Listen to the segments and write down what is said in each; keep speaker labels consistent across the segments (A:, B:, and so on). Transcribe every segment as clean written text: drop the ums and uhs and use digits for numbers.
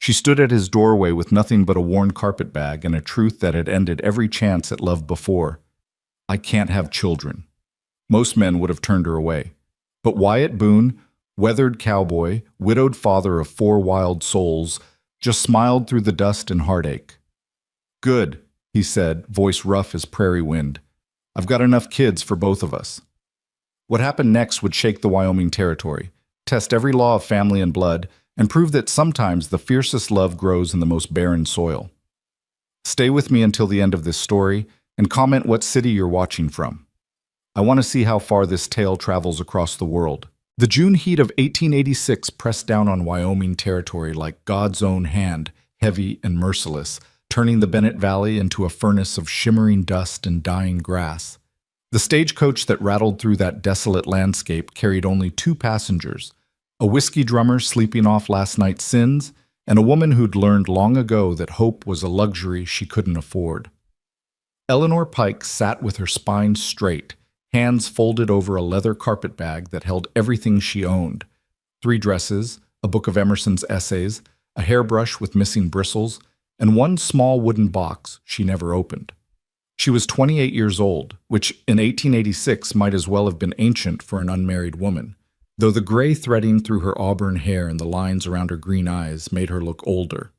A: She stood at his doorway with nothing but a worn carpet bag and a truth that had ended every chance at love before. I can't have children. Most men would have turned her away. But Wyatt Boone, weathered cowboy, widowed father of 4 wild souls, just smiled through the dust and heartache. Good, he said, voice rough as prairie wind. I've got enough kids for both of us. What happened next would shake the Wyoming territory, test every law of family and blood, and prove that sometimes the fiercest love grows in the most barren soil. Stay with me until the end of this story and comment what city you're watching from. I want to see how far this tale travels across the world. The June heat of 1886 pressed down on Wyoming territory like God's own hand, heavy and merciless, turning the Bennett Valley into a furnace of shimmering dust and dying grass. The stagecoach that rattled through that desolate landscape carried only 2 passengers, a whiskey drummer sleeping off last night's sins, and a woman who'd learned long ago that hope was a luxury she couldn't afford. Eleanor Pike sat with her spine straight, hands folded over a leather carpet bag that held everything she owned: 3 dresses, a book of Emerson's essays, a hairbrush with missing bristles, and 1 small wooden box she never opened. She was 28 years old, which in 1886 might as well have been ancient for an unmarried woman, though the gray threading through her auburn hair and the lines around her green eyes made her look older.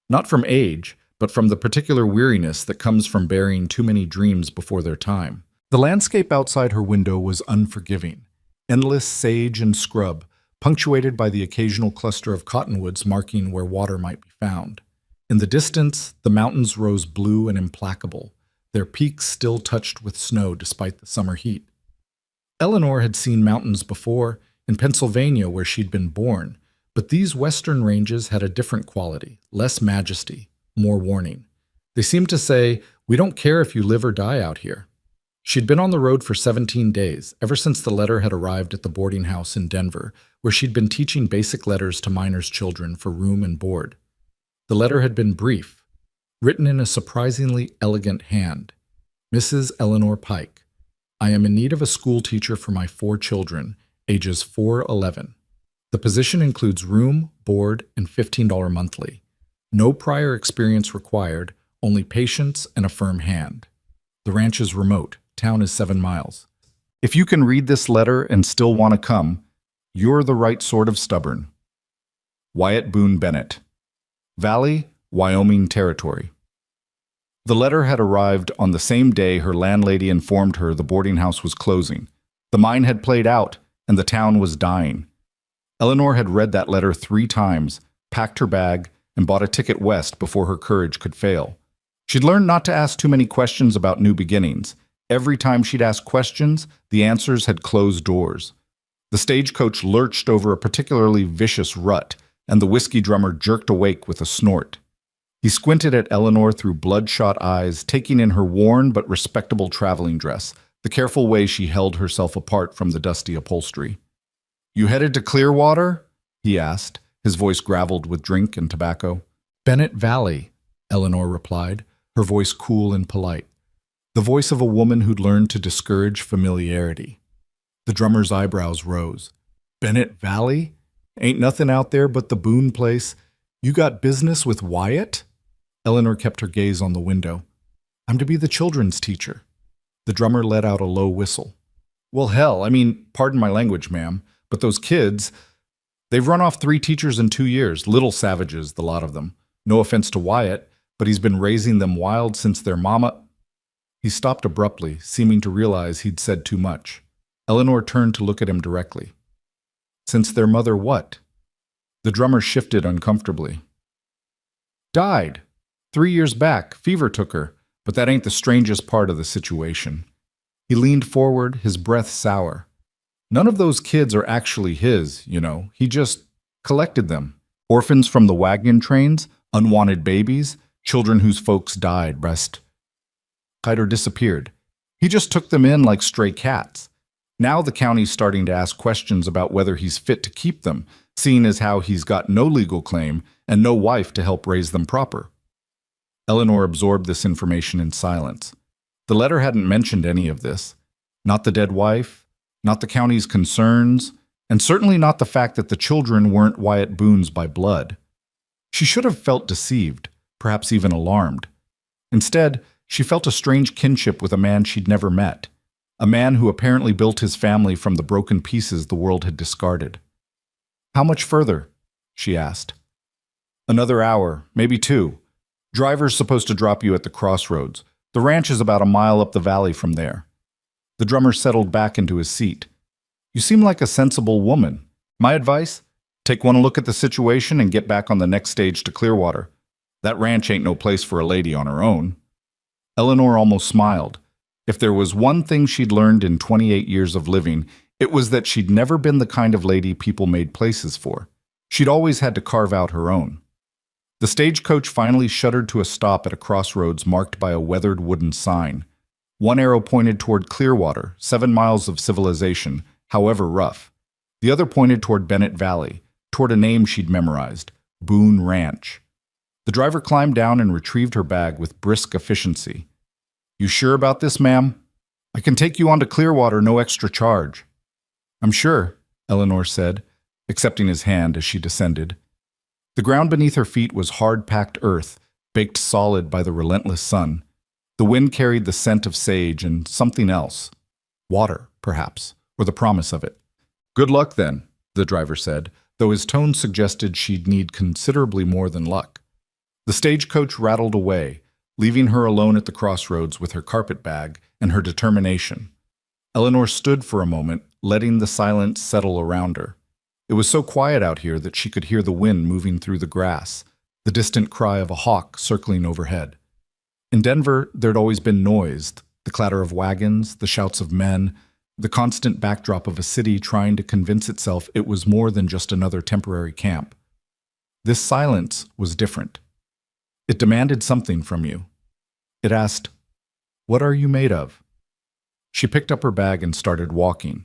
A: Not from age, but from the particular weariness that comes from burying too many dreams before their time. The landscape outside her window was unforgiving, endless sage and scrub, punctuated by the occasional cluster of cottonwoods marking where water might be found. In the distance, the mountains rose blue and implacable, their peaks still touched with snow despite the summer heat. Eleanor had seen mountains before, in Pennsylvania where she'd been born, but these western ranges had a different quality, less majesty, more warning. They seemed to say, "We don't care if you live or die out here." She'd been on the road for 17 days, ever since the letter had arrived at the boarding house in Denver, where she'd been teaching basic letters to miners' children for room and board. The letter had been brief, written in a surprisingly elegant hand. Mrs. Eleanor Pike, I am in need of a school teacher for my 4 children, ages 4-11. The position includes room, board, and $15 monthly. No prior experience required, only patience and a firm hand. The ranch is remote. Town is 7 miles. If you can read this letter and still want to come, you're the right sort of stubborn. Wyatt Boone Bennett. Valley, Wyoming Territory. The letter had arrived on the same day her landlady informed her the boarding house was closing. The mine had played out, and the town was dying. Eleanor had read that letter 3 times, packed her bag, and bought a ticket west before her courage could fail. She'd learned not to ask too many questions about new beginnings. Every time she'd asked questions, the answers had closed doors. The stagecoach lurched over a particularly vicious rut, and the whiskey drummer jerked awake with a snort. He squinted at Eleanor through bloodshot eyes, taking in her worn but respectable traveling dress, the careful way she held herself apart from the dusty upholstery. "You headed to Clearwater?" he asked, his voice graveled with drink and tobacco. "Bennett Valley," Eleanor replied, her voice cool and polite. The voice of a woman who'd learned to discourage familiarity. The drummer's eyebrows rose. "Bennett Valley? Ain't nothing out there but the Boone place. You got business with Wyatt?" Eleanor kept her gaze on the window. "I'm to be the children's teacher." The drummer let out a low whistle. "Well, hell, pardon my language, ma'am, but those kids, they've run off 3 teachers in 2 years, little savages, the lot of them. No offense to Wyatt, but he's been raising them wild since their mama—" He stopped abruptly, seeming to realize he'd said too much. Eleanor turned to look at him directly. "Since their mother what?" The drummer shifted uncomfortably. "Died. 3 years back, fever took her, but that ain't the strangest part of the situation." He leaned forward, his breath sour. "None of those kids are actually his, He just collected them. Orphans from the wagon trains, unwanted babies, children whose folks died, or disappeared. He just took them in like stray cats. Now the county's starting to ask questions about whether he's fit to keep them, seeing as how he's got no legal claim and no wife to help raise them proper." Eleanor absorbed this information in silence. The letter hadn't mentioned any of this. Not the dead wife, not the county's concerns, and certainly not the fact that the children weren't Wyatt Boone's by blood. She should have felt deceived, perhaps even alarmed. Instead, she felt a strange kinship with a man she'd never met, a man who apparently built his family from the broken pieces the world had discarded. "How much further?" she asked. "Another hour, maybe 2. Driver's supposed to drop you at the crossroads. The ranch is about a mile up the valley from there." The drummer settled back into his seat. "You seem like a sensible woman. My advice? Take one look at the situation and get back on the next stage to Clearwater. That ranch ain't no place for a lady on her own." Eleanor almost smiled. If there was one thing she'd learned in 28 years of living, it was that she'd never been the kind of lady people made places for. She'd always had to carve out her own. The stagecoach finally shuddered to a stop at a crossroads marked by a weathered wooden sign. One arrow pointed toward Clearwater, 7 miles of civilization, however rough. The other pointed toward Bennett Valley, toward a name she'd memorized, Boone Ranch. The driver climbed down and retrieved her bag with brisk efficiency. "You sure about this, ma'am? I can take you on to Clearwater, no extra charge." "I'm sure," Eleanor said, accepting his hand as she descended. The ground beneath her feet was hard-packed earth, baked solid by the relentless sun. The wind carried the scent of sage and something else. Water, perhaps, or the promise of it. "Good luck, then," the driver said, though his tone suggested she'd need considerably more than luck. The stagecoach rattled away, leaving her alone at the crossroads with her carpet bag and her determination. Eleanor stood for a moment, letting the silence settle around her. It was so quiet out here that she could hear the wind moving through the grass, the distant cry of a hawk circling overhead. In Denver, there'd always been noise, the clatter of wagons, the shouts of men, the constant backdrop of a city trying to convince itself it was more than just another temporary camp. This silence was different. It demanded something from you. It asked, "What are you made of?" She picked up her bag and started walking.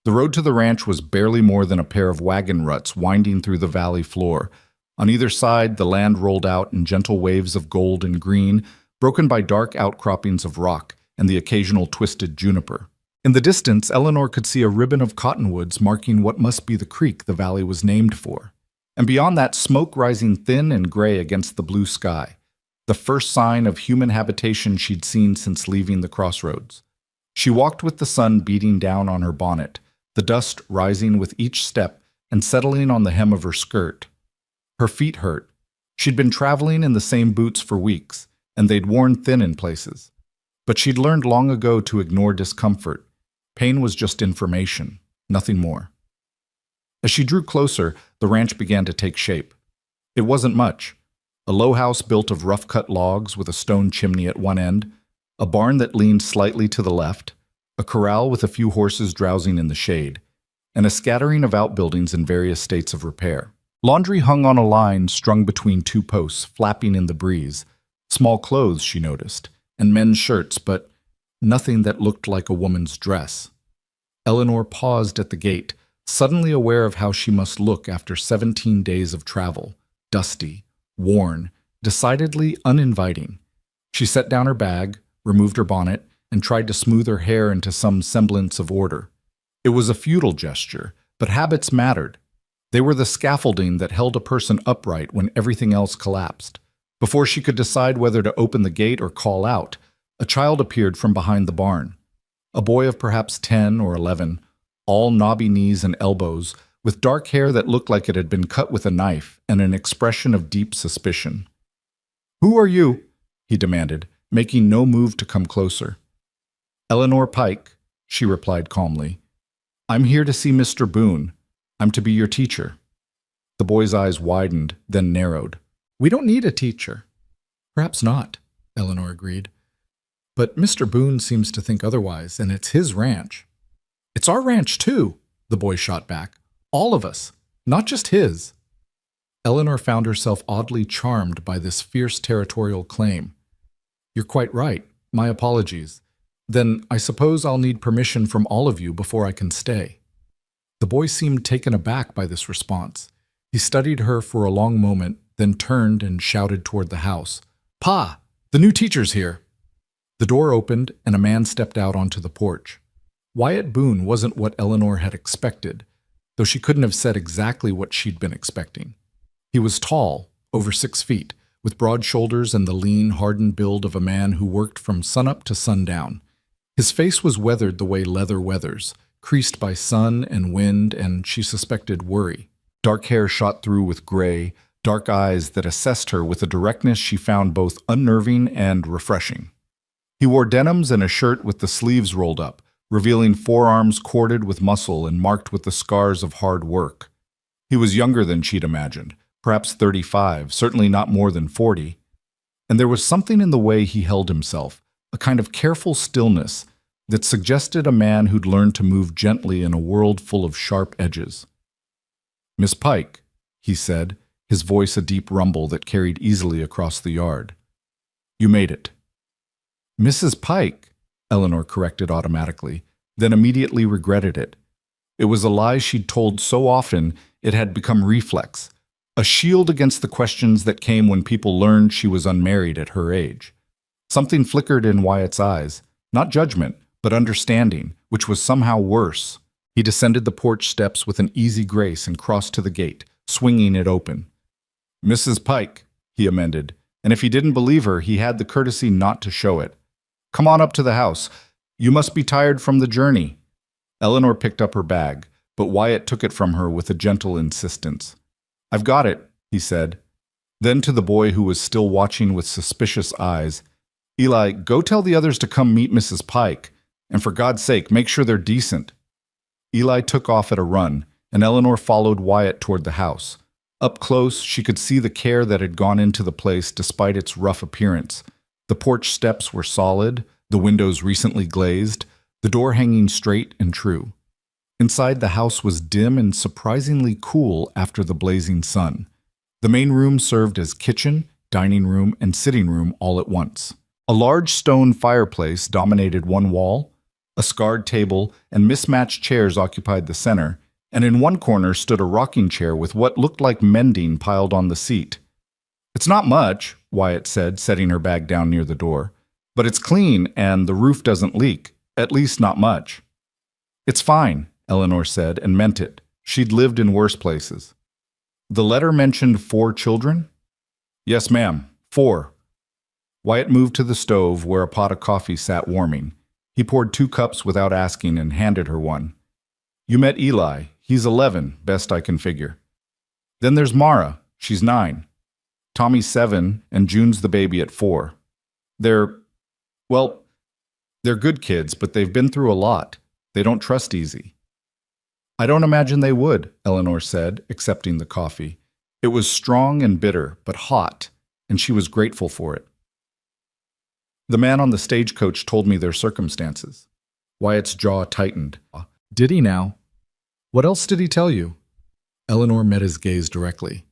A: The road to the ranch was barely more than a pair of wagon ruts winding through the valley floor. On either side, the land rolled out in gentle waves of gold and green, broken by dark outcroppings of rock and the occasional twisted juniper. In the distance, Eleanor could see a ribbon of cottonwoods marking what must be the creek the valley was named for. And beyond that, smoke rising thin and gray against the blue sky, the first sign of human habitation she'd seen since leaving the crossroads. She walked with the sun beating down on her bonnet, the dust rising with each step and settling on the hem of her skirt. Her feet hurt. She'd been traveling in the same boots for weeks, and they'd worn thin in places. But she'd learned long ago to ignore discomfort. Pain was just information, nothing more. As she drew closer, the ranch began to take shape. It wasn't much. A low house built of rough-cut logs with a stone chimney at one end, a barn that leaned slightly to the left, a corral with a few horses drowsing in the shade, and a scattering of outbuildings in various states of repair. Laundry hung on a line strung between 2 posts, flapping in the breeze. Small clothes, she noticed, and men's shirts, but nothing that looked like a woman's dress. Eleanor paused at the gate, suddenly aware of how she must look after 17 days of travel, dusty, worn, decidedly uninviting. She set down her bag, removed her bonnet, and tried to smooth her hair into some semblance of order. It was a futile gesture, but habits mattered. They were the scaffolding that held a person upright when everything else collapsed. Before she could decide whether to open the gate or call out, a child appeared from behind the barn. A boy of perhaps 10 or 11, all knobby knees and elbows, with dark hair that looked like it had been cut with a knife and an expression of deep suspicion. "Who are you?" he demanded, making no move to come closer. "Eleanor Pike," she replied calmly. "I'm here to see Mr. Boone. I'm to be your teacher." The boy's eyes widened, then narrowed. "We don't need a teacher." "Perhaps not," Eleanor agreed. "But Mr. Boone seems to think otherwise, and it's his ranch." "It's our ranch, too," the boy shot back. "All of us, not just his." Eleanor found herself oddly charmed by this fierce territorial claim. "You're quite right. My apologies. Then I suppose I'll need permission from all of you before I can stay." The boy seemed taken aback by this response. He studied her for a long moment, then turned and shouted toward the house. "Pa, the new teacher's here." The door opened, and a man stepped out onto the porch. Wyatt Boone wasn't what Eleanor had expected, though she couldn't have said exactly what she'd been expecting. He was tall, over 6 feet, with broad shoulders and the lean, hardened build of a man who worked from sunup to sundown. His face was weathered the way leather weathers, creased by sun and wind and, she suspected, worry. Dark hair shot through with gray, dark eyes that assessed her with a directness she found both unnerving and refreshing. He wore denims and a shirt with the sleeves rolled up, revealing forearms corded with muscle and marked with the scars of hard work. He was younger than she'd imagined, perhaps 35, certainly not more than 40. And there was something in the way he held himself, a kind of careful stillness that suggested a man who'd learned to move gently in a world full of sharp edges. "Miss Pike," he said, his voice a deep rumble that carried easily across the yard. "You made it." "Mrs. Pike," Eleanor corrected automatically, then immediately regretted it. It was a lie she'd told so often it had become reflex, a shield against the questions that came when people learned she was unmarried at her age. Something flickered in Wyatt's eyes, not judgment, but understanding, which was somehow worse. He descended the porch steps with an easy grace and crossed to the gate, swinging it open. "Mrs. Pike," he amended, and if he didn't believe her, he had the courtesy not to show it. "Come on up to the house. You must be tired from the journey." Eleanor picked up her bag, but Wyatt took it from her with a gentle insistence. "I've got it," he said. Then to the boy who was still watching with suspicious eyes, "Eli, go tell the others to come meet Mrs. Pike, and for God's sake, make sure they're decent." Eli took off at a run, and Eleanor followed Wyatt toward the house. Up close, she could see the care that had gone into the place despite its rough appearance. The porch steps were solid, the windows recently glazed, the door hanging straight and true. Inside, the house was dim and surprisingly cool after the blazing sun. The main room served as kitchen, dining room, and sitting room all at once. A large stone fireplace dominated one wall, a scarred table and mismatched chairs occupied the center, and in one corner stood a rocking chair with what looked like mending piled on the seat. "It's not much," Wyatt said, setting her bag down near the door, "but it's clean and the roof doesn't leak, at least not much." "It's fine," Eleanor said, and meant it. She'd lived in worse places. "The letter mentioned 4 children?" "Yes, ma'am, 4. Wyatt moved to the stove where a pot of coffee sat warming. He poured 2 cups without asking and handed her one. "You met Eli. He's 11, best I can figure. Then there's Mara. She's 9. Tommy's 7, and June's the baby at 4. They're good kids, but they've been through a lot. They don't trust easy." "I don't imagine they would," Eleanor said, accepting the coffee. It was strong and bitter, but hot, and she was grateful for it. "The man on the stagecoach told me their circumstances." Wyatt's jaw tightened. "Did he now? What else did he tell you?" Eleanor met his gaze directly.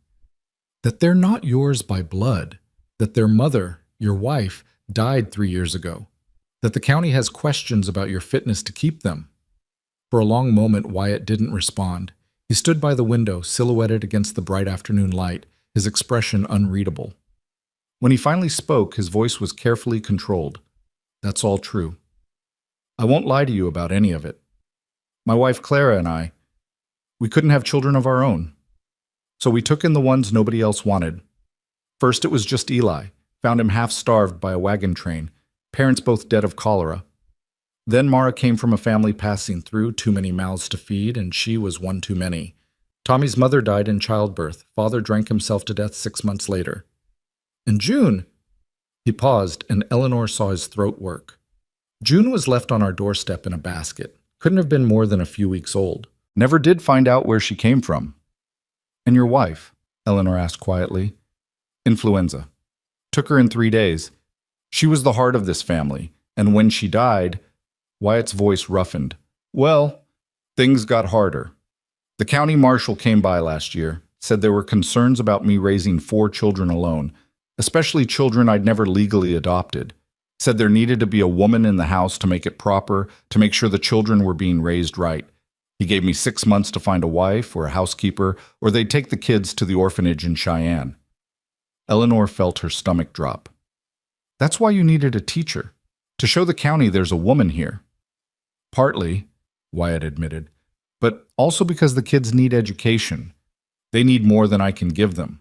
A: "That they're not yours by blood, that their mother, your wife, died 3 years ago, that the county has questions about your fitness to keep them." For a long moment, Wyatt didn't respond. He stood by the window, silhouetted against the bright afternoon light, his expression unreadable. When he finally spoke, his voice was carefully controlled. "That's all true. I won't lie to you about any of it. My wife Clara and we couldn't have children of our own. So we took in the ones nobody else wanted. First it was just Eli, found him half-starved by a wagon train, parents both dead of cholera. Then Mara came from a family passing through, too many mouths to feed, and she was one too many. Tommy's mother died in childbirth. Father drank himself to death 6 months later. And June—" He paused, and Eleanor saw his throat work. "June was left on our doorstep in a basket. Couldn't have been more than a few weeks old. Never did find out where she came from." "And your wife?" Eleanor asked quietly. "Influenza. Took her in 3 days. She was the heart of this family, and when she died—" Wyatt's voice roughened. "Well, things got harder. The county marshal came by last year, said there were concerns about me raising 4 children alone, especially children I'd never legally adopted. Said there needed to be a woman in the house to make it proper, to make sure the children were being raised right. He gave me 6 months to find a wife or a housekeeper, or they'd take the kids to the orphanage in Cheyenne." Eleanor felt her stomach drop. "That's why you needed a teacher, to show the county there's a woman here." "Partly," Wyatt admitted, "but also because the kids need education. They need more than I can give them.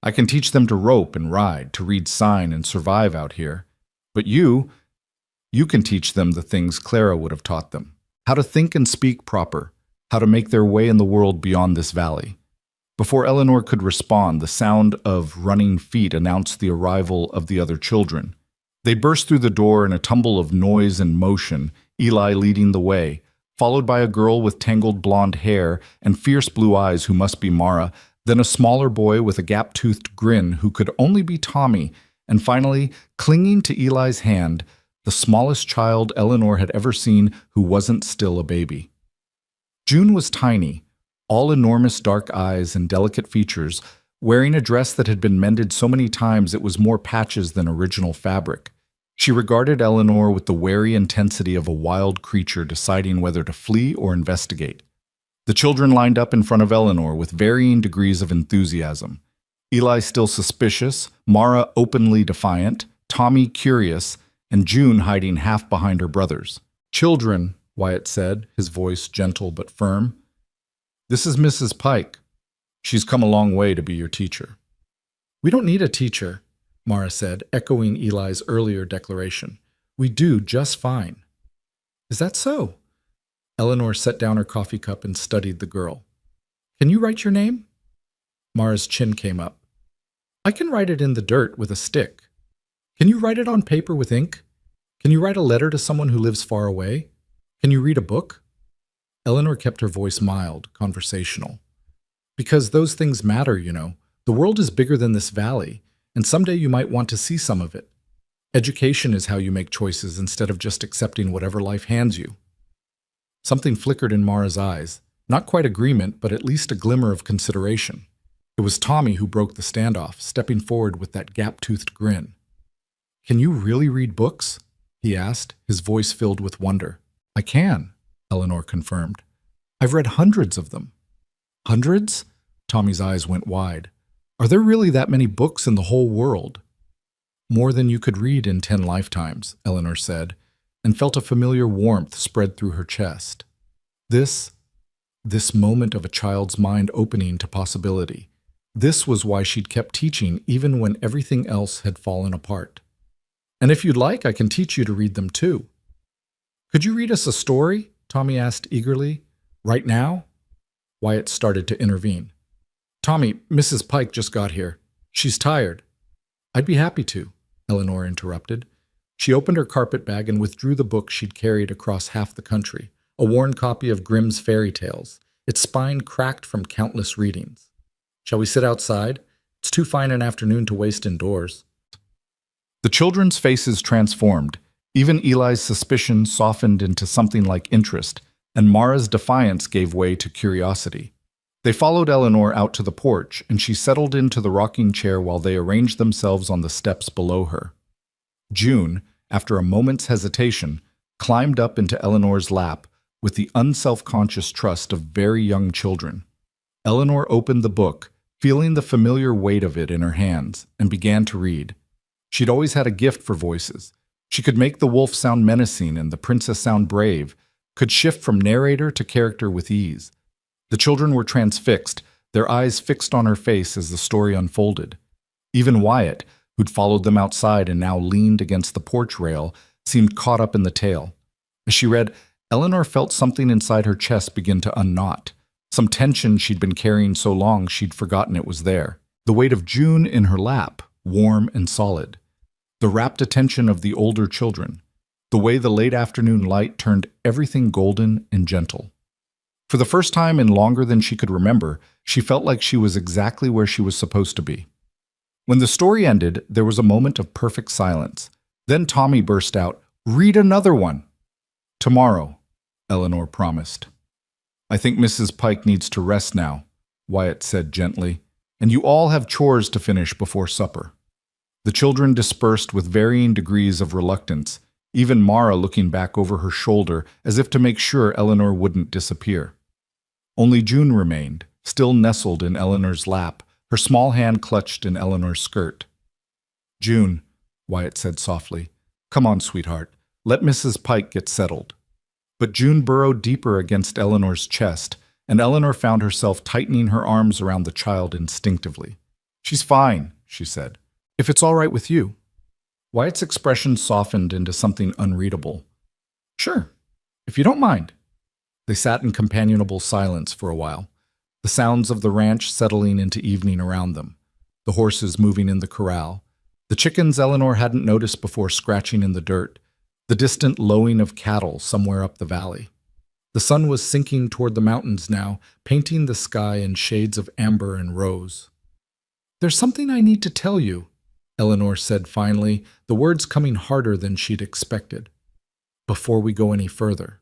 A: I can teach them to rope and ride, to read sign and survive out here. But you can teach them the things Clara would have taught them. How to think and speak proper, how to make their way in the world beyond this valley. Before Eleanor could respond, the sound of running feet announced the arrival of the other children. They burst through the door in a tumble of noise and motion, Eli leading the way, followed by a girl with tangled blonde hair and fierce blue eyes who must be Mara, then a smaller boy with a gap-toothed grin who could only be Tommy, and finally, clinging to Eli's hand, the smallest child Eleanor had ever seen who wasn't still a baby. June was tiny, all enormous dark eyes and delicate features, wearing a dress that had been mended so many times it was more patches than original fabric. She regarded Eleanor with the wary intensity of a wild creature deciding whether to flee or investigate. The children lined up in front of Eleanor with varying degrees of enthusiasm. Eli still suspicious, Mara openly defiant, Tommy curious, and June hiding half behind her brothers. "Children," Wyatt said, his voice gentle but firm. "This is Mrs. Pike. She's come a long way to be your teacher." "We don't need a teacher," Mara said, echoing Eli's earlier declaration. "We do just fine." "Is that so?" Eleanor set down her coffee cup and studied the girl. "Can you write your name?" Mara's chin came up. "I can write it in the dirt with a stick. Can you write it on paper with ink? Can you write a letter to someone who lives far away? Can you read a book?" Eleanor kept her voice mild, conversational. "Because those things matter, you know. The world is bigger than this valley, and someday you might want to see some of it. Education is how you make choices instead of just accepting whatever life hands you." Something flickered in Mara's eyes. Not quite agreement, but at least a glimmer of consideration. It was Tommy who broke the standoff, stepping forward with that gap-toothed grin. "Can you really read books?" he asked, his voice filled with wonder. "I can," Eleanor confirmed. "I've read hundreds of them." "Hundreds?" Tommy's eyes went wide. "Are there really that many books in the whole world?" "More than you could read in 10 lifetimes," Eleanor said, and felt a familiar warmth spread through her chest. This moment of a child's mind opening to possibility. This was why she'd kept teaching even when everything else had fallen apart. "And if you'd like, I can teach you to read them too." "Could you read us a story?" Tommy asked eagerly. "Right now?" Wyatt started to intervene. "Tommy, Mrs. Pike just got here. She's tired." "I'd be happy to," Eleanor interrupted. She opened her carpet bag and withdrew the book she'd carried across half the country, a worn copy of Grimm's fairy tales, its spine cracked from countless readings. "Shall we sit outside? It's too fine an afternoon to waste indoors." The children's faces transformed. Even Eli's suspicion softened into something like interest, and Mara's defiance gave way to curiosity. They followed Eleanor out to the porch, and she settled into the rocking chair while they arranged themselves on the steps below her. June, after a moment's hesitation, climbed up into Eleanor's lap with the unself-conscious trust of very young children. Eleanor opened the book, feeling the familiar weight of it in her hands, and began to read. She'd always had a gift for voices. She could make the wolf sound menacing and the princess sound brave, could shift from narrator to character with ease. The children were transfixed, their eyes fixed on her face as the story unfolded. Even Wyatt, who'd followed them outside and now leaned against the porch rail, seemed caught up in the tale. As she read, Eleanor felt something inside her chest begin to unknot. Some tension she'd been carrying so long she'd forgotten it was there. The weight of June in her lap, warm and solid. The rapt attention of the older children. The way the late afternoon light turned everything golden and gentle. For the first time in longer than she could remember, she felt like she was exactly where she was supposed to be. When the story ended, there was a moment of perfect silence. Then Tommy burst out, "Read another one." "Tomorrow," Eleanor promised. "I think Mrs. Pike needs to rest now," Wyatt said gently, "and you all have chores to finish before supper." The children dispersed with varying degrees of reluctance, even Mara looking back over her shoulder as if to make sure Eleanor wouldn't disappear. Only June remained, still nestled in Eleanor's lap, her small hand clutched in Eleanor's skirt. "June," Wyatt said softly, "come on, sweetheart. Let Mrs. Pike get settled." But June burrowed deeper against Eleanor's chest, and Eleanor found herself tightening her arms around the child instinctively. She's fine, she said. If it's all right with you. Wyatt's expression softened into something unreadable. Sure, if you don't mind. They sat in companionable silence for a while, the sounds of the ranch settling into evening around them, the horses moving in the corral, the chickens Eleanor hadn't noticed before scratching in the dirt, the distant lowing of cattle somewhere up the valley. The sun was sinking toward the mountains now, painting the sky in shades of amber and rose. There's something I need to tell you, Eleanor said finally, the words coming harder than she'd expected. Before we go any further.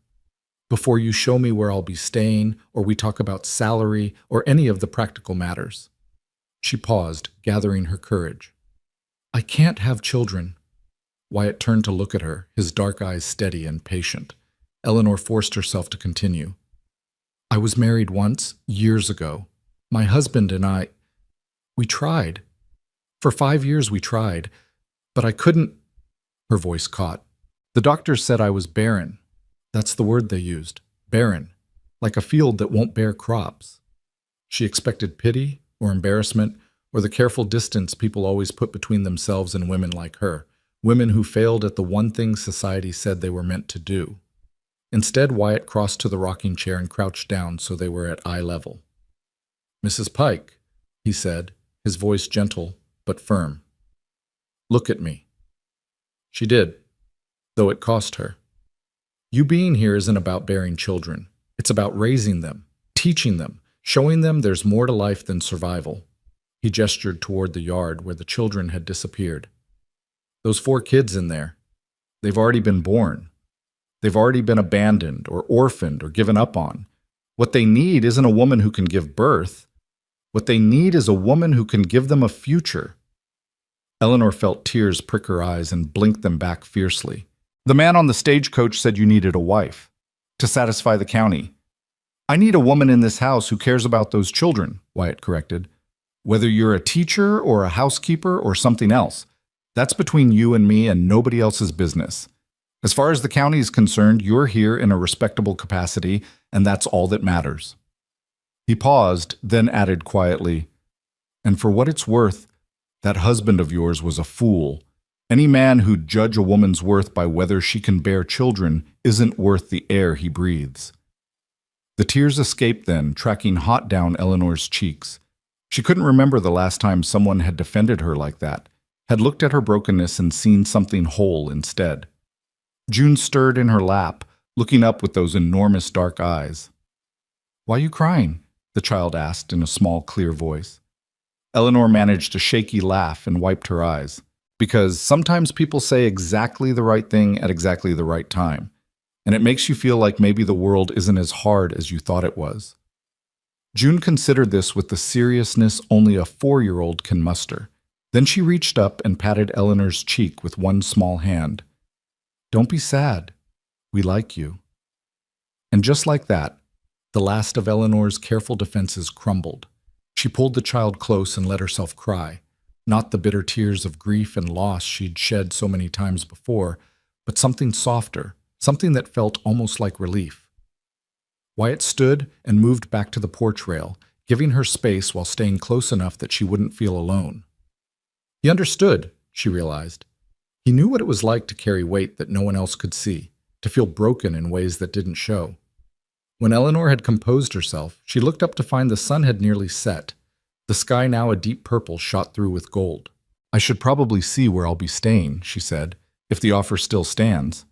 A: Before you show me where I'll be staying, or we talk about salary, or any of the practical matters. She paused, gathering her courage. I can't have children. Wyatt turned to look at her, his dark eyes steady and patient. Eleanor forced herself to continue. I was married once, years ago. My husband and I, we tried. For 5 years we tried, but I couldn't. Her voice caught. The doctors said I was barren. That's the word they used, barren, like a field that won't bear crops. She expected pity or embarrassment or the careful distance people always put between themselves and women like her, women who failed at the one thing society said they were meant to do. Instead, Wyatt crossed to the rocking chair and crouched down so they were at eye level. Mrs. Pike, he said, his voice gentle but firm. Look at me. She did, though it cost her. You being here isn't about bearing children. It's about raising them, teaching them, showing them there's more to life than survival. He gestured toward the yard where the children had disappeared. Those 4 kids in there, they've already been born. They've already been abandoned or orphaned or given up on. What they need isn't a woman who can give birth. What they need is a woman who can give them a future. Eleanor felt tears prick her eyes and blinked them back fiercely. The man on the stagecoach said you needed a wife to satisfy the county. I need a woman in this house who cares about those children, Wyatt corrected. Whether you're a teacher or a housekeeper or something else, that's between you and me and nobody else's business. As far as the county is concerned, you're here in a respectable capacity, and that's all that matters. He paused, then added quietly, and for what it's worth, that husband of yours was a fool. Any man who'd judge a woman's worth by whether she can bear children isn't worth the air he breathes. The tears escaped then, tracking hot down Eleanor's cheeks. She couldn't remember the last time someone had defended her like that, had looked at her brokenness and seen something whole instead. June stirred in her lap, looking up with those enormous dark eyes. Why are you crying? The child asked in a small, clear voice. Eleanor managed a shaky laugh and wiped her eyes. Because sometimes people say exactly the right thing at exactly the right time, and it makes you feel like maybe the world isn't as hard as you thought it was. June considered this with the seriousness only a 4-year-old can muster. Then she reached up and patted Eleanor's cheek with one small hand. Don't be sad. We like you. And just like that, the last of Eleanor's careful defenses crumbled. She pulled the child close and let herself cry. Not the bitter tears of grief and loss she'd shed so many times before, but something softer, something that felt almost like relief. Wyatt stood and moved back to the porch rail, giving her space while staying close enough that she wouldn't feel alone. He understood, she realized. He knew what it was like to carry weight that no one else could see, to feel broken in ways that didn't show. When Eleanor had composed herself, she looked up to find the sun had nearly set. The sky now a deep purple shot through with gold. I should probably see where I'll be staying, she said, if the offer still stands.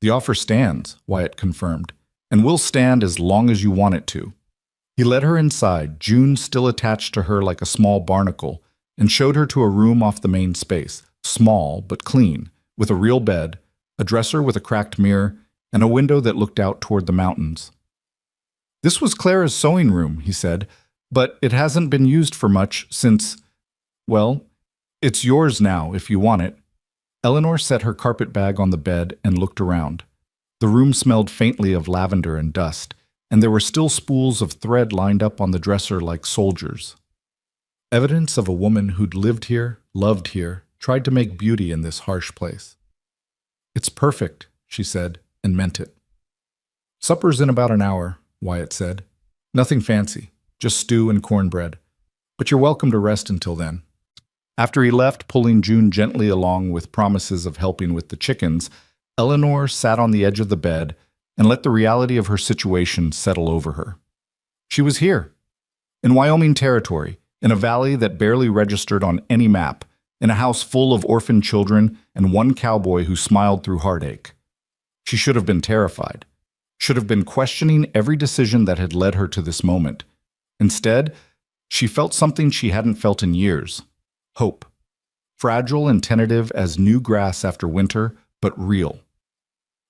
A: The offer stands, Wyatt confirmed, and will stand as long as you want it to. He led her inside, June still attached to her like a small barnacle, and showed her to a room off the main space, small but clean, with a real bed, a dresser with a cracked mirror, and a window that looked out toward the mountains. This was Clara's sewing room, he said, but it hasn't been used for much since, well, it's yours now if you want it. Eleanor set her carpet bag on the bed and looked around. The room smelled faintly of lavender and dust, and there were still spools of thread lined up on the dresser like soldiers. Evidence of a woman who'd lived here, loved here, tried to make beauty in this harsh place. It's perfect, she said, and meant it. Supper's in about an hour, Wyatt said. Nothing fancy. Just stew and cornbread. But you're welcome to rest until then. After he left, pulling June gently along with promises of helping with the chickens, Eleanor sat on the edge of the bed and let the reality of her situation settle over her. She was here, in Wyoming territory, in a valley that barely registered on any map, in a house full of orphan children and one cowboy who smiled through heartache. She should have been terrified, should have been questioning every decision that had led her to this moment. Instead, she felt something she hadn't felt in years: hope. Fragile and tentative as new grass after winter, but real.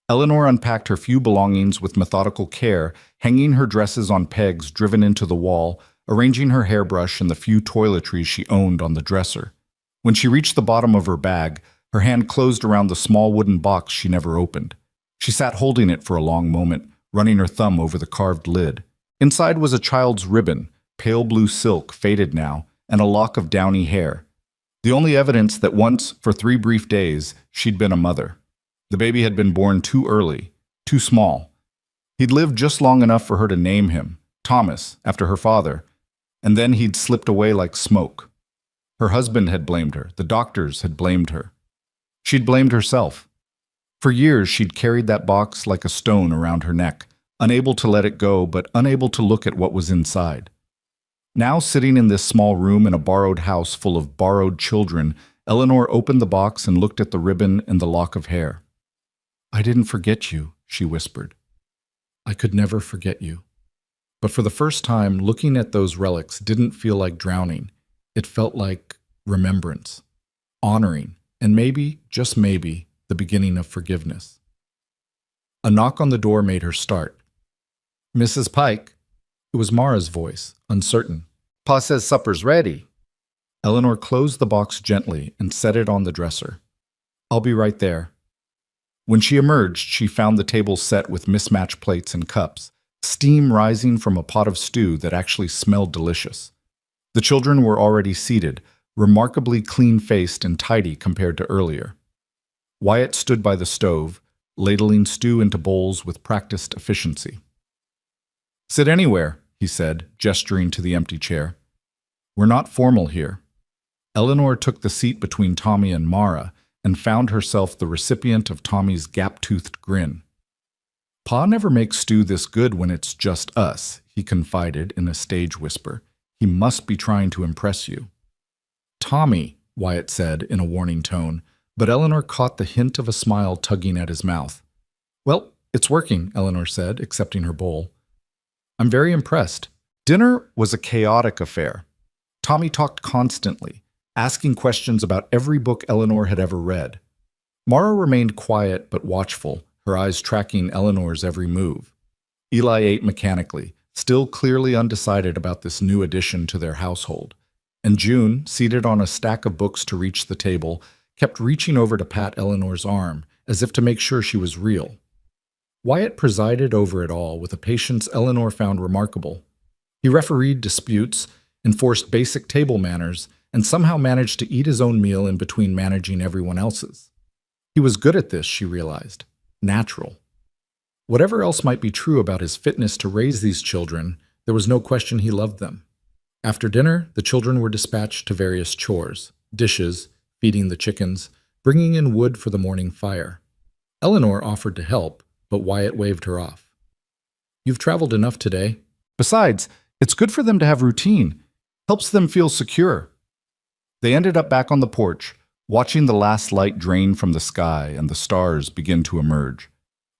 A: Eleanor unpacked her few belongings with methodical care, hanging her dresses on pegs driven into the wall, arranging her hairbrush and the few toiletries she owned on the dresser. When she reached the bottom of her bag, her hand closed around the small wooden box she never opened. She sat holding it for a long moment, running her thumb over the carved lid. Inside was a child's ribbon, pale blue silk, faded now, and a lock of downy hair. The only evidence that once, for 3 brief days, she'd been a mother. The baby had been born too early, too small. He'd lived just long enough for her to name him, Thomas, after her father, and then he'd slipped away like smoke. Her husband had blamed her. The doctors had blamed her. She'd blamed herself. For years, she'd carried that box like a stone around her neck, unable to let it go, but unable to look at what was inside. Now, sitting in this small room in a borrowed house full of borrowed children, Eleanor opened the box and looked at the ribbon and the lock of hair. "I didn't forget you," she whispered. "I could never forget you." But for the first time, looking at those relics didn't feel like drowning. It felt like remembrance, honoring, and maybe, just maybe, the beginning of forgiveness. A knock on the door made her start. "Mrs. Pike." It was Mara's voice, uncertain. "Pa says supper's ready." Eleanor closed the box gently and set it on the dresser. "I'll be right there." When she emerged, she found the table set with mismatched plates and cups, steam rising from a pot of stew that actually smelled delicious. The children were already seated, remarkably clean-faced and tidy compared to earlier. Wyatt stood by the stove, ladling stew into bowls with practiced efficiency. "Sit anywhere," he said, gesturing to the empty chair. "We're not formal here." Eleanor took the seat between Tommy and Mara and found herself the recipient of Tommy's gap-toothed grin. "Pa never makes stew this good when it's just us," he confided in a stage whisper. "He must be trying to impress you." "Tommy," Wyatt said in a warning tone, but Eleanor caught the hint of a smile tugging at his mouth. "Well, it's working," Eleanor said, accepting her bowl. "I'm very impressed." Dinner was a chaotic affair. Tommy talked constantly, asking questions about every book Eleanor had ever read. Mara remained quiet but watchful, her eyes tracking Eleanor's every move. Eli ate mechanically, still clearly undecided about this new addition to their household. And June, seated on a stack of books to reach the table, kept reaching over to pat Eleanor's arm, as if to make sure she was real. Wyatt presided over it all with a patience Eleanor found remarkable. He refereed disputes, enforced basic table manners, and somehow managed to eat his own meal in between managing everyone else's. He was good at this, she realized. Natural. Whatever else might be true about his fitness to raise these children, there was no question he loved them. After dinner, the children were dispatched to various chores, dishes, feeding the chickens, bringing in wood for the morning fire. Eleanor offered to help, but Wyatt waved her off. "You've traveled enough today. Besides, it's good for them to have routine. Helps them feel secure." They ended up back on the porch, watching the last light drain from the sky and the stars begin to emerge.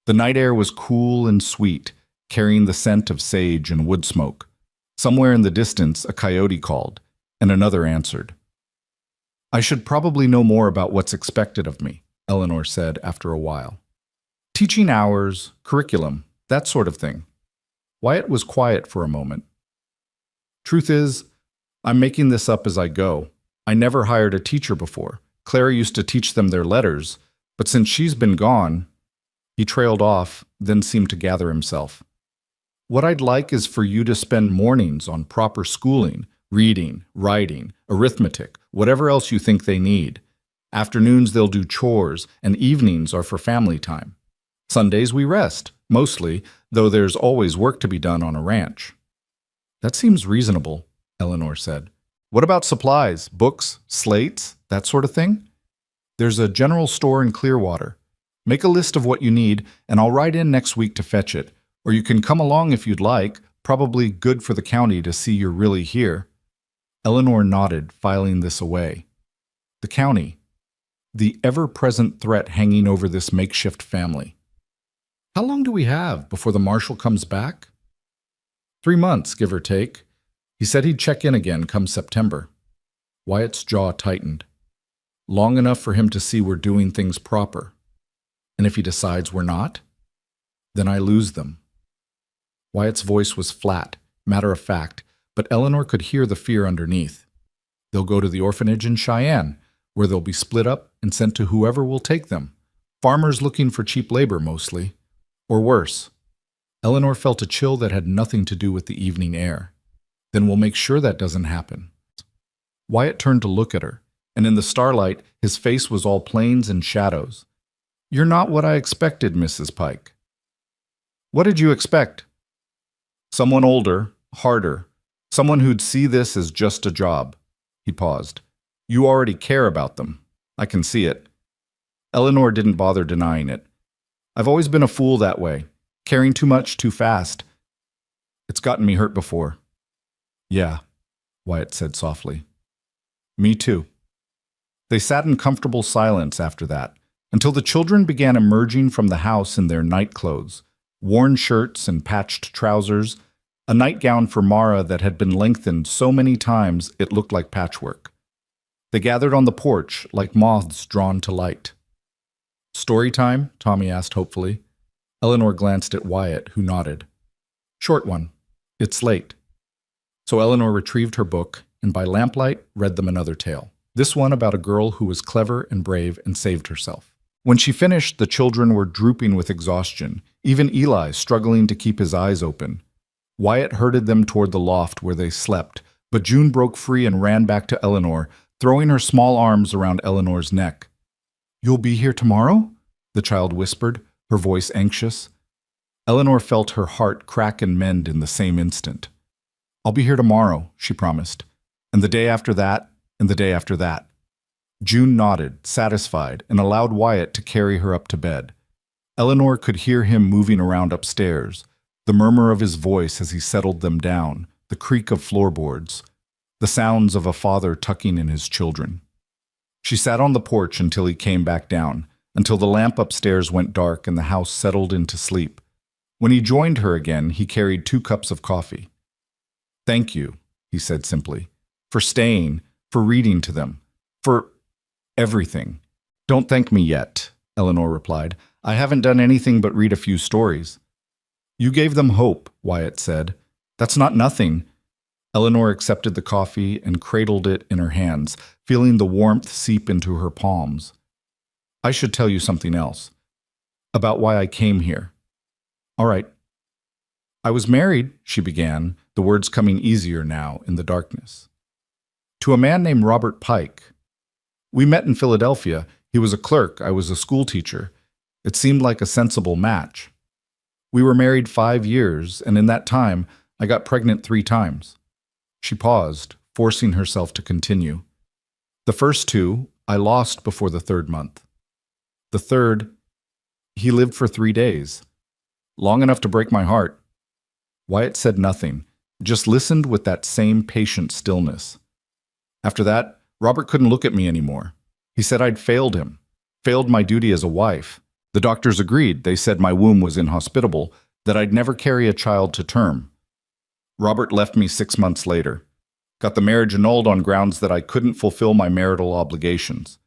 A: The night air was cool and sweet, carrying the scent of sage and wood smoke. Somewhere in the distance, a coyote called, and another answered. "I should probably know more about what's expected of me," Eleanor said after a while. "Teaching hours, curriculum, that sort of thing." Wyatt was quiet for a moment. "Truth is, I'm making this up as I go. I never hired a teacher before. Clara used to teach them their letters, but since she's been gone..." He trailed off, then seemed to gather himself. "What I'd like is for you to spend mornings on proper schooling, reading, writing, arithmetic, whatever else you think they need. Afternoons they'll do chores, and evenings are for family time. Sundays we rest, mostly, though there's always work to be done on a ranch." "That seems reasonable," Eleanor said. What about supplies, books, slates, that sort of thing? There's a general store in Clearwater. Make a list of what you need, and I'll ride in next week to fetch it. Or you can come along if you'd like. Probably good for the county to see you're really here. Eleanor nodded, filing this away. The county. The ever-present threat hanging over this makeshift family. How long do we have before the marshal comes back? 3 months, give or take. He said he'd check in again come September. Wyatt's jaw tightened. Long enough for him to see we're doing things proper. And if he decides we're not, then I lose them. Wyatt's voice was flat, matter-of-fact, but Eleanor could hear the fear underneath. They'll go to the orphanage in Cheyenne, where they'll be split up and sent to whoever will take them. Farmers looking for cheap labor, mostly. Or worse. Eleanor felt a chill that had nothing to do with the evening air. Then we'll make sure that doesn't happen. Wyatt turned to look at her, and in the starlight, his face was all plains and shadows. You're not what I expected, Mrs. Pike. What did you expect? Someone older, harder, someone who'd see this as just a job. He paused. You already care about them. I can see it. Eleanor didn't bother denying it. I've always been a fool that way, caring too much too fast. It's gotten me hurt before. Yeah, Wyatt said softly. Me too. They sat in comfortable silence after that, until the children began emerging from the house in their night clothes, worn shirts and patched trousers, a nightgown for Mara that had been lengthened so many times it looked like patchwork. They gathered on the porch like moths drawn to light. Story time? Tommy asked hopefully. Eleanor glanced at Wyatt, who nodded. Short one. It's late. So Eleanor retrieved her book and by lamplight read them another tale. This one about a girl who was clever and brave and saved herself. When she finished, the children were drooping with exhaustion, even Eli struggling to keep his eyes open. Wyatt herded them toward the loft where they slept, but June broke free and ran back to Eleanor, throwing her small arms around Eleanor's neck. You'll be here tomorrow? The child whispered, her voice anxious. Eleanor felt her heart crack and mend in the same instant. I'll be here tomorrow, she promised, and the day after that, and the day after that. June nodded, satisfied, and allowed Wyatt to carry her up to bed. Eleanor could hear him moving around upstairs, the murmur of his voice as he settled them down, the creak of floorboards, the sounds of a father tucking in his children. She sat on the porch until he came back down, until the lamp upstairs went dark and the house settled into sleep. When he joined her again, he carried 2 cups of coffee. Thank you, he said simply, for staying, for reading to them, for everything. Don't thank me yet, Eleanor replied. I haven't done anything but read a few stories. You gave them hope, Wyatt said. That's not nothing. Eleanor accepted the coffee and cradled it in her hands, feeling the warmth seep into her palms. I should tell you something else. About why I came here. All right. I was married, she began, the words coming easier now in the darkness. To a man named Robert Pike. We met in Philadelphia. He was a clerk, I was a school teacher. It seemed like a sensible match. We were married 5 years, and in that time, I got pregnant 3 times. She paused, forcing herself to continue. The first 2, I lost before the 3rd month. The 3rd, he lived for 3 days. Long enough to break my heart. Wyatt said nothing, just listened with that same patient stillness. After that, Robert couldn't look at me anymore. He said I'd failed him, failed my duty as a wife. The doctors agreed. They said my womb was inhospitable, that I'd never carry a child to term. Robert left me 6 months later. Got the marriage annulled on grounds that I couldn't fulfill my marital obligations.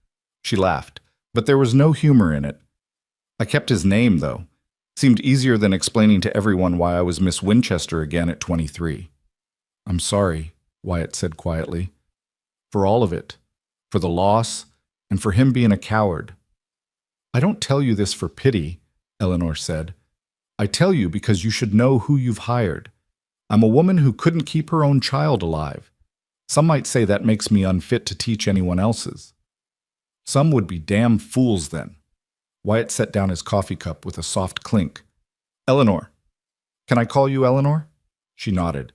A: She laughed, but there was no humor in it. I kept his name, though. Seemed easier than explaining to everyone why I was Miss Winchester again at 23. I'm sorry, Wyatt said quietly. For all of it. For the loss, and for him being a coward. I don't tell you this for pity, Eleanor said. I tell you because you should know who you've hired. I'm a woman who couldn't keep her own child alive. Some might say that makes me unfit to teach anyone else's. Some would be damn fools then. Wyatt set down his coffee cup with a soft clink. Eleanor. Can I call you Eleanor? She nodded.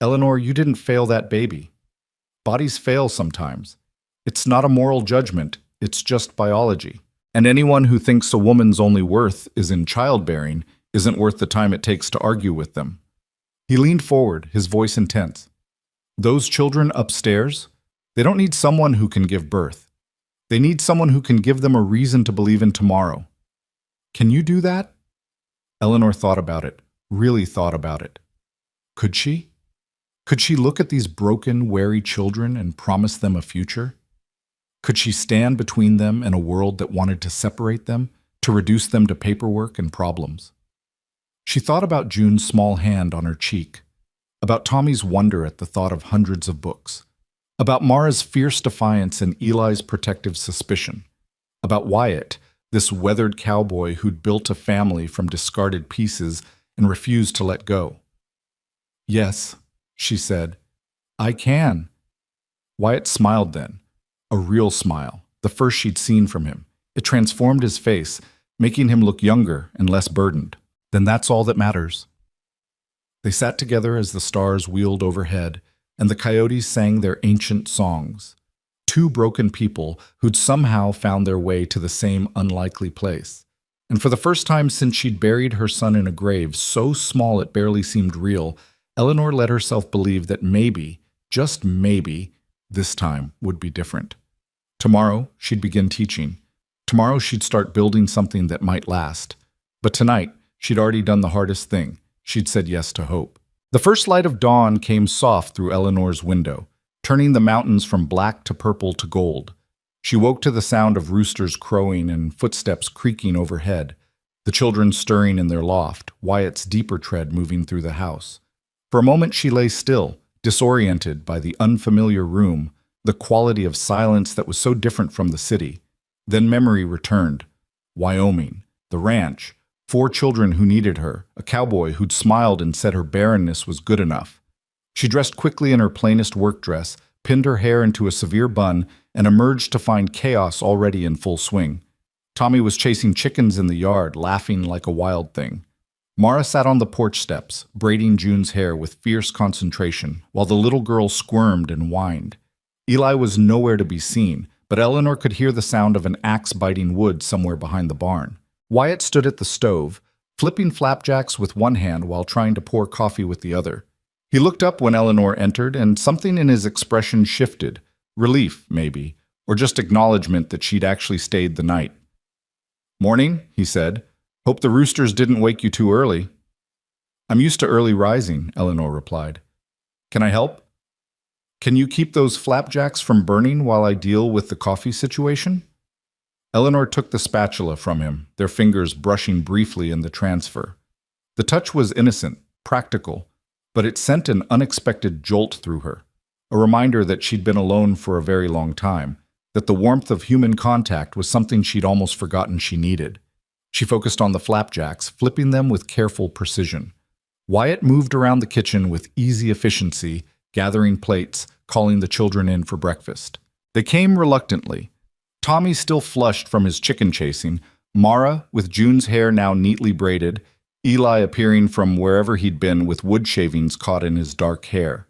A: Eleanor, you didn't fail that baby. Bodies fail sometimes. It's not a moral judgment, it's just biology. And anyone who thinks a woman's only worth is in childbearing isn't worth the time it takes to argue with them. He leaned forward, his voice intense. Those children upstairs, they don't need someone who can give birth. They need someone who can give them a reason to believe in tomorrow. Can you do that? Eleanor thought about it, really thought about it. Could she? Could she look at these broken, wary children and promise them a future? Could she stand between them and a world that wanted to separate them, to reduce them to paperwork and problems? She thought about June's small hand on her cheek, about Tommy's wonder at the thought of hundreds of books, about Mara's fierce defiance and Eli's protective suspicion, about Wyatt, this weathered cowboy who'd built a family from discarded pieces and refused to let go. Yes, she said, I can. Wyatt smiled then, a real smile, the first she'd seen from him. It transformed his face, making him look younger and less burdened. Then that's all that matters. They sat together as the stars wheeled overhead, and the coyotes sang their ancient songs. Two broken people who'd somehow found their way to the same unlikely place. And for the first time since she'd buried her son in a grave so small it barely seemed real, Eleanor let herself believe that maybe, just maybe, this time would be different. Tomorrow, she'd begin teaching. Tomorrow, she'd start building something that might last. But tonight, she'd already done the hardest thing. She'd said yes to hope. The first light of dawn came soft through Eleanor's window, turning the mountains from black to purple to gold. She woke to the sound of roosters crowing and footsteps creaking overhead, the children stirring in their loft, Wyatt's deeper tread moving through the house. For a moment she lay still, disoriented by the unfamiliar room, the quality of silence that was so different from the city. Then memory returned. Wyoming, the ranch, 4 children who needed her, a cowboy who'd smiled and said her barrenness was good enough. She dressed quickly in her plainest work dress, pinned her hair into a severe bun, and emerged to find chaos already in full swing. Tommy was chasing chickens in the yard, laughing like a wild thing. Mara sat on the porch steps, braiding June's hair with fierce concentration, while the little girl squirmed and whined. Eli was nowhere to be seen, but Eleanor could hear the sound of an axe biting wood somewhere behind the barn. Wyatt stood at the stove, flipping flapjacks with one hand while trying to pour coffee with the other. He looked up when Eleanor entered, and something in his expression shifted. Relief, maybe, or just acknowledgement that she'd actually stayed the night. "Morning," he said. "Hope the roosters didn't wake you too early." "I'm used to early rising," Eleanor replied. "Can I help?" "Can you keep those flapjacks from burning while I deal with the coffee situation?" Eleanor took the spatula from him, their fingers brushing briefly in the transfer. The touch was innocent, practical, but it sent an unexpected jolt through her, a reminder that she'd been alone for a very long time, that the warmth of human contact was something she'd almost forgotten she needed. She focused on the flapjacks, flipping them with careful precision. Wyatt moved around the kitchen with easy efficiency, gathering plates, calling the children in for breakfast. They came reluctantly. Tommy still flushed from his chicken chasing, Mara, with June's hair now neatly braided, Eli appearing from wherever he'd been with wood shavings caught in his dark hair.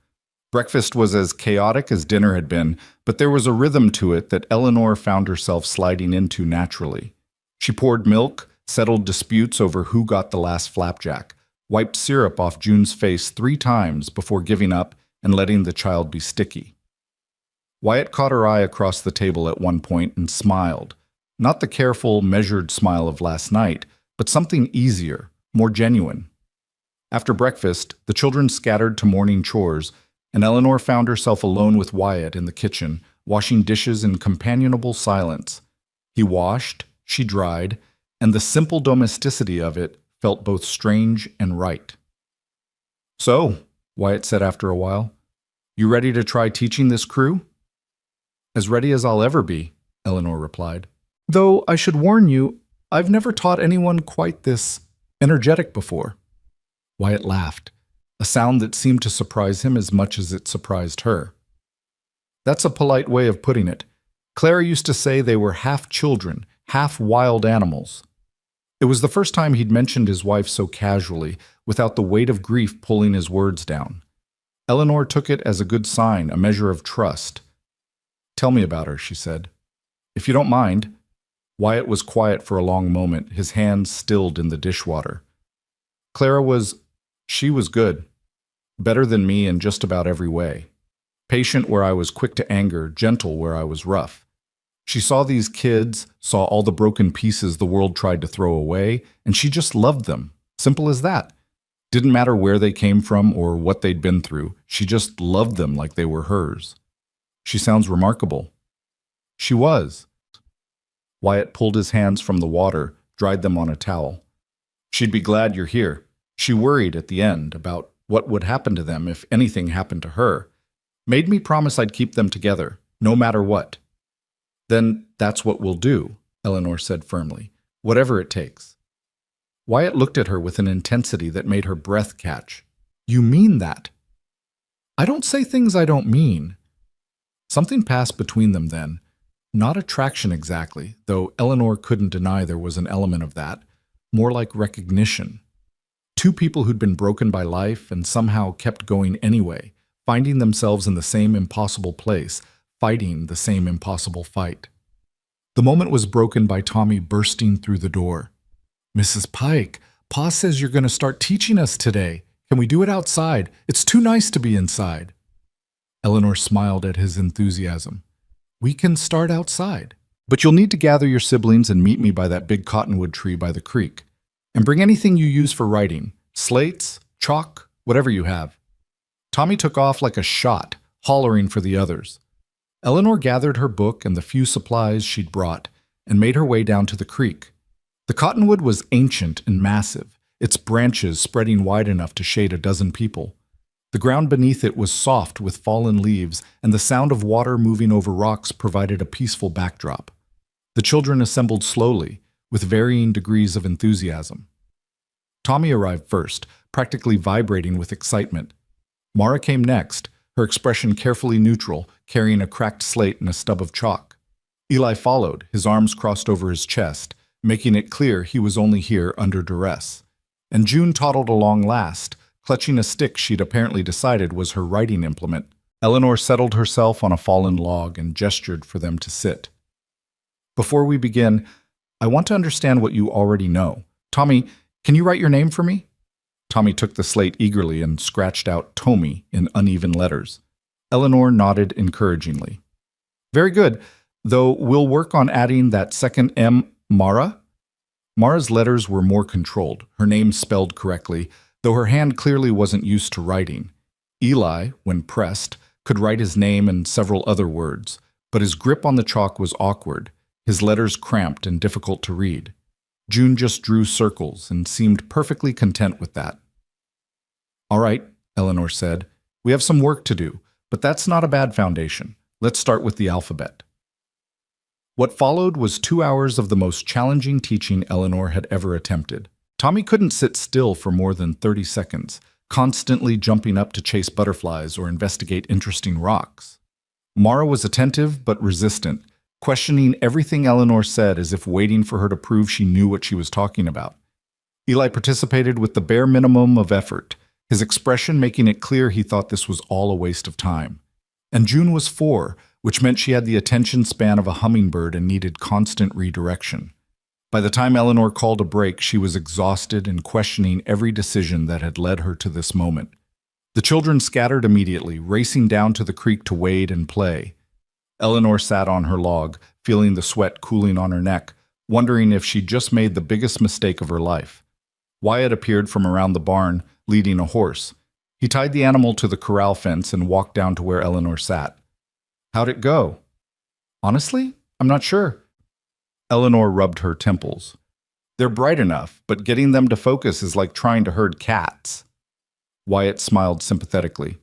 A: Breakfast was as chaotic as dinner had been, but there was a rhythm to it that Eleanor found herself sliding into naturally. She poured milk, settled disputes over who got the last flapjack, wiped syrup off June's face 3 times before giving up and letting the child be sticky. Wyatt caught her eye across the table at one point and smiled. Not the careful, measured smile of last night, but something easier, more genuine. After breakfast, the children scattered to morning chores, and Eleanor found herself alone with Wyatt in the kitchen, washing dishes in companionable silence. He washed, she dried, and the simple domesticity of it felt both strange and right. "So," Wyatt said after a while, "you ready to try teaching this crew?" "As ready as I'll ever be," Eleanor replied. "Though I should warn you, I've never taught anyone quite this energetic before." Wyatt laughed, a sound that seemed to surprise him as much as it surprised her. "That's a polite way of putting it. Clara used to say they were half children, half wild animals." It was the first time he'd mentioned his wife so casually, without the weight of grief pulling his words down. Eleanor took it as a good sign, a measure of trust. "Tell me about her," she said. "If you don't mind." Wyatt was quiet for a long moment, his hands stilled in the dishwater. She was good. Better than me in just about every way. Patient where I was quick to anger, gentle where I was rough. She saw these kids, saw all the broken pieces the world tried to throw away, and she just loved them. Simple as that. Didn't matter where they came from or what they'd been through. She just loved them like they were hers. She sounds remarkable. She was. Wyatt pulled his hands from the water, dried them on a towel. She'd be glad you're here. She worried at the end about what would happen to them if anything happened to her. Made me promise I'd keep them together, no matter what. Then that's what we'll do, Eleanor said firmly, whatever it takes. Wyatt looked at her with an intensity that made her breath catch. You mean that? I don't say things I don't mean. Something passed between them then. Not attraction exactly, though Eleanor couldn't deny there was an element of that. More like recognition. Two people who'd been broken by life and somehow kept going anyway, finding themselves in the same impossible place, fighting the same impossible fight. The moment was broken by Tommy bursting through the door. Mrs. Pike, Pa says you're going to start teaching us today. Can we do it outside? It's too nice to be inside. Eleanor smiled at his enthusiasm. We can start outside. But you'll need to gather your siblings and meet me by that big cottonwood tree by the creek. And bring anything you use for writing, slates, chalk, whatever you have. Tommy took off like a shot, hollering for the others. Eleanor gathered her book and the few supplies she'd brought and made her way down to the creek. The cottonwood was ancient and massive, its branches spreading wide enough to shade a dozen people. The ground beneath it was soft with fallen leaves, and the sound of water moving over rocks provided a peaceful backdrop. The children assembled slowly, with varying degrees of enthusiasm. Tommy arrived first, practically vibrating with excitement. Mara came next, her expression carefully neutral, carrying a cracked slate and a stub of chalk. Eli followed, his arms crossed over his chest, making it clear he was only here under duress. And June toddled along last, clutching a stick she'd apparently decided was her writing implement. Eleanor settled herself on a fallen log and gestured for them to sit. Before we begin, I want to understand what you already know. Tommy, can you write your name for me? Tommy took the slate eagerly and scratched out Tommy in uneven letters. Eleanor nodded encouragingly. Very good, though we'll work on adding that second M, Mara. Mara's letters were more controlled, her name spelled correctly, though her hand clearly wasn't used to writing. Eli, when pressed, could write his name and several other words, but his grip on the chalk was awkward, his letters cramped and difficult to read. June just drew circles and seemed perfectly content with that. All right, Eleanor said, we have some work to do, but that's not a bad foundation. Let's start with the alphabet. What followed was 2 hours of the most challenging teaching Eleanor had ever attempted. Tommy couldn't sit still for more than 30 seconds, constantly jumping up to chase butterflies or investigate interesting rocks. Mara was attentive but resistant, questioning everything Eleanor said as if waiting for her to prove she knew what she was talking about. Eli participated with the bare minimum of effort, his expression making it clear he thought this was all a waste of time. And June was 4, which meant she had the attention span of a hummingbird and needed constant redirection. By the time Eleanor called a break, she was exhausted and questioning every decision that had led her to this moment. The children scattered immediately, racing down to the creek to wade and play. Eleanor sat on her log, feeling the sweat cooling on her neck, wondering if she'd just made the biggest mistake of her life. Wyatt appeared from around the barn, leading a horse. He tied the animal to the corral fence and walked down to where Eleanor sat. How'd it go? Honestly, I'm not sure. Eleanor rubbed her temples. They're bright enough, but getting them to focus is like trying to herd cats. Wyatt smiled sympathetically.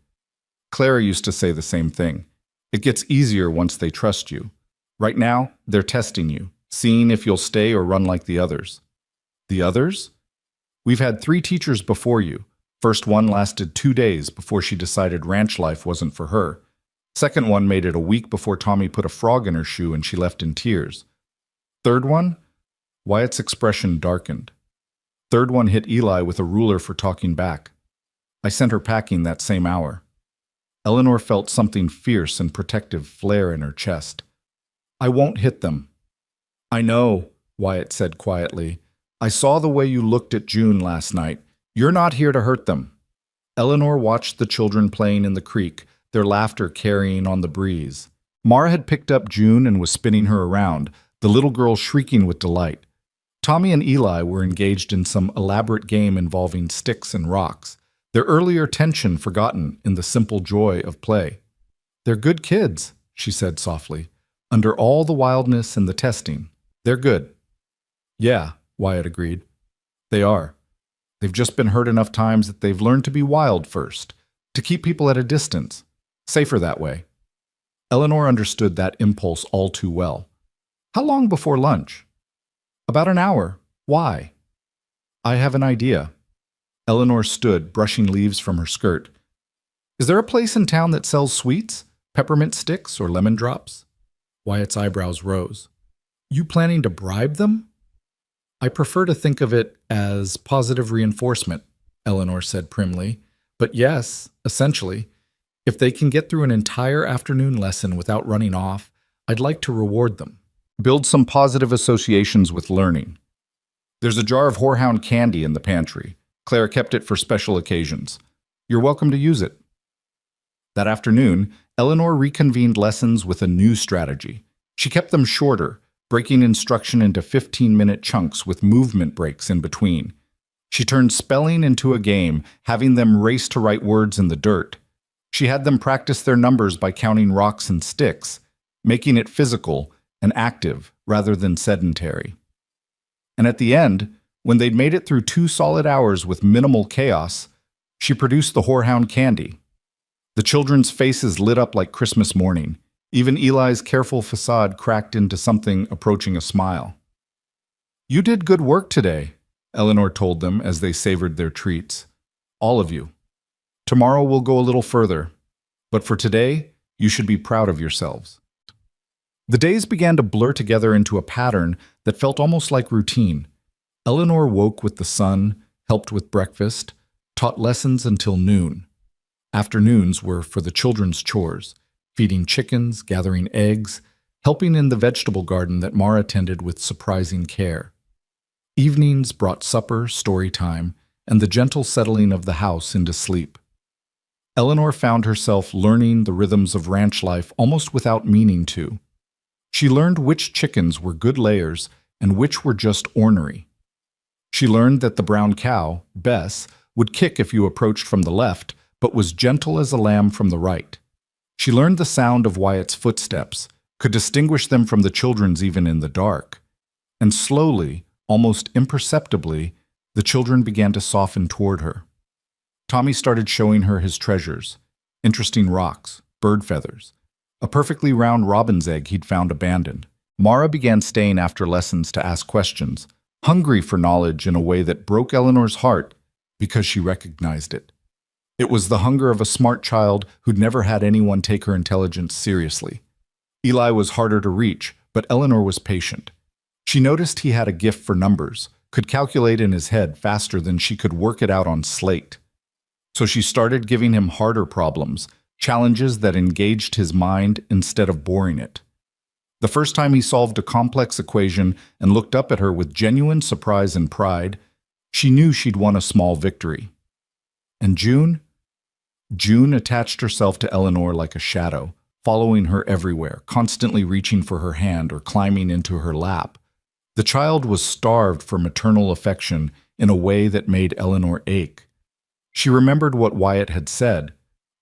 A: Clara used to say the same thing. It gets easier once they trust you. Right now, they're testing you, seeing if you'll stay or run like the others. The others? We've had 3 teachers before you. First one lasted 2 days before she decided ranch life wasn't for her. Second one made it a week before Tommy put a frog in her shoe and she left in tears. Third one? Wyatt's expression darkened. Third one hit Eli with a ruler for talking back. I sent her packing that same hour. Eleanor felt something fierce and protective flare in her chest. I won't hit them. I know, Wyatt said quietly. I saw the way you looked at June last night. You're not here to hurt them. Eleanor watched the children playing in the creek, their laughter carrying on the breeze. Mara had picked up June and was spinning her around, the little girl shrieking with delight. Tommy and Eli were engaged in some elaborate game involving sticks and rocks, their earlier tension forgotten in the simple joy of play. They're good kids, she said softly. Under all the wildness and the testing, they're good. Yeah, Wyatt agreed. They are. They've just been hurt enough times that they've learned to be wild first, to keep people at a distance, safer that way. Eleanor understood that impulse all too well. How long before lunch? About an hour. Why? I have an idea. Eleanor stood, brushing leaves from her skirt. Is there a place in town that sells sweets, peppermint sticks, or lemon drops? Wyatt's eyebrows rose. You planning to bribe them? I prefer to think of it as positive reinforcement, Eleanor said primly. But yes, essentially, if they can get through an entire afternoon lesson without running off, I'd like to reward them. Build some positive associations with learning. There's a jar of horehound candy in the pantry. Claire kept it for special occasions. You're welcome to use it. That afternoon, Eleanor reconvened lessons with a new strategy. She kept them shorter, breaking instruction into 15-minute chunks with movement breaks in between. She turned spelling into a game, having them race to write words in the dirt. She had them practice their numbers by counting rocks and sticks, making it physical and active rather than sedentary. And at the end, when they'd made it through 2 solid hours with minimal chaos, she produced the horehound candy. The children's faces lit up like Christmas morning. Even Eli's careful facade cracked into something approaching a smile. You did good work today, Eleanor told them as they savored their treats. All of you. Tomorrow we'll go a little further, but for today, you should be proud of yourselves. The days began to blur together into a pattern that felt almost like routine. Eleanor woke with the sun, helped with breakfast, taught lessons until noon. Afternoons were for the children's chores, feeding chickens, gathering eggs, helping in the vegetable garden that Mara tended with surprising care. Evenings brought supper, story time, and the gentle settling of the house into sleep. Eleanor found herself learning the rhythms of ranch life almost without meaning to. She learned which chickens were good layers and which were just ornery. She learned that the brown cow, Bess, would kick if you approached from the left, but was gentle as a lamb from the right. She learned the sound of Wyatt's footsteps, could distinguish them from the children's even in the dark. And slowly, almost imperceptibly, the children began to soften toward her. Tommy started showing her his treasures, interesting rocks, bird feathers, a perfectly round robin's egg he'd found abandoned. Mara began staying after lessons to ask questions, hungry for knowledge in a way that broke Eleanor's heart because she recognized it. It was the hunger of a smart child who'd never had anyone take her intelligence seriously. Eli was harder to reach, but Eleanor was patient. She noticed he had a gift for numbers, could calculate in his head faster than she could work it out on slate. So she started giving him harder problems, challenges that engaged his mind instead of boring it. The first time he solved a complex equation and looked up at her with genuine surprise and pride, she knew she'd won a small victory. And June? June attached herself to Eleanor like a shadow, following her everywhere, constantly reaching for her hand or climbing into her lap. The child was starved for maternal affection in a way that made Eleanor ache. She remembered what Wyatt had said,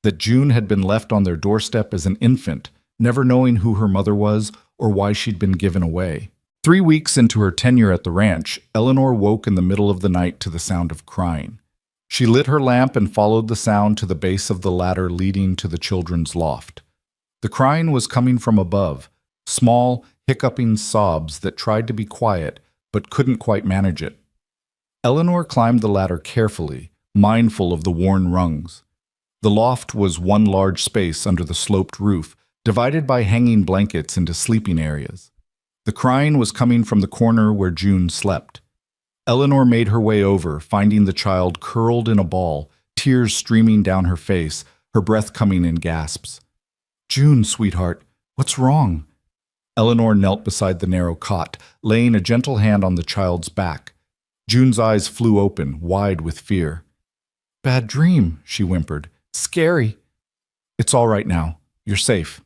A: that June had been left on their doorstep as an infant, never knowing who her mother was or why she'd been given away. 3 weeks into her tenure at the ranch, Eleanor woke in the middle of the night to the sound of crying. She lit her lamp and followed the sound to the base of the ladder leading to the children's loft. The crying was coming from above, small, hiccuping sobs that tried to be quiet but couldn't quite manage it. Eleanor climbed the ladder carefully, mindful of the worn rungs. The loft was one large space under the sloped roof, divided by hanging blankets into sleeping areas. The crying was coming from the corner where June slept. Eleanor made her way over, finding the child curled in a ball, tears streaming down her face, her breath coming in gasps. "June, sweetheart, what's wrong?" Eleanor knelt beside the narrow cot, laying a gentle hand on the child's back. June's eyes flew open, wide with fear. "Bad dream," she whimpered. "Scary." "It's all right now. You're safe."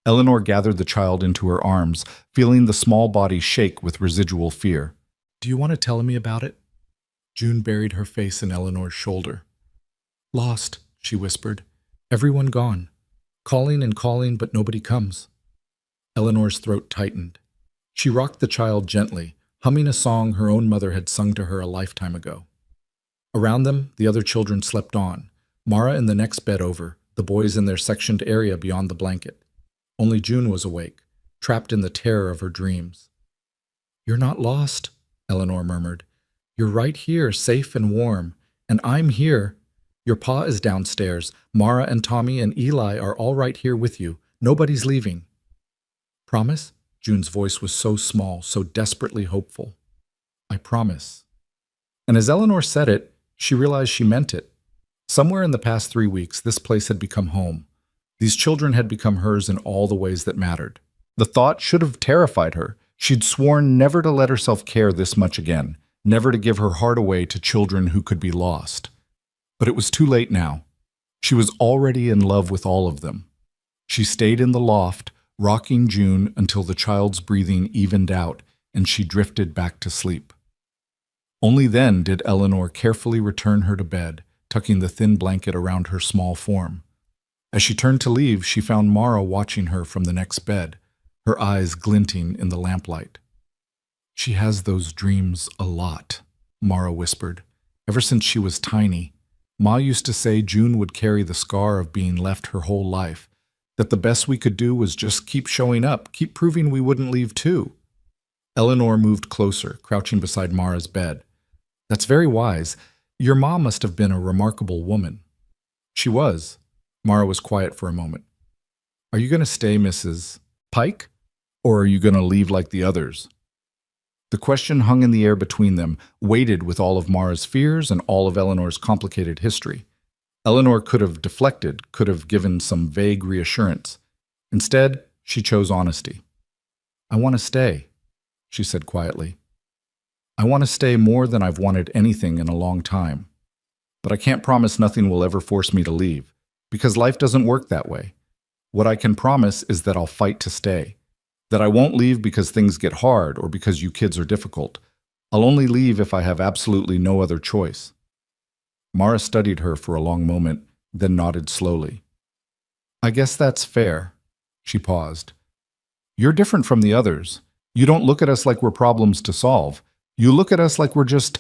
A: Eleanor gathered the child into her arms, feeling the small body shake with residual fear. "Do you want to tell me about it?" June buried her face in Eleanor's shoulder. "Lost," she whispered. "Everyone gone. Calling and calling, but nobody comes." Eleanor's throat tightened. She rocked the child gently, humming a song her own mother had sung to her a lifetime ago. Around them, the other children slept on, Mara in the next bed over, the boys in their sectioned area beyond the blanket. Only June was awake, trapped in the terror of her dreams. "You're not lost," Eleanor murmured. "You're right here, safe and warm. And I'm here. Your pa is downstairs. Mara and Tommy and Eli are all right here with you. Nobody's leaving." "Promise?" June's voice was so small, so desperately hopeful. "I promise." And as Eleanor said it, she realized she meant it. Somewhere in the past 3 weeks, this place had become home. These children had become hers in all the ways that mattered. The thought should have terrified her. She'd sworn never to let herself care this much again, never to give her heart away to children who could be lost. But it was too late now. She was already in love with all of them. She stayed in the loft, rocking June until the child's breathing evened out and she drifted back to sleep. Only then did Eleanor carefully return her to bed, tucking the thin blanket around her small form. As she turned to leave, she found Mara watching her from the next bed, her eyes glinting in the lamplight. "She has those dreams a lot," Mara whispered. "Ever since she was tiny, Ma used to say June would carry the scar of being left her whole life, that the best we could do was just keep showing up, keep proving we wouldn't leave too." Eleanor moved closer, crouching beside Mara's bed. "That's very wise. Your mom must have been a remarkable woman." "She was." Mara was quiet for a moment. "Are you going to stay, Mrs. Pike? Or are you going to leave like the others?" The question hung in the air between them, weighted with all of Mara's fears and all of Eleanor's complicated history. Eleanor could have deflected, could have given some vague reassurance. Instead, she chose honesty. "I want to stay," she said quietly. "I want to stay more than I've wanted anything in a long time. But I can't promise nothing will ever force me to leave, because life doesn't work that way. What I can promise is that I'll fight to stay. That I won't leave because things get hard or because you kids are difficult. I'll only leave if I have absolutely no other choice." Mara studied her for a long moment, then nodded slowly. "I guess that's fair." She paused. "You're different from the others. You don't look at us like we're problems to solve. You look at us like we're just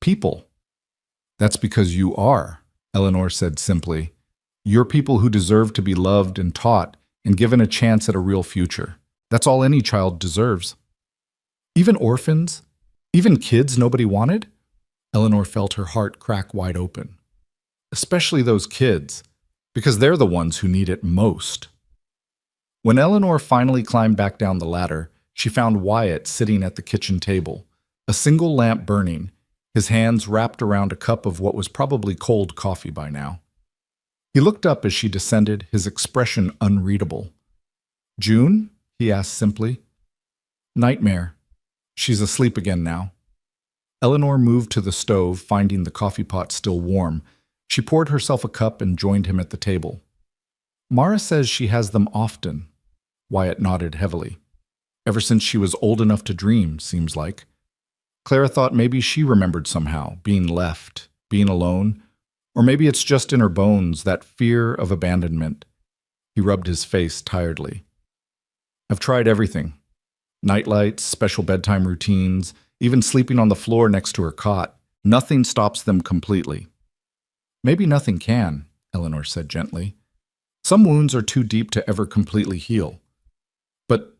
A: people." "That's because you are," Eleanor said simply. "You're people who deserve to be loved and taught and given a chance at a real future. That's all any child deserves." "Even orphans? Even kids nobody wanted?" Eleanor felt her heart crack wide open. "Especially those kids, because they're the ones who need it most." When Eleanor finally climbed back down the ladder, she found Wyatt sitting at the kitchen table, a single lamp burning, his hands wrapped around a cup of what was probably cold coffee by now. He looked up as she descended, his expression unreadable. "June?" he asked simply. "Nightmare. She's asleep again now." Eleanor moved to the stove, finding the coffee pot still warm. She poured herself a cup and joined him at the table. "Mara says she has them often." Wyatt nodded heavily. "Ever since she was old enough to dream, seems like. Clara thought maybe she remembered somehow, being left, being alone, or maybe it's just in her bones, that fear of abandonment." He rubbed his face tiredly. "I've tried everything. Nightlights, special bedtime routines, even sleeping on the floor next to her cot. Nothing stops them completely." "Maybe nothing can," Eleanor said gently. "Some wounds are too deep to ever completely heal. But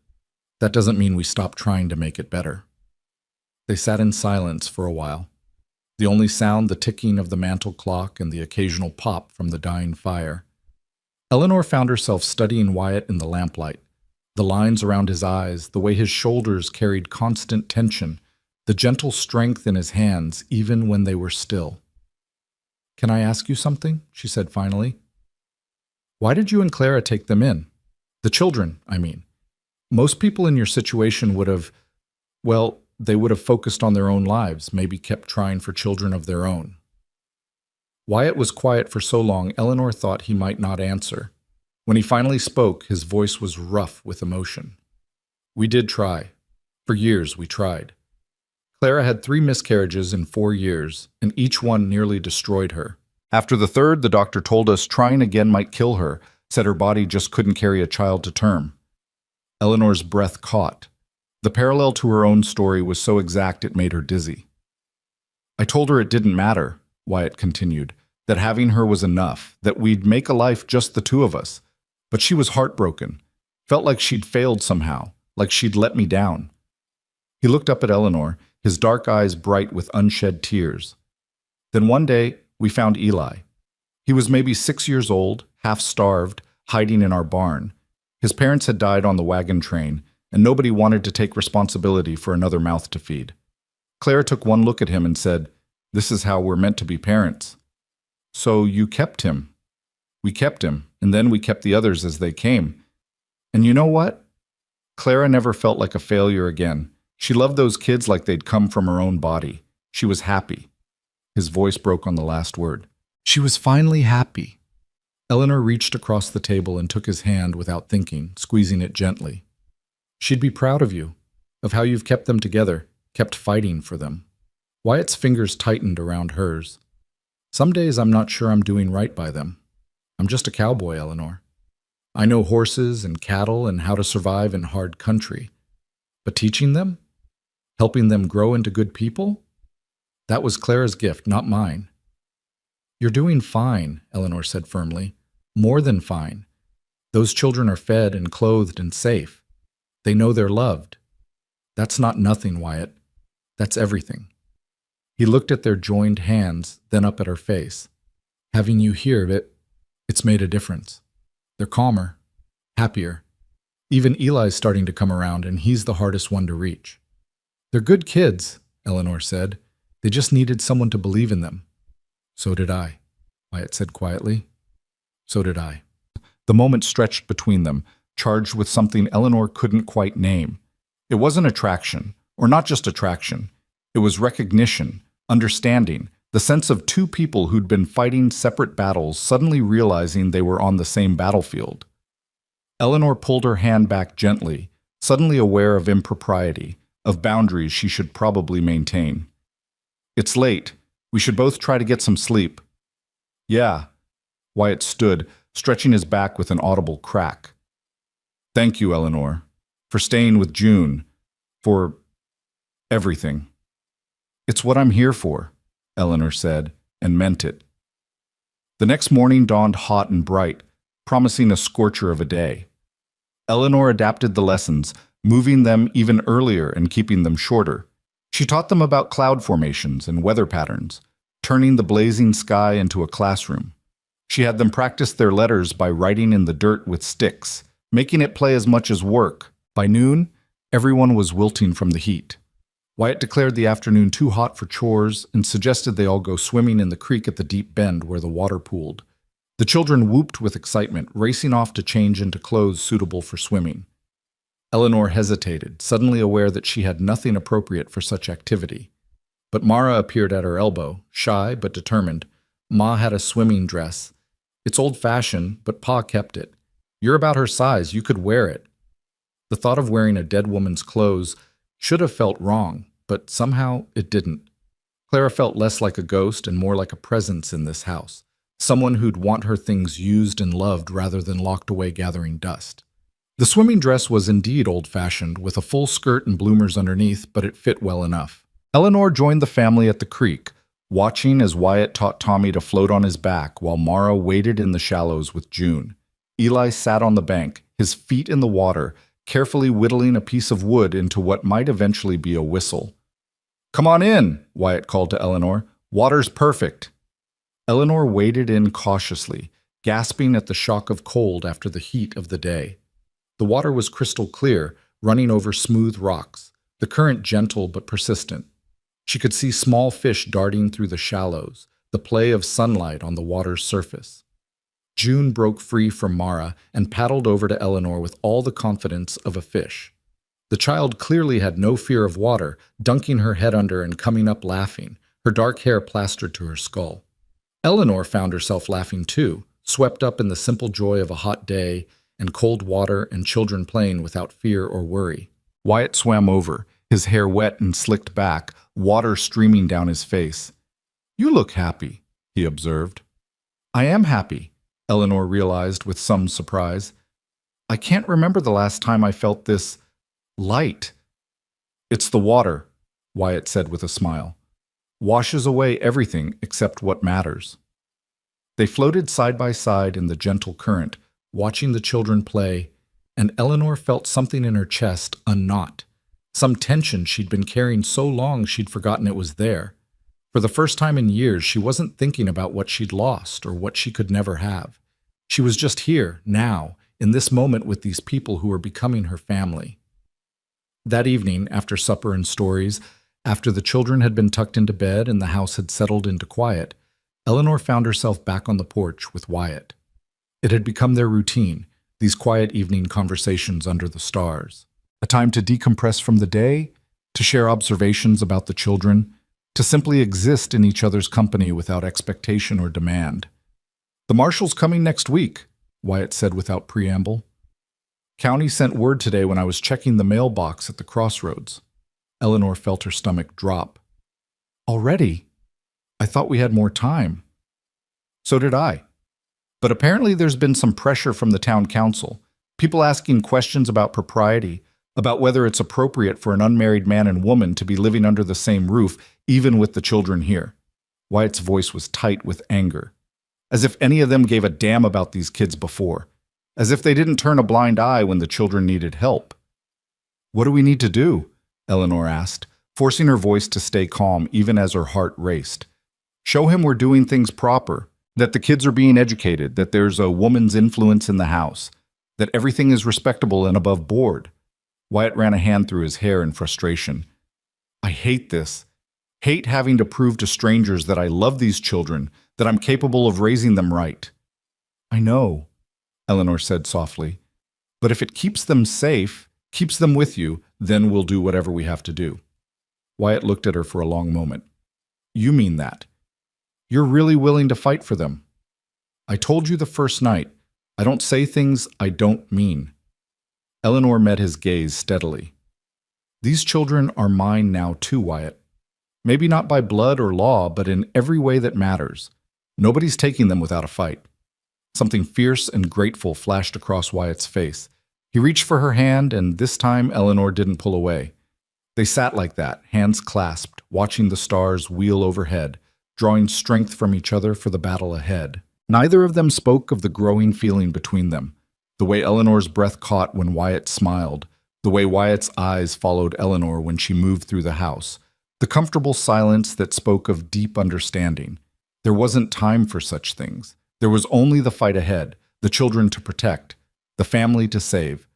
A: that doesn't mean we stop trying to make it better." They sat in silence for a while. The only sound the ticking of the mantel clock and the occasional pop from the dying fire. Eleanor found herself studying Wyatt in the lamplight. The lines around his eyes, the way his shoulders carried constant tension, the gentle strength in his hands even when they were still. "Can I ask you something?" she said finally. Why did you and Clara take them in? The children, I mean. Most people in your situation would have, well, they would have focused on their own lives, maybe kept trying for children of their own. Wyatt was quiet for so long, Eleanor thought he might not answer. When he finally spoke, his voice was rough with emotion. We did try. For years, we tried. Clara had 3 miscarriages in 4 years, and each one nearly destroyed her. After the third, the doctor told us trying again might kill her, said her body just couldn't carry a child to term. Eleanor's breath caught. The parallel to her own story was so exact it made her dizzy. I told her it didn't matter, Wyatt continued, that having her was enough, that we'd make a life just the 2 of us. But she was heartbroken, felt like she'd failed somehow, like she'd let me down. He looked up at Eleanor, his dark eyes bright with unshed tears. Then one day, we found Eli. He was maybe 6 years old, half-starved, hiding in our barn. His parents had died on the wagon train, and nobody wanted to take responsibility for another mouth to feed. Claire took one look at him and said, "This is how we're meant to be parents." "So you kept him?" "We kept him, and then we kept the others as they came. And you know what? Clara never felt like a failure again. She loved those kids like they'd come from her own body. She was happy." His voice broke on the last word. She was finally happy. Eleanor reached across the table and took his hand without thinking, squeezing it gently. She'd be proud of you, of how you've kept them together, kept fighting for them. Wyatt's fingers tightened around hers. Some days I'm not sure I'm doing right by them. I'm just a cowboy, Eleanor. I know horses and cattle and how to survive in hard country. But teaching them? Helping them grow into good people? That was Clara's gift, not mine. You're doing fine, Eleanor said firmly. More than fine. Those children are fed and clothed and safe. They know they're loved. That's not nothing, Wyatt. That's everything. He looked at their joined hands, then up at her face. Having you here, it's made a difference. They're calmer, happier. Even Eli's starting to come around, and he's the hardest one to reach. They're good kids, Eleanor said. They just needed someone to believe in them. So did I, Wyatt said quietly. So did I. The moment stretched between them, charged with something Eleanor couldn't quite name. It wasn't attraction, or not just attraction. It was recognition, understanding, the sense of 2 people who'd been fighting separate battles suddenly realizing they were on the same battlefield. Eleanor pulled her hand back gently, suddenly aware of impropriety, of boundaries she should probably maintain. It's late. We should both try to get some sleep. Yeah. Wyatt stood, stretching his back with an audible crack. Thank you, Eleanor, for staying with June, for everything. It's what I'm here for, Eleanor said, and meant it. The next morning dawned hot and bright, promising a scorcher of a day. Eleanor adapted the lessons, moving them even earlier and keeping them shorter. She taught them about cloud formations and weather patterns, turning the blazing sky into a classroom. She had them practice their letters by writing in the dirt with sticks, making it play as much as work. By noon, everyone was wilting from the heat. Wyatt declared the afternoon too hot for chores and suggested they all go swimming in the creek at the deep bend where the water pooled. The children whooped with excitement, racing off to change into clothes suitable for swimming. Eleanor hesitated, suddenly aware that she had nothing appropriate for such activity. But Mara appeared at her elbow, shy but determined. Ma had a swimming dress. It's old-fashioned, but Pa kept it. You're about her size, you could wear it. The thought of wearing a dead woman's clothes should have felt wrong, but somehow it didn't. Clara felt less like a ghost and more like a presence in this house, someone who'd want her things used and loved rather than locked away gathering dust. The swimming dress was indeed old-fashioned, with a full skirt and bloomers underneath, but it fit well enough. Eleanor joined the family at the creek, watching as Wyatt taught Tommy to float on his back while Mara waded in the shallows with June. Eli sat on the bank, his feet in the water, carefully whittling a piece of wood into what might eventually be a whistle. "Come on in," Wyatt called to Eleanor. "Water's perfect." Eleanor waded in cautiously, gasping at the shock of cold after the heat of the day. The water was crystal clear, running over smooth rocks, the current gentle but persistent. She could see small fish darting through the shallows, the play of sunlight on the water's surface. June broke free from Mara and paddled over to Eleanor with all the confidence of a fish. The child clearly had no fear of water, dunking her head under and coming up laughing, her dark hair plastered to her skull. Eleanor found herself laughing too, swept up in the simple joy of a hot day and cold water and children playing without fear or worry. Wyatt swam over, his hair wet and slicked back, water streaming down his face. "You look happy," he observed. "I am happy," Eleanor realized with some surprise. "I can't remember the last time I felt this light." "It's the water," Wyatt said with a smile. "Washes away everything except what matters." They floated side by side in the gentle current, watching the children play, and Eleanor felt something in her chest unknot, some tension she'd been carrying so long she'd forgotten it was there. For the first time in years, she wasn't thinking about what she'd lost or what she could never have. She was just here, now, in this moment with these people who were becoming her family. That evening, after supper and stories, after the children had been tucked into bed and the house had settled into quiet, Eleanor found herself back on the porch with Wyatt. It had become their routine, these quiet evening conversations under the stars. A time to decompress from the day, to share observations about the children, to simply exist in each other's company without expectation or demand. "The marshal's coming next week," Wyatt said without preamble. "County sent word today when I was checking the mailbox at the crossroads." Eleanor felt her stomach drop. "Already? I thought we had more time." "So did I. But apparently there's been some pressure from the town council, people asking questions about propriety, about whether it's appropriate for an unmarried man and woman to be living under the same roof, even with the children here." Wyatt's voice was tight with anger. As if any of them gave a damn about these kids before. As if they didn't turn a blind eye when the children needed help. "What do we need to do?" Eleanor asked, forcing her voice to stay calm even as her heart raced. "Show him we're doing things proper, that the kids are being educated, that there's a woman's influence in the house, that everything is respectable and above board." Wyatt ran a hand through his hair in frustration. "I hate this. Hate having to prove to strangers that I love these children, that I'm capable of raising them right." "I know," Eleanor said softly. "But if it keeps them safe, keeps them with you, then we'll do whatever we have to do." Wyatt looked at her for a long moment. "You mean that? You're really willing to fight for them?" "I told you the first night, I don't say things I don't mean." Eleanor met his gaze steadily. "These children are mine now too, Wyatt. Maybe not by blood or law, but in every way that matters. Nobody's taking them without a fight." Something fierce and grateful flashed across Wyatt's face. He reached for her hand, and this time Eleanor didn't pull away. They sat like that, hands clasped, watching the stars wheel overhead, drawing strength from each other for the battle ahead. Neither of them spoke of the growing feeling between them, the way Eleanor's breath caught when Wyatt smiled, the way Wyatt's eyes followed Eleanor when she moved through the house, the comfortable silence that spoke of deep understanding. There wasn't time for such things. There was only the fight ahead, the children to protect, the family to save.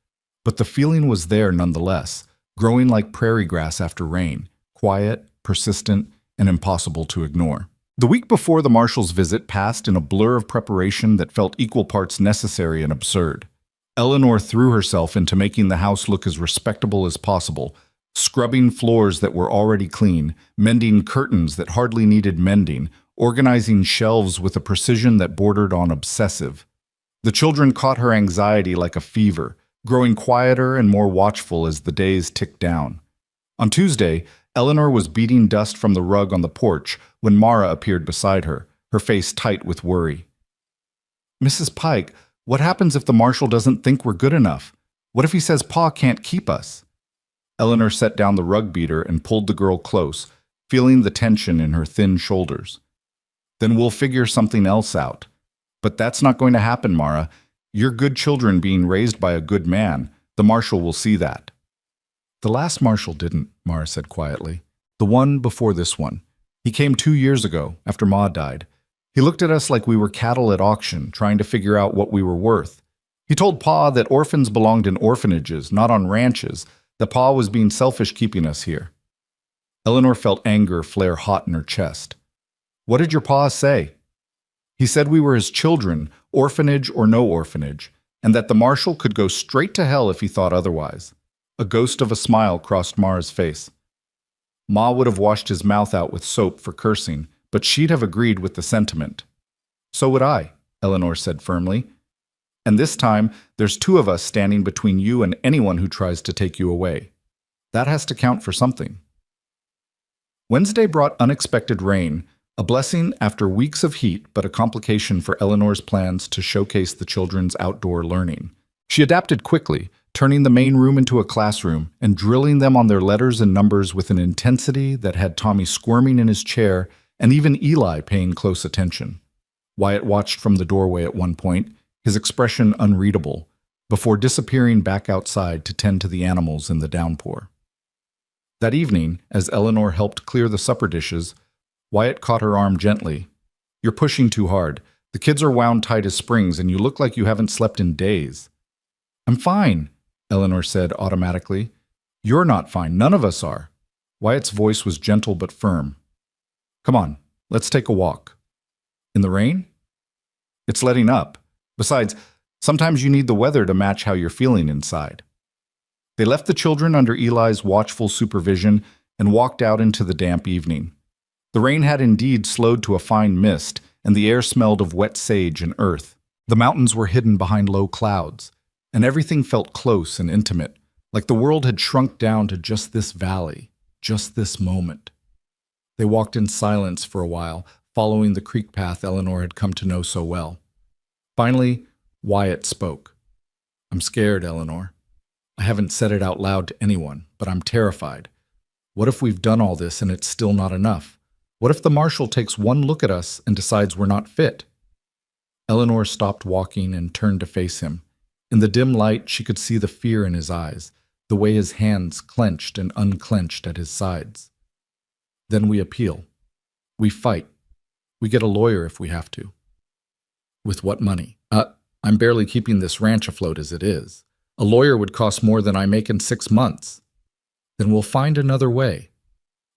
A: But the feeling was there nonetheless, growing like prairie grass after rain, quiet, persistent, and impossible to ignore. The week before the marshal's visit passed in a blur of preparation that felt equal parts necessary and absurd. Eleanor threw herself into making the house look as respectable as possible, scrubbing floors that were already clean, mending curtains that hardly needed mending, organizing shelves with a precision that bordered on obsessive. The children caught her anxiety like a fever, growing quieter and more watchful as the days ticked down. On Tuesday, Eleanor was beating dust from the rug on the porch when Mara appeared beside her, her face tight with worry. "Mrs. Pike, what happens if the marshal doesn't think we're good enough? What if he says Pa can't keep us?" Eleanor set down the rug beater and pulled the girl close, feeling the tension in her thin shoulders. "Then we'll figure something else out. But that's not going to happen, Mara. You're good children being raised by a good man. The marshal will see that." "The last marshal didn't," Mara said quietly. "The one before this one. He came 2 years ago, after Ma died. He looked at us like we were cattle at auction, trying to figure out what we were worth. He told Pa that orphans belonged in orphanages, not on ranches, that Pa was being selfish keeping us here." Eleanor felt anger flare hot in her chest. "What did your Pa say?" He said we were his children, orphanage or no orphanage, and that the marshal could go straight to hell if he thought otherwise. A ghost of a smile crossed Mara's face. Ma would have washed his mouth out with soap for cursing, but she'd have agreed with the sentiment. So would I, Eleanor said firmly. And this time, there's two of us standing between you and anyone who tries to take you away. That has to count for something. Wednesday brought unexpected rain, a blessing after weeks of heat, but a complication for Eleanor's plans to showcase the children's outdoor learning. She adapted quickly, turning the main room into a classroom and drilling them on their letters and numbers with an intensity that had Tommy squirming in his chair and even Eli paying close attention. Wyatt watched from the doorway at one point, his expression unreadable, before disappearing back outside to tend to the animals in the downpour. That evening, as Eleanor helped clear the supper dishes, Wyatt caught her arm gently. You're pushing too hard. The kids are wound tight as springs and you look like you haven't slept in days. I'm fine, Eleanor said automatically. You're not fine. None of us are. Wyatt's voice was gentle but firm. Come on, let's take a walk. In the rain? It's letting up. Besides, sometimes you need the weather to match how you're feeling inside. They left the children under Eli's watchful supervision and walked out into the damp evening. The rain had indeed slowed to a fine mist, and the air smelled of wet sage and earth. The mountains were hidden behind low clouds, and everything felt close and intimate, like the world had shrunk down to just this valley, just this moment. They walked in silence for a while, following the creek path Eleanor had come to know so well. Finally, Wyatt spoke. I'm scared, Eleanor. I haven't said it out loud to anyone, but I'm terrified. What if we've done all this and it's still not enough? What if the marshal takes one look at us and decides we're not fit? Eleanor stopped walking and turned to face him. In the dim light, she could see the fear in his eyes, the way his hands clenched and unclenched at his sides. Then we appeal. We fight. We get a lawyer if we have to. With what money? I'm barely keeping this ranch afloat as it is. A lawyer would cost more than I make in 6 months. Then we'll find another way.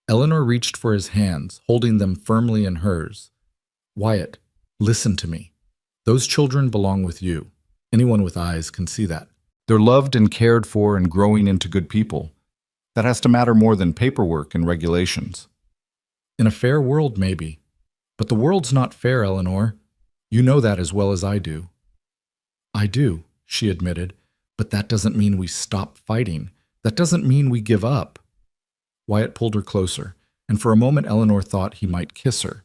A: Eleanor reached for his hands, holding them firmly in hers. Wyatt, listen to me. Those children belong with you. Anyone with eyes can see that. They're loved and cared for and growing into good people. That has to matter more than paperwork and regulations. In a fair world, maybe. But the world's not fair, Eleanor. You know that as well as I do. I do, she admitted, but that doesn't mean we stop fighting. That doesn't mean we give up. Wyatt pulled her closer, and for a moment Eleanor thought he might kiss her.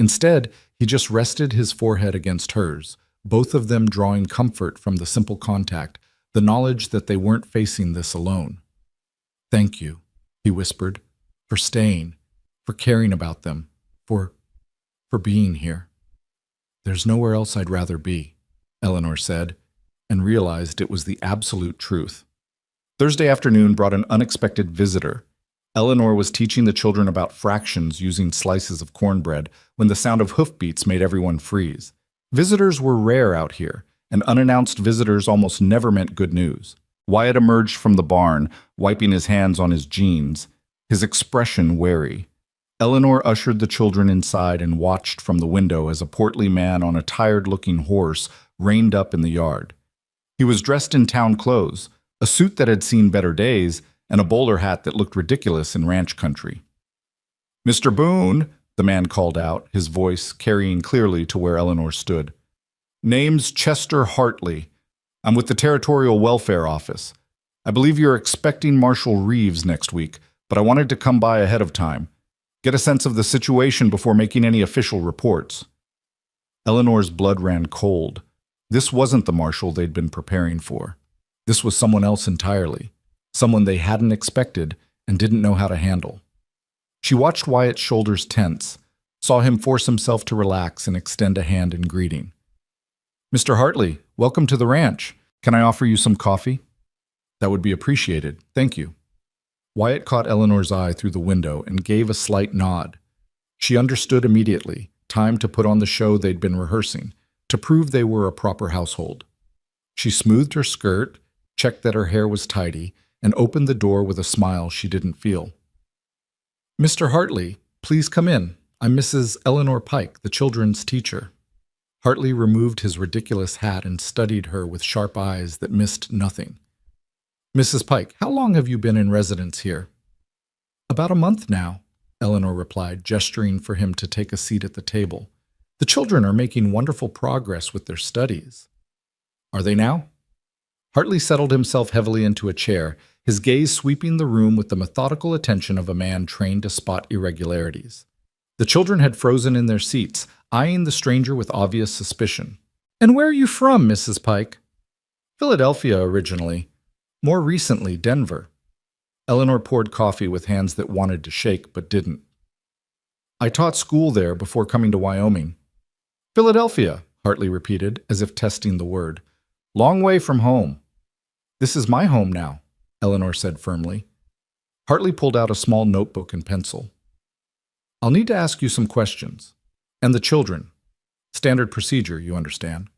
A: Instead, he just rested his forehead against hers, both of them drawing comfort from the simple contact, the knowledge that they weren't facing this alone. Thank you, he whispered, for staying, for caring about them, for being here. There's nowhere else I'd rather be, Eleanor said, and realized it was the absolute truth. Thursday afternoon brought an unexpected visitor. Eleanor was teaching the children about fractions using slices of cornbread when the sound of hoofbeats made everyone freeze. Visitors were rare out here, and unannounced visitors almost never meant good news. Wyatt emerged from the barn, wiping his hands on his jeans, his expression wary. Eleanor ushered the children inside and watched from the window as a portly man on a tired-looking horse reined up in the yard. He was dressed in town clothes, a suit that had seen better days, and a bowler hat that looked ridiculous in ranch country. Mr. Boone, the man called out, his voice carrying clearly to where Eleanor stood. Name's Chester Hartley. I'm with the Territorial Welfare Office. I believe you're expecting Marshal Reeves next week, but I wanted to come by ahead of time. Get a sense of the situation before making any official reports. Eleanor's blood ran cold. This wasn't the marshal they'd been preparing for. This was someone else entirely, someone they hadn't expected and didn't know how to handle. She watched Wyatt's shoulders tense, saw him force himself to relax and extend a hand in greeting. Mr. Hartley, welcome to the ranch. Can I offer you some coffee? That would be appreciated. Thank you. Wyatt caught Eleanor's eye through the window and gave a slight nod. She understood immediately, time to put on the show they'd been rehearsing, to prove they were a proper household. She smoothed her skirt, checked that her hair was tidy, and opened the door with a smile she didn't feel. Mr. Hartley, please come in. I'm Mrs. Eleanor Pike, the children's teacher. Hartley removed his ridiculous hat and studied her with sharp eyes that missed nothing. "Mrs. Pike, how long have you been in residence here?" "About a month now," Eleanor replied, gesturing for him to take a seat at the table. "The children are making wonderful progress with their studies." "Are they now?" Hartley settled himself heavily into a chair, his gaze sweeping the room with the methodical attention of a man trained to spot irregularities. The children had frozen in their seats, eyeing the stranger with obvious suspicion. "And where are you from, Mrs. Pike?" "Philadelphia originally. More recently, Denver." Eleanor poured coffee with hands that wanted to shake but didn't. "I taught school there before coming to Wyoming." "Philadelphia," Hartley repeated, as if testing the word. "Long way from home." "This is my home now," Eleanor said firmly. Hartley pulled out a small notebook and pencil. "I'll need to ask you some questions. And the children. Standard procedure, you understand."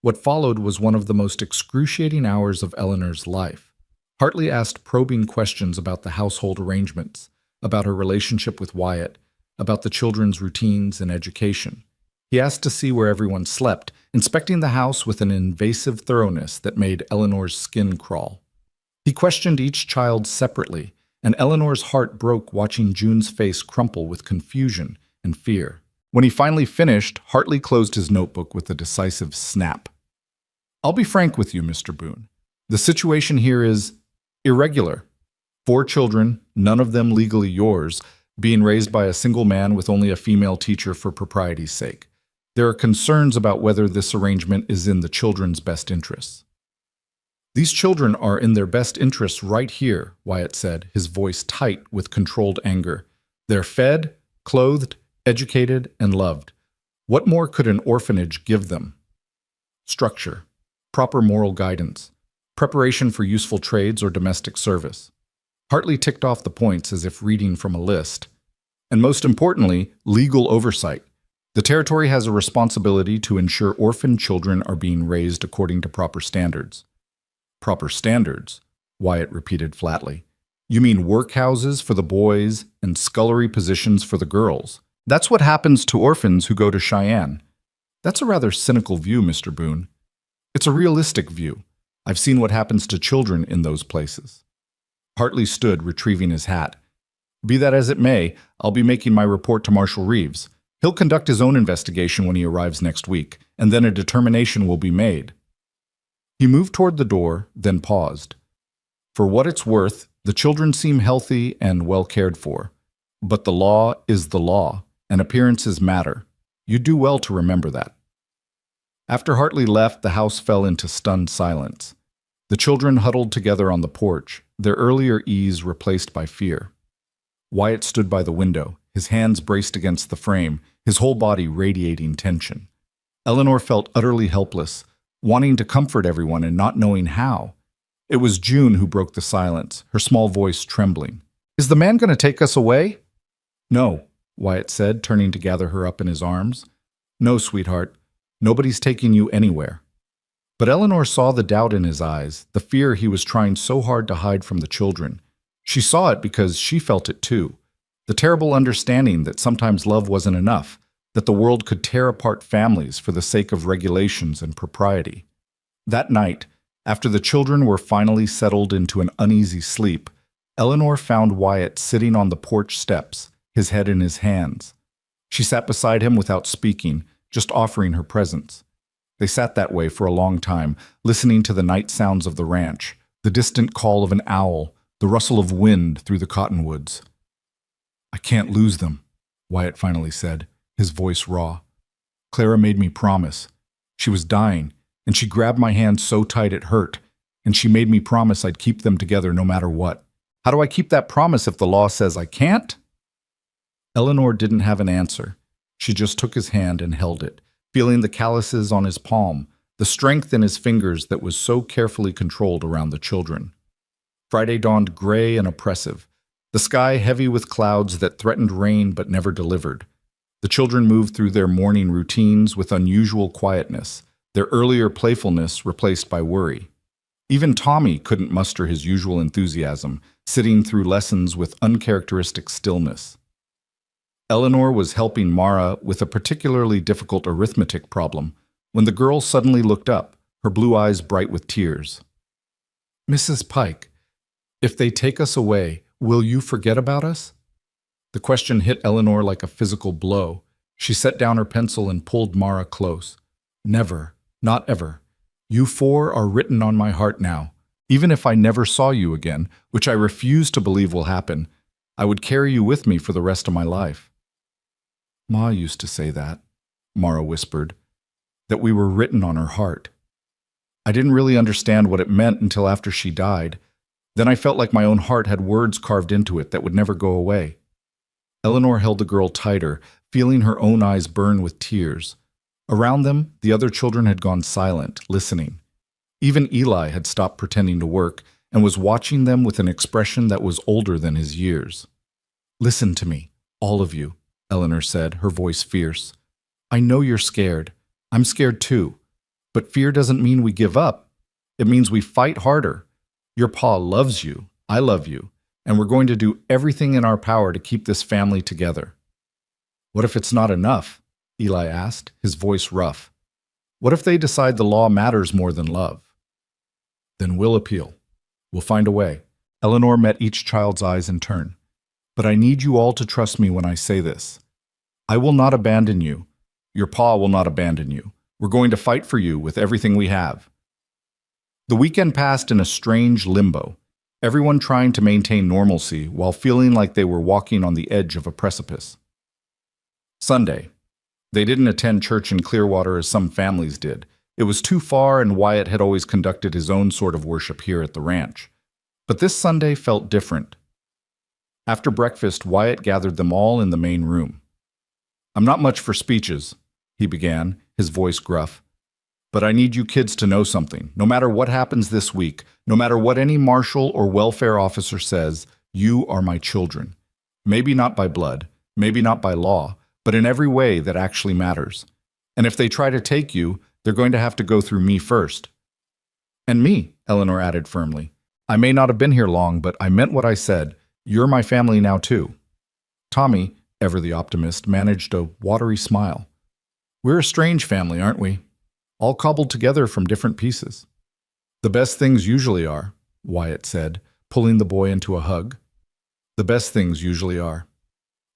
A: What followed was one of the most excruciating hours of Eleanor's life. Hartley asked probing questions about the household arrangements, about her relationship with Wyatt, about the children's routines and education. He asked to see where everyone slept, inspecting the house with an invasive thoroughness that made Eleanor's skin crawl. He questioned each child separately, and Eleanor's heart broke watching June's face crumple with confusion and fear. When he finally finished, Hartley closed his notebook with a decisive snap. "I'll be frank with you, Mr. Boone. The situation here is irregular. 4 children, none of them legally yours, being raised by a single man with only a female teacher for propriety's sake. There are concerns about whether this arrangement is in the children's best interests." "These children are in their best interests right here," Wyatt said, his voice tight with controlled anger. "They're fed, clothed, educated, and loved. What more could an orphanage give them? Structure, proper moral guidance, preparation for useful trades or domestic service." Hartley ticked off the points as if reading from a list. "And most importantly, legal oversight. The territory has a responsibility to ensure orphan children are being raised according to proper standards." "Proper standards," Wyatt repeated flatly. "You mean workhouses for the boys and scullery positions for the girls? That's what happens to orphans who go to Cheyenne." "That's a rather cynical view, Mr. Boone." "It's a realistic view. I've seen what happens to children in those places." Hartley stood, retrieving his hat. "Be that as it may, I'll be making my report to Marshal Reeves. He'll conduct his own investigation when he arrives next week, and then a determination will be made." He moved toward the door, then paused. "For what it's worth, the children seem healthy and well cared for. But the law is the law, and appearances matter. You do well to remember that." After Hartley left, the house fell into stunned silence. The children huddled together on the porch, their earlier ease replaced by fear. Wyatt stood by the window, his hands braced against the frame, his whole body radiating tension. Eleanor felt utterly helpless, wanting to comfort everyone and not knowing how. It was June who broke the silence, her small voice trembling. "Is the man going to take us away?" "No," Wyatt said, turning to gather her up in his arms. "No, sweetheart. Nobody's taking you anywhere." But Eleanor saw the doubt in his eyes, the fear he was trying so hard to hide from the children. She saw it because she felt it too. The terrible understanding that sometimes love wasn't enough, that the world could tear apart families for the sake of regulations and propriety. That night, after the children were finally settled into an uneasy sleep, Eleanor found Wyatt sitting on the porch steps, his head in his hands. She sat beside him without speaking, just offering her presence. They sat that way for a long time, listening to the night sounds of the ranch, the distant call of an owl, the rustle of wind through the cottonwoods. "I can't lose them," Wyatt finally said, his voice raw. "Clara made me promise. She was dying, and she grabbed my hand so tight it hurt, and she made me promise I'd keep them together no matter what. How do I keep that promise if the law says I can't?" Eleanor didn't have an answer. She just took his hand and held it, feeling the calluses on his palm, the strength in his fingers that was so carefully controlled around the children. Friday dawned gray and oppressive, the sky heavy with clouds that threatened rain but never delivered. The children moved through their morning routines with unusual quietness, their earlier playfulness replaced by worry. Even Tommy couldn't muster his usual enthusiasm, sitting through lessons with uncharacteristic stillness. Eleanor was helping Mara with a particularly difficult arithmetic problem when the girl suddenly looked up, her blue eyes bright with tears. "Mrs. Pike, if they take us away, will you forget about us?" The question hit Eleanor like a physical blow. She set down her pencil and pulled Mara close. "Never, not ever. You four are written on my heart now. Even if I never saw you again, which I refuse to believe will happen, I would carry you with me for the rest of my life." "Ma used to say that," Mara whispered, "that we were written on her heart. I didn't really understand what it meant until after she died. Then I felt like my own heart had words carved into it that would never go away." Eleanor held the girl tighter, feeling her own eyes burn with tears. Around them, the other children had gone silent, listening. Even Eli had stopped pretending to work and was watching them with an expression that was older than his years. "Listen to me, all of you," Eleanor said, her voice fierce. "I know you're scared. I'm scared too. But fear doesn't mean we give up. It means we fight harder. Your pa loves you. I love you. And we're going to do everything in our power to keep this family together." "What if it's not enough?" Eli asked, his voice rough. "What if they decide the law matters more than love?" "Then we'll appeal. We'll find a way." Eleanor met each child's eyes in turn. "But I need you all to trust me when I say this. I will not abandon you. Your pa will not abandon you. We're going to fight for you with everything we have." The weekend passed in a strange limbo, everyone trying to maintain normalcy while feeling like they were walking on the edge of a precipice. Sunday. They didn't attend church in Clearwater as some families did. It was too far, and Wyatt had always conducted his own sort of worship here at the ranch. But this Sunday felt different. After breakfast, Wyatt gathered them all in the main room. "I'm not much for speeches," he began, his voice gruff. "But I need you kids to know something. No matter what happens this week, no matter what any marshal or welfare officer says, you are my children. Maybe not by blood, maybe not by law, but in every way that actually matters. And if they try to take you, they're going to have to go through me first." "And me," Eleanor added firmly. "I may not have been here long, but I meant what I said. You're my family now too." Tommy, ever the optimist, managed a watery smile. "We're a strange family, aren't we? All cobbled together from different pieces." "The best things usually are," Wyatt said, pulling the boy into a hug. "The best things usually are."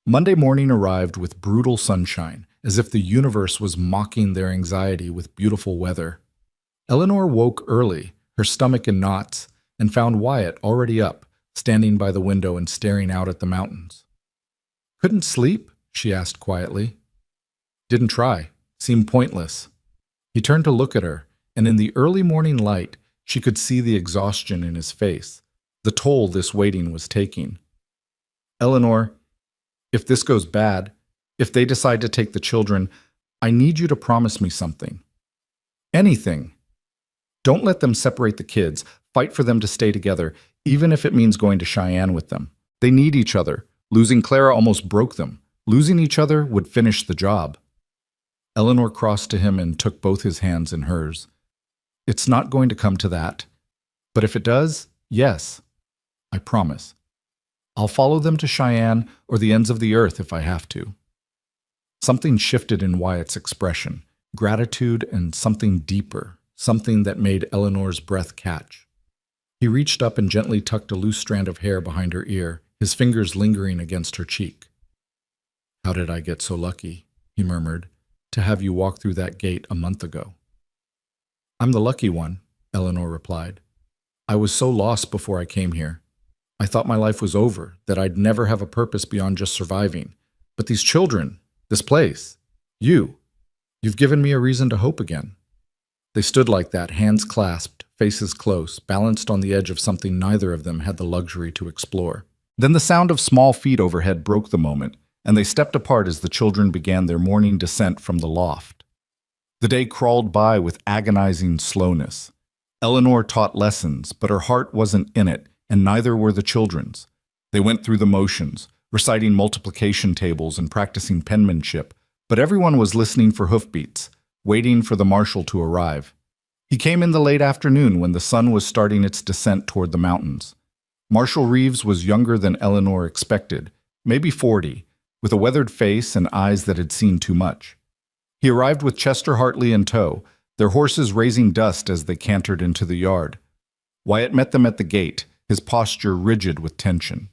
A: Monday morning arrived with brutal sunshine, as if the universe was mocking their anxiety with beautiful weather. Eleanor woke early, her stomach in knots, and found Wyatt already up, standing by the window and staring out at the mountains. "Couldn't sleep?" she asked quietly. "Didn't try. Seemed pointless." He turned to look at her, and in the early morning light, she could see the exhaustion in his face, the toll this waiting was taking. "Eleanor, if this goes bad, if they decide to take the children, I need you to promise me something. Anything. Don't let them separate the kids. Fight for them to stay together, even if it means going to Cheyenne with them. They need each other. Losing Clara almost broke them. Losing each other would finish the job." Eleanor crossed to him and took both his hands in hers. "It's not going to come to that. But if it does, yes. I promise. I'll follow them to Cheyenne or the ends of the earth if I have to." Something shifted in Wyatt's expression, gratitude and something deeper, something that made Eleanor's breath catch. He reached up and gently tucked a loose strand of hair behind her ear, his fingers lingering against her cheek. "How did I get so lucky," he murmured, "to have you walk through that gate a month ago?" "I'm the lucky one," Eleanor replied. "I was so lost before I came here. I thought my life was over, that I'd never have a purpose beyond just surviving. But these children, this place, you've given me a reason to hope again." They stood like that, hands clasped, faces close, balanced on the edge of something neither of them had the luxury to explore. Then the sound of small feet overhead broke the moment, and they stepped apart as the children began their morning descent from the loft. The day crawled by with agonizing slowness. Eleanor taught lessons, but her heart wasn't in it, and neither were the children's. They went through the motions, reciting multiplication tables and practicing penmanship, but everyone was listening for hoofbeats, waiting for the marshal to arrive. He came in the late afternoon when the sun was starting its descent toward the mountains. Marshal Reeves was younger than Eleanor expected, maybe 40, with a weathered face and eyes that had seen too much. He arrived with Chester Hartley in tow, their horses raising dust as they cantered into the yard. Wyatt met them at the gate, his posture rigid with tension.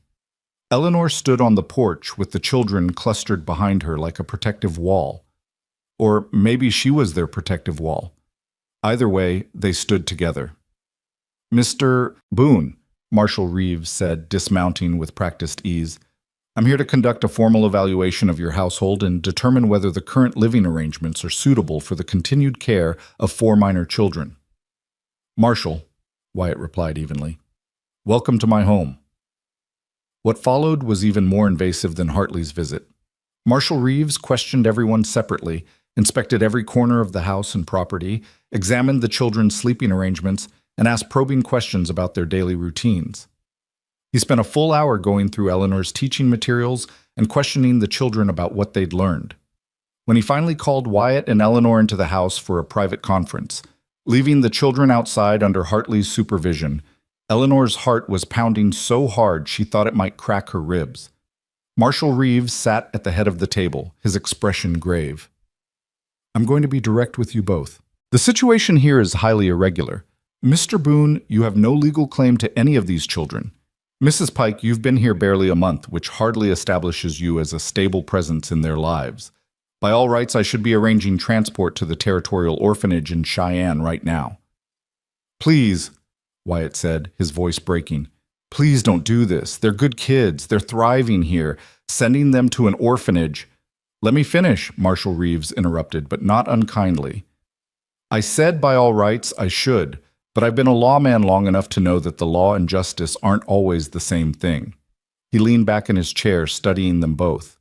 A: Eleanor stood on the porch with the children clustered behind her like a protective wall. Or maybe she was their protective wall. Either way, they stood together. "Mr. Boone," Marshal Reeves said, dismounting with practiced ease, "I'm here to conduct a formal evaluation of your household and determine whether the current living arrangements are suitable for the continued care of 4 minor children." "Marshal," Wyatt replied evenly, "welcome to my home." What followed was even more invasive than Hartley's visit. Marshal Reeves questioned everyone separately, inspected every corner of the house and property, examined the children's sleeping arrangements, and asked probing questions about their daily routines. He spent a full hour going through Eleanor's teaching materials and questioning the children about what they'd learned. When he finally called Wyatt and Eleanor into the house for a private conference, leaving the children outside under Hartley's supervision, Eleanor's heart was pounding so hard she thought it might crack her ribs. Marshal Reeves sat at the head of the table, his expression grave. "I'm going to be direct with you both. The situation here is highly irregular. Mr. Boone, you have no legal claim to any of these children. Mrs. Pike, you've been here barely a month, which hardly establishes you as a stable presence in their lives. By all rights, I should be arranging transport to the Territorial Orphanage in Cheyenne right now." "Please," Wyatt said, his voice breaking. "Please don't do this. They're good kids. They're thriving here. Sending them to an orphanage—" "Let me finish," Marshal Reeves interrupted, but not unkindly. "I said by all rights I should, but I've been a lawman long enough to know that the law and justice aren't always the same thing." He leaned back in his chair, studying them both.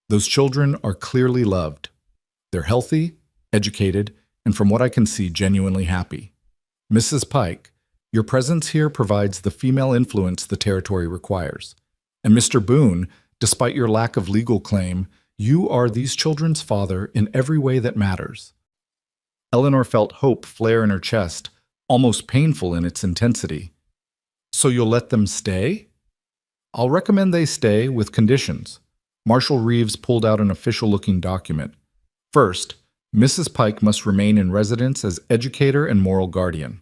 A: "Those children are clearly loved. They're healthy, educated, and from what I can see, genuinely happy. Mrs. Pike, your presence here provides the female influence the territory requires. And Mr. Boone, despite your lack of legal claim, you are these children's father in every way that matters." Eleanor felt hope flare in her chest, almost painful in its intensity. "So you'll let them stay?" "I'll recommend they stay with conditions." Marshal Reeves pulled out an official-looking document. "First, Mrs. Pike must remain in residence as educator and moral guardian.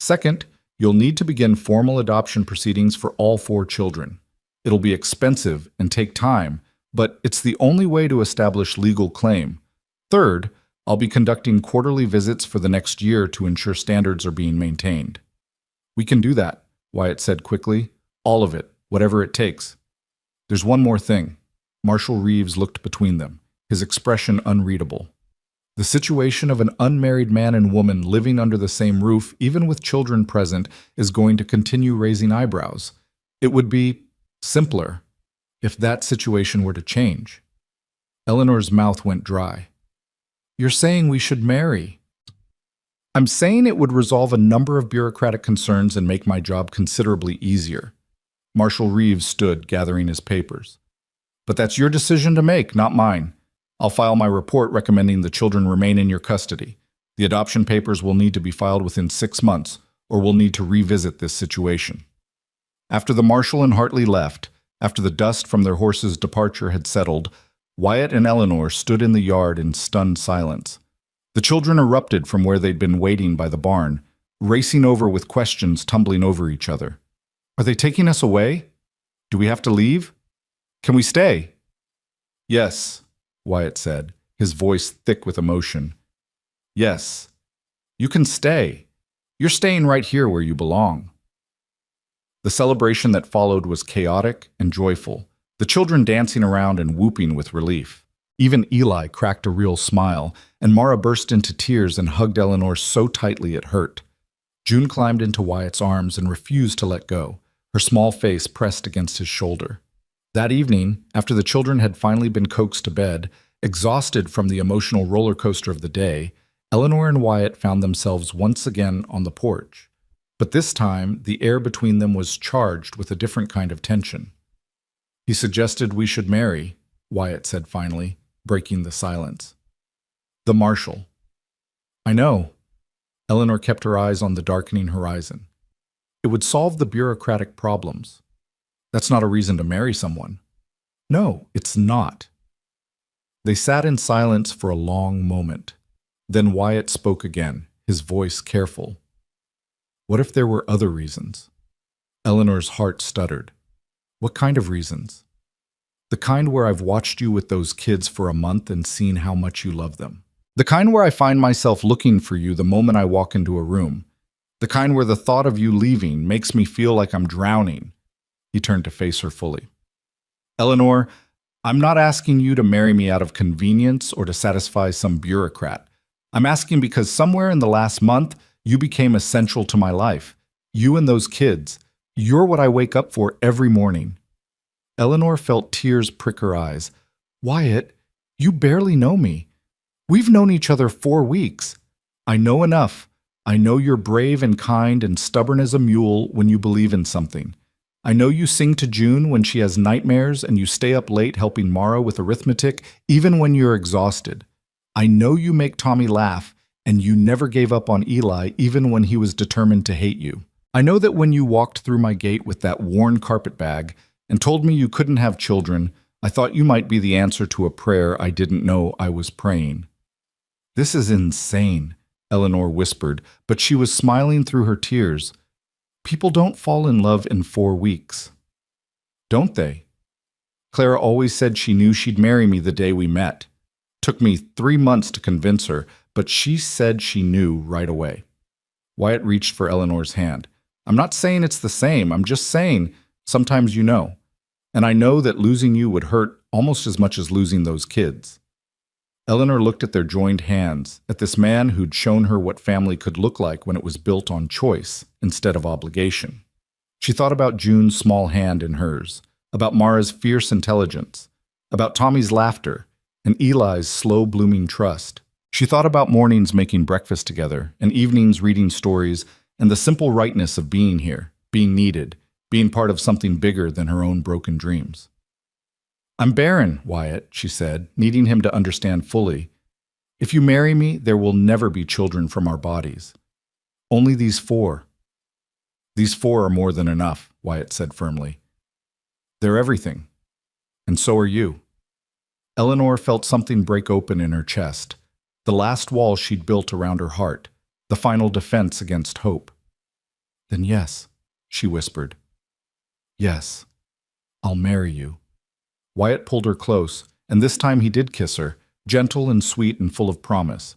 A: Second, you'll need to begin formal adoption proceedings for all 4 children. It'll be expensive and take time, but it's the only way to establish legal claim. Third, I'll be conducting quarterly visits for the next year to ensure standards are being maintained." "We can do that," Wyatt said quickly. "All of it, whatever it takes." "There's one more thing." Marshal Reeves looked between them, his expression unreadable. "The situation of an unmarried man and woman living under the same roof, even with children present, is going to continue raising eyebrows. It would be simpler if that situation were to change." Eleanor's mouth went dry. "You're saying we should marry?" "I'm saying it would resolve a number of bureaucratic concerns and make my job considerably easier." Marshal Reeves stood, gathering his papers. "But that's your decision to make, not mine. I'll file my report recommending the children remain in your custody. The adoption papers will need to be filed within 6 months, or we'll need to revisit this situation." After the Marshal and Hartley left, after the dust from their horses' departure had settled, Wyatt and Eleanor stood in the yard in stunned silence. The children erupted from where they'd been waiting by the barn, racing over with questions tumbling over each other. "Are they taking us away? Do we have to leave? Can we stay?" "Yes," Wyatt said, his voice thick with emotion. "Yes. You can stay. You're staying right here where you belong." The celebration that followed was chaotic and joyful, the children dancing around and whooping with relief. Even Eli cracked a real smile, and Mara burst into tears and hugged Eleanor so tightly it hurt. June climbed into Wyatt's arms and refused to let go, her small face pressed against his shoulder. That evening, after the children had finally been coaxed to bed, exhausted from the emotional roller coaster of the day, Eleanor and Wyatt found themselves once again on the porch. But this time, the air between them was charged with a different kind of tension. "He suggested we should marry," Wyatt said finally, breaking the silence. "The Marshal." "I know." Eleanor kept her eyes on the darkening horizon. "It would solve the bureaucratic problems." "That's not a reason to marry someone." "No, it's not. They sat in silence for a long moment. Then Wyatt spoke again, his voice careful. What if there were other reasons? Eleanor's heart stuttered. What kind of reasons? The kind where I've watched you with those kids for a month and seen how much you love them. The kind where I find myself looking for you the moment I walk into a room. The kind where the thought of you leaving makes me feel like I'm drowning. He turned to face her fully. Eleanor, I'm not asking you to marry me out of convenience or to satisfy some bureaucrat. I'm asking because somewhere in the last month, you became essential to my life. You and those kids. You're what I wake up for every morning. Eleanor felt tears prick her eyes. Wyatt, you barely know me. We've known each other 4 weeks. I know enough. I know you're brave and kind and stubborn as a mule when you believe in something. I know you sing to June when she has nightmares and you stay up late helping Mara with arithmetic, even when you're exhausted. I know you make Tommy laugh, and you never gave up on Eli even when he was determined to hate you. I know that when you walked through my gate with that worn carpet bag and told me you couldn't have children, I thought you might be the answer to a prayer I didn't know I was praying. This is insane, Eleanor whispered, but she was smiling through her tears. People don't fall in love in 4 weeks. Don't they? Clara always said she knew she'd marry me the day we met. Took me 3 months to convince her, but she said she knew right away. Wyatt reached for Eleanor's hand. I'm not saying it's the same. I'm just saying sometimes you know. And I know that losing you would hurt almost as much as losing those kids. Eleanor looked at their joined hands, at this man who'd shown her what family could look like when it was built on choice instead of obligation. She thought about June's small hand in hers, about Mara's fierce intelligence, about Tommy's laughter, and Eli's slow-blooming trust. She thought about mornings making breakfast together, and evenings reading stories, and the simple rightness of being here, being needed, being part of something bigger than her own broken dreams. I'm barren, Wyatt, she said, needing him to understand fully. If you marry me, there will never be children from our bodies. Only these 4. These 4 are more than enough, Wyatt said firmly. They're everything. And so are you. Eleanor felt something break open in her chest, the last wall she'd built around her heart, the final defense against hope. Then yes, she whispered. Yes, I'll marry you. Wyatt pulled her close, and this time he did kiss her, gentle and sweet and full of promise.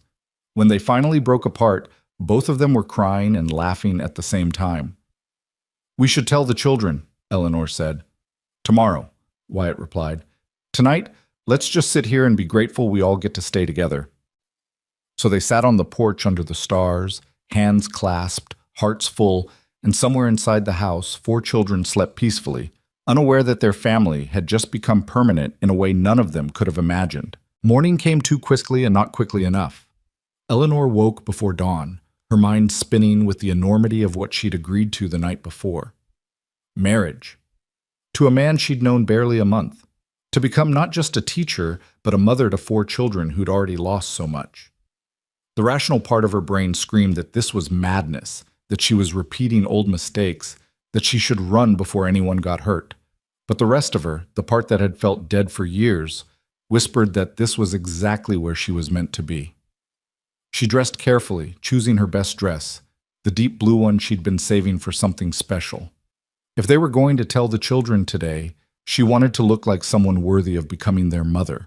A: When they finally broke apart, both of them were crying and laughing at the same time. We should tell the children, Eleanor said. Tomorrow, Wyatt replied. Tonight, let's just sit here and be grateful we all get to stay together. So they sat on the porch under the stars, hands clasped, hearts full, and somewhere inside the house, 4 children slept peacefully, unaware that their family had just become permanent in a way none of them could have imagined. Morning came too quickly and not quickly enough. Eleanor woke before dawn, her mind spinning with the enormity of what she'd agreed to the night before. Marriage. To a man she'd known barely a month. To become not just a teacher, but a mother to 4 children who'd already lost so much. The rational part of her brain screamed that this was madness, that she was repeating old mistakes, that she should run before anyone got hurt. But the rest of her, the part that had felt dead for years, whispered that this was exactly where she was meant to be. She dressed carefully, choosing her best dress, the deep blue one she'd been saving for something special. If they were going to tell the children today, she wanted to look like someone worthy of becoming their mother.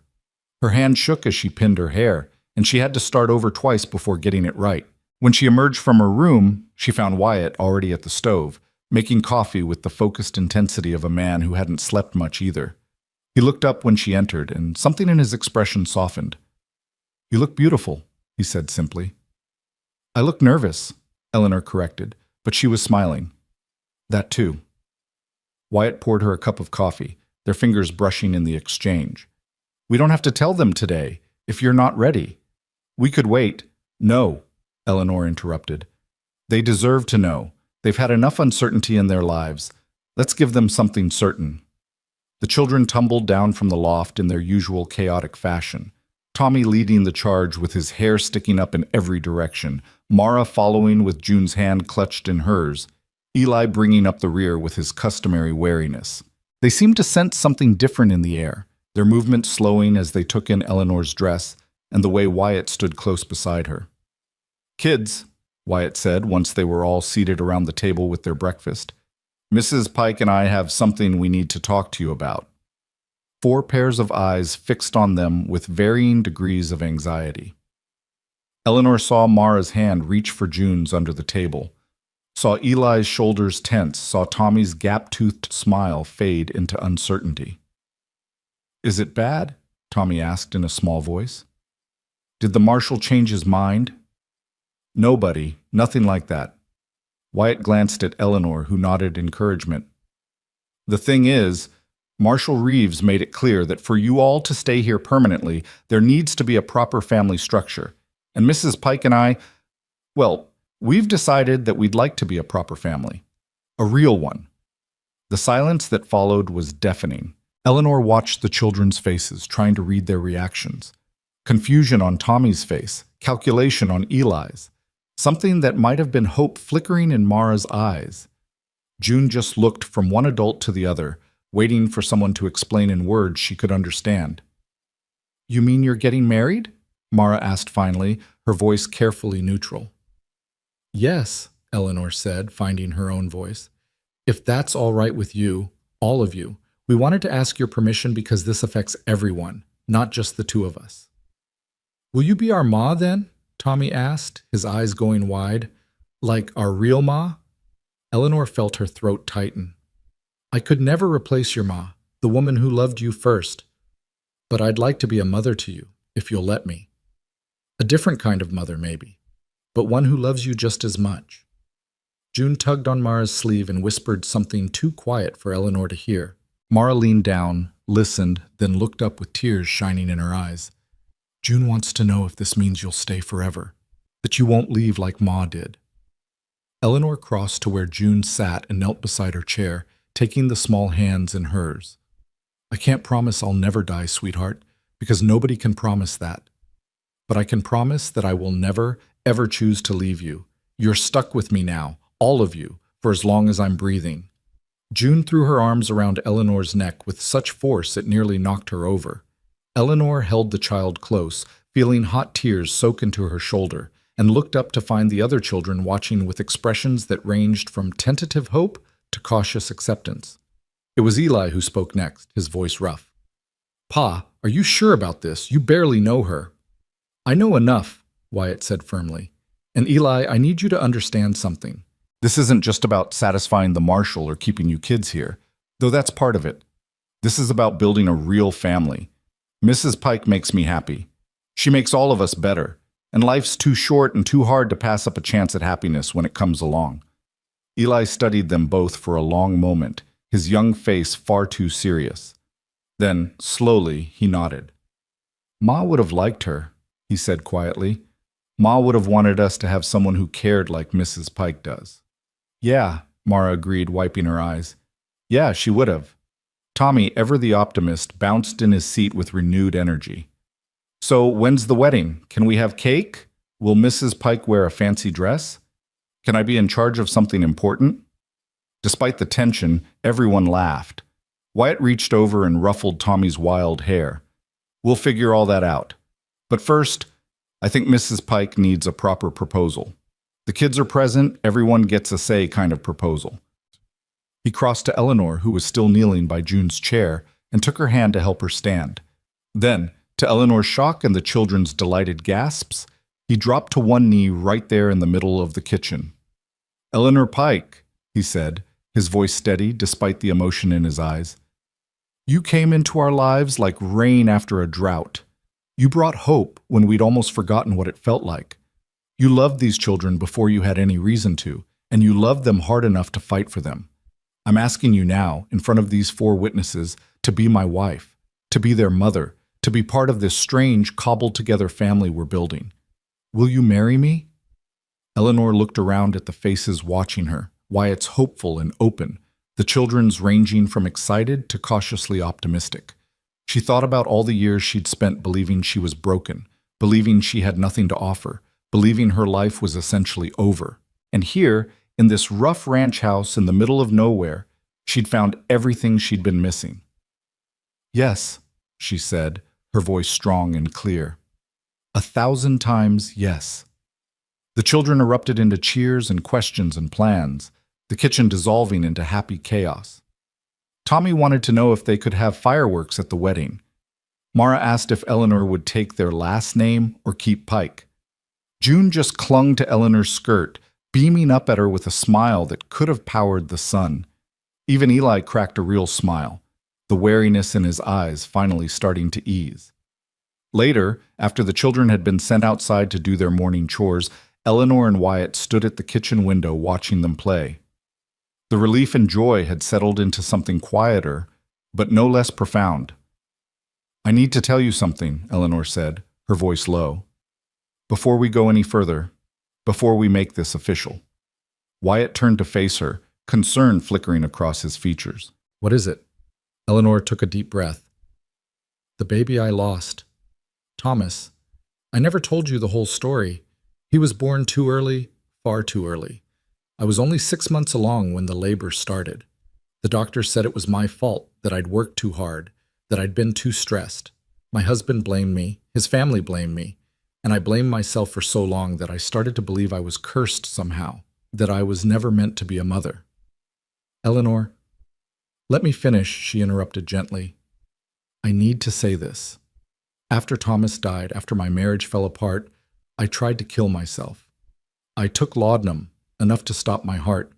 A: Her hand shook as she pinned her hair, and she had to start over twice before getting it right. When she emerged from her room, she found Wyatt already at the stove, making coffee with the focused intensity of a man who hadn't slept much either. He looked up when she entered, and something in his expression softened. You look beautiful, he said simply. I look nervous, Eleanor corrected, but she was smiling. That too. Wyatt poured her a cup of coffee, their fingers brushing in the exchange. We don't have to tell them today, if you're not ready. We could wait. No, Eleanor interrupted. They deserve to know. They've had enough uncertainty in their lives. Let's give them something certain. The children tumbled down from the loft in their usual chaotic fashion, Tommy leading the charge with his hair sticking up in every direction, Mara following with June's hand clutched in hers, Eli bringing up the rear with his customary wariness. They seemed to sense something different in the air, their movements slowing as they took in Eleanor's dress and the way Wyatt stood close beside her. "Kids," Wyatt said once they were all seated around the table with their breakfast, "Mrs. Pike and I have something we need to talk to you about." 4 pairs of eyes fixed on them with varying degrees of anxiety. Eleanor saw Mara's hand reach for June's under the table, saw Eli's shoulders tense, saw Tommy's gap-toothed smile fade into uncertainty. "Is it bad?" Tommy asked in a small voice. "Did the marshal change his mind?" "Nobody, nothing like that." Wyatt glanced at Eleanor, who nodded encouragement. "The thing is, Marshal Reeves made it clear that for you all to stay here permanently, there needs to be a proper family structure. And Mrs. Pike and I, well, we've decided that we'd like to be a proper family. A real one." The silence that followed was deafening. Eleanor watched the children's faces, trying to read their reactions. Confusion on Tommy's face, calculation on Eli's. Something that might have been hope flickering in Mara's eyes. June just looked from one adult to the other, waiting for someone to explain in words she could understand. "You mean you're getting married?" Mara asked finally, her voice carefully neutral. "Yes," Eleanor said, finding her own voice. "If that's all right with you, all of you, we wanted to ask your permission because this affects everyone, not just the 2 of us." "Will you be our ma then?" Tommy asked, his eyes going wide. "Like our real ma?" Eleanor felt her throat tighten. "I could never replace your ma, the woman who loved you first. But I'd like to be a mother to you, if you'll let me. A different kind of mother, maybe, but one who loves you just as much." June tugged on Mara's sleeve and whispered something too quiet for Eleanor to hear. Mara leaned down, listened, then looked up with tears shining in her eyes. "June wants to know if this means you'll stay forever, that you won't leave like Ma did." Eleanor crossed to where June sat and knelt beside her chair, taking the small hands in hers. "I can't promise I'll never die, sweetheart, because nobody can promise that. But I can promise that I will never, ever choose to leave you. You're stuck with me now, all of you, for as long as I'm breathing." June threw her arms around Eleanor's neck with such force it nearly knocked her over. Eleanor held the child close, feeling hot tears soak into her shoulder, and looked up to find the other children watching with expressions that ranged from tentative hope to cautious acceptance. It was Eli who spoke next, his voice rough. "Pa, are you sure about this? You barely know her." "I know enough," Wyatt said firmly. "And Eli, I need you to understand something. This isn't just about satisfying the marshal or keeping you kids here, though that's part of it. This is about building a real family. Mrs. Pike makes me happy. She makes all of us better, and life's too short and too hard to pass up a chance at happiness when it comes along." Eli studied them both for a long moment, his young face far too serious. Then, slowly, he nodded. "Ma would have liked her," he said quietly. "Ma would have wanted us to have someone who cared like Mrs. Pike does." "Yeah," Mara agreed, wiping her eyes. "Yeah, she would have." Tommy, ever the optimist, bounced in his seat with renewed energy. "So, when's the wedding? Can we have cake? Will Mrs. Pike wear a fancy dress? Can I be in charge of something important?" Despite the tension, everyone laughed. Wyatt reached over and ruffled Tommy's wild hair. "We'll figure all that out. But first, I think Mrs. Pike needs a proper proposal. The kids are present, everyone gets a say kind of proposal." He crossed to Eleanor, who was still kneeling by June's chair, and took her hand to help her stand. Then, to Eleanor's shock and the children's delighted gasps, he dropped to one knee right there in the middle of the kitchen. "Eleanor Pike," he said, his voice steady despite the emotion in his eyes. "You came into our lives like rain after a drought. You brought hope when we'd almost forgotten what it felt like. You loved these children before you had any reason to, and you loved them hard enough to fight for them. I'm asking you now, in front of these 4 witnesses, to be my wife, to be their mother, to be part of this strange, cobbled-together family we're building. Will you marry me?" Eleanor looked around at the faces watching her, Wyatt's hopeful and open, the children's ranging from excited to cautiously optimistic. She thought about all the years she'd spent believing she was broken, believing she had nothing to offer, believing her life was essentially over. And here, in this rough ranch house in the middle of nowhere, she'd found everything she'd been missing. "Yes," she said, her voice strong and clear. 1,000 times yes. The children erupted into cheers and questions and plans, the kitchen dissolving into happy chaos. Tommy wanted to know if they could have fireworks at the wedding. Mara asked if Eleanor would take their last name or keep Pike. June just clung to Eleanor's skirt, beaming up at her with a smile that could have powered the sun. Even Eli cracked a real smile, the wariness in his eyes finally starting to ease. Later, after the children had been sent outside to do their morning chores, Eleanor and Wyatt stood at the kitchen window watching them play. The relief and joy had settled into something quieter, but no less profound. "I need to tell you something," Eleanor said, her voice low. "Before we go any further, before we make this official." Wyatt turned to face her, concern flickering across his features. "What is it?" Eleanor took a deep breath. "The baby I lost. Thomas. I never told you the whole story. He was born too early, far too early. I was only 6 months along when the labor started. The doctor said it was my fault, that I'd worked too hard, that I'd been too stressed. My husband blamed me, his family blamed me, and I blamed myself for so long that I started to believe I was cursed somehow, that I was never meant to be a mother." "Eleanor, let me finish," she interrupted gently. "I need to say this. After Thomas died, after my marriage fell apart, I tried to kill myself. I took laudanum, enough to stop my heart.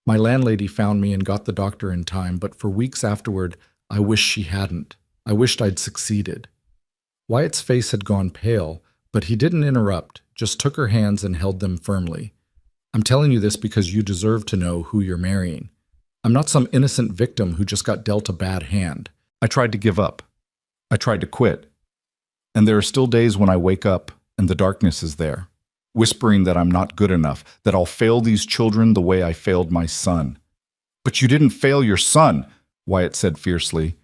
A: My landlady found me and got the doctor in time, but for weeks afterward, I wished she hadn't. I wished I'd succeeded." Wyatt's face had gone pale, but he didn't interrupt, just took her hands and held them firmly. "I'm telling you this because you deserve to know who you're marrying. I'm not some innocent victim who just got dealt a bad hand. I tried to give up. I tried to quit. And there are still days when I wake up and the darkness is there, whispering that I'm not good enough, that I'll fail these children the way I failed my son." "But you didn't fail your son," Wyatt said fiercely.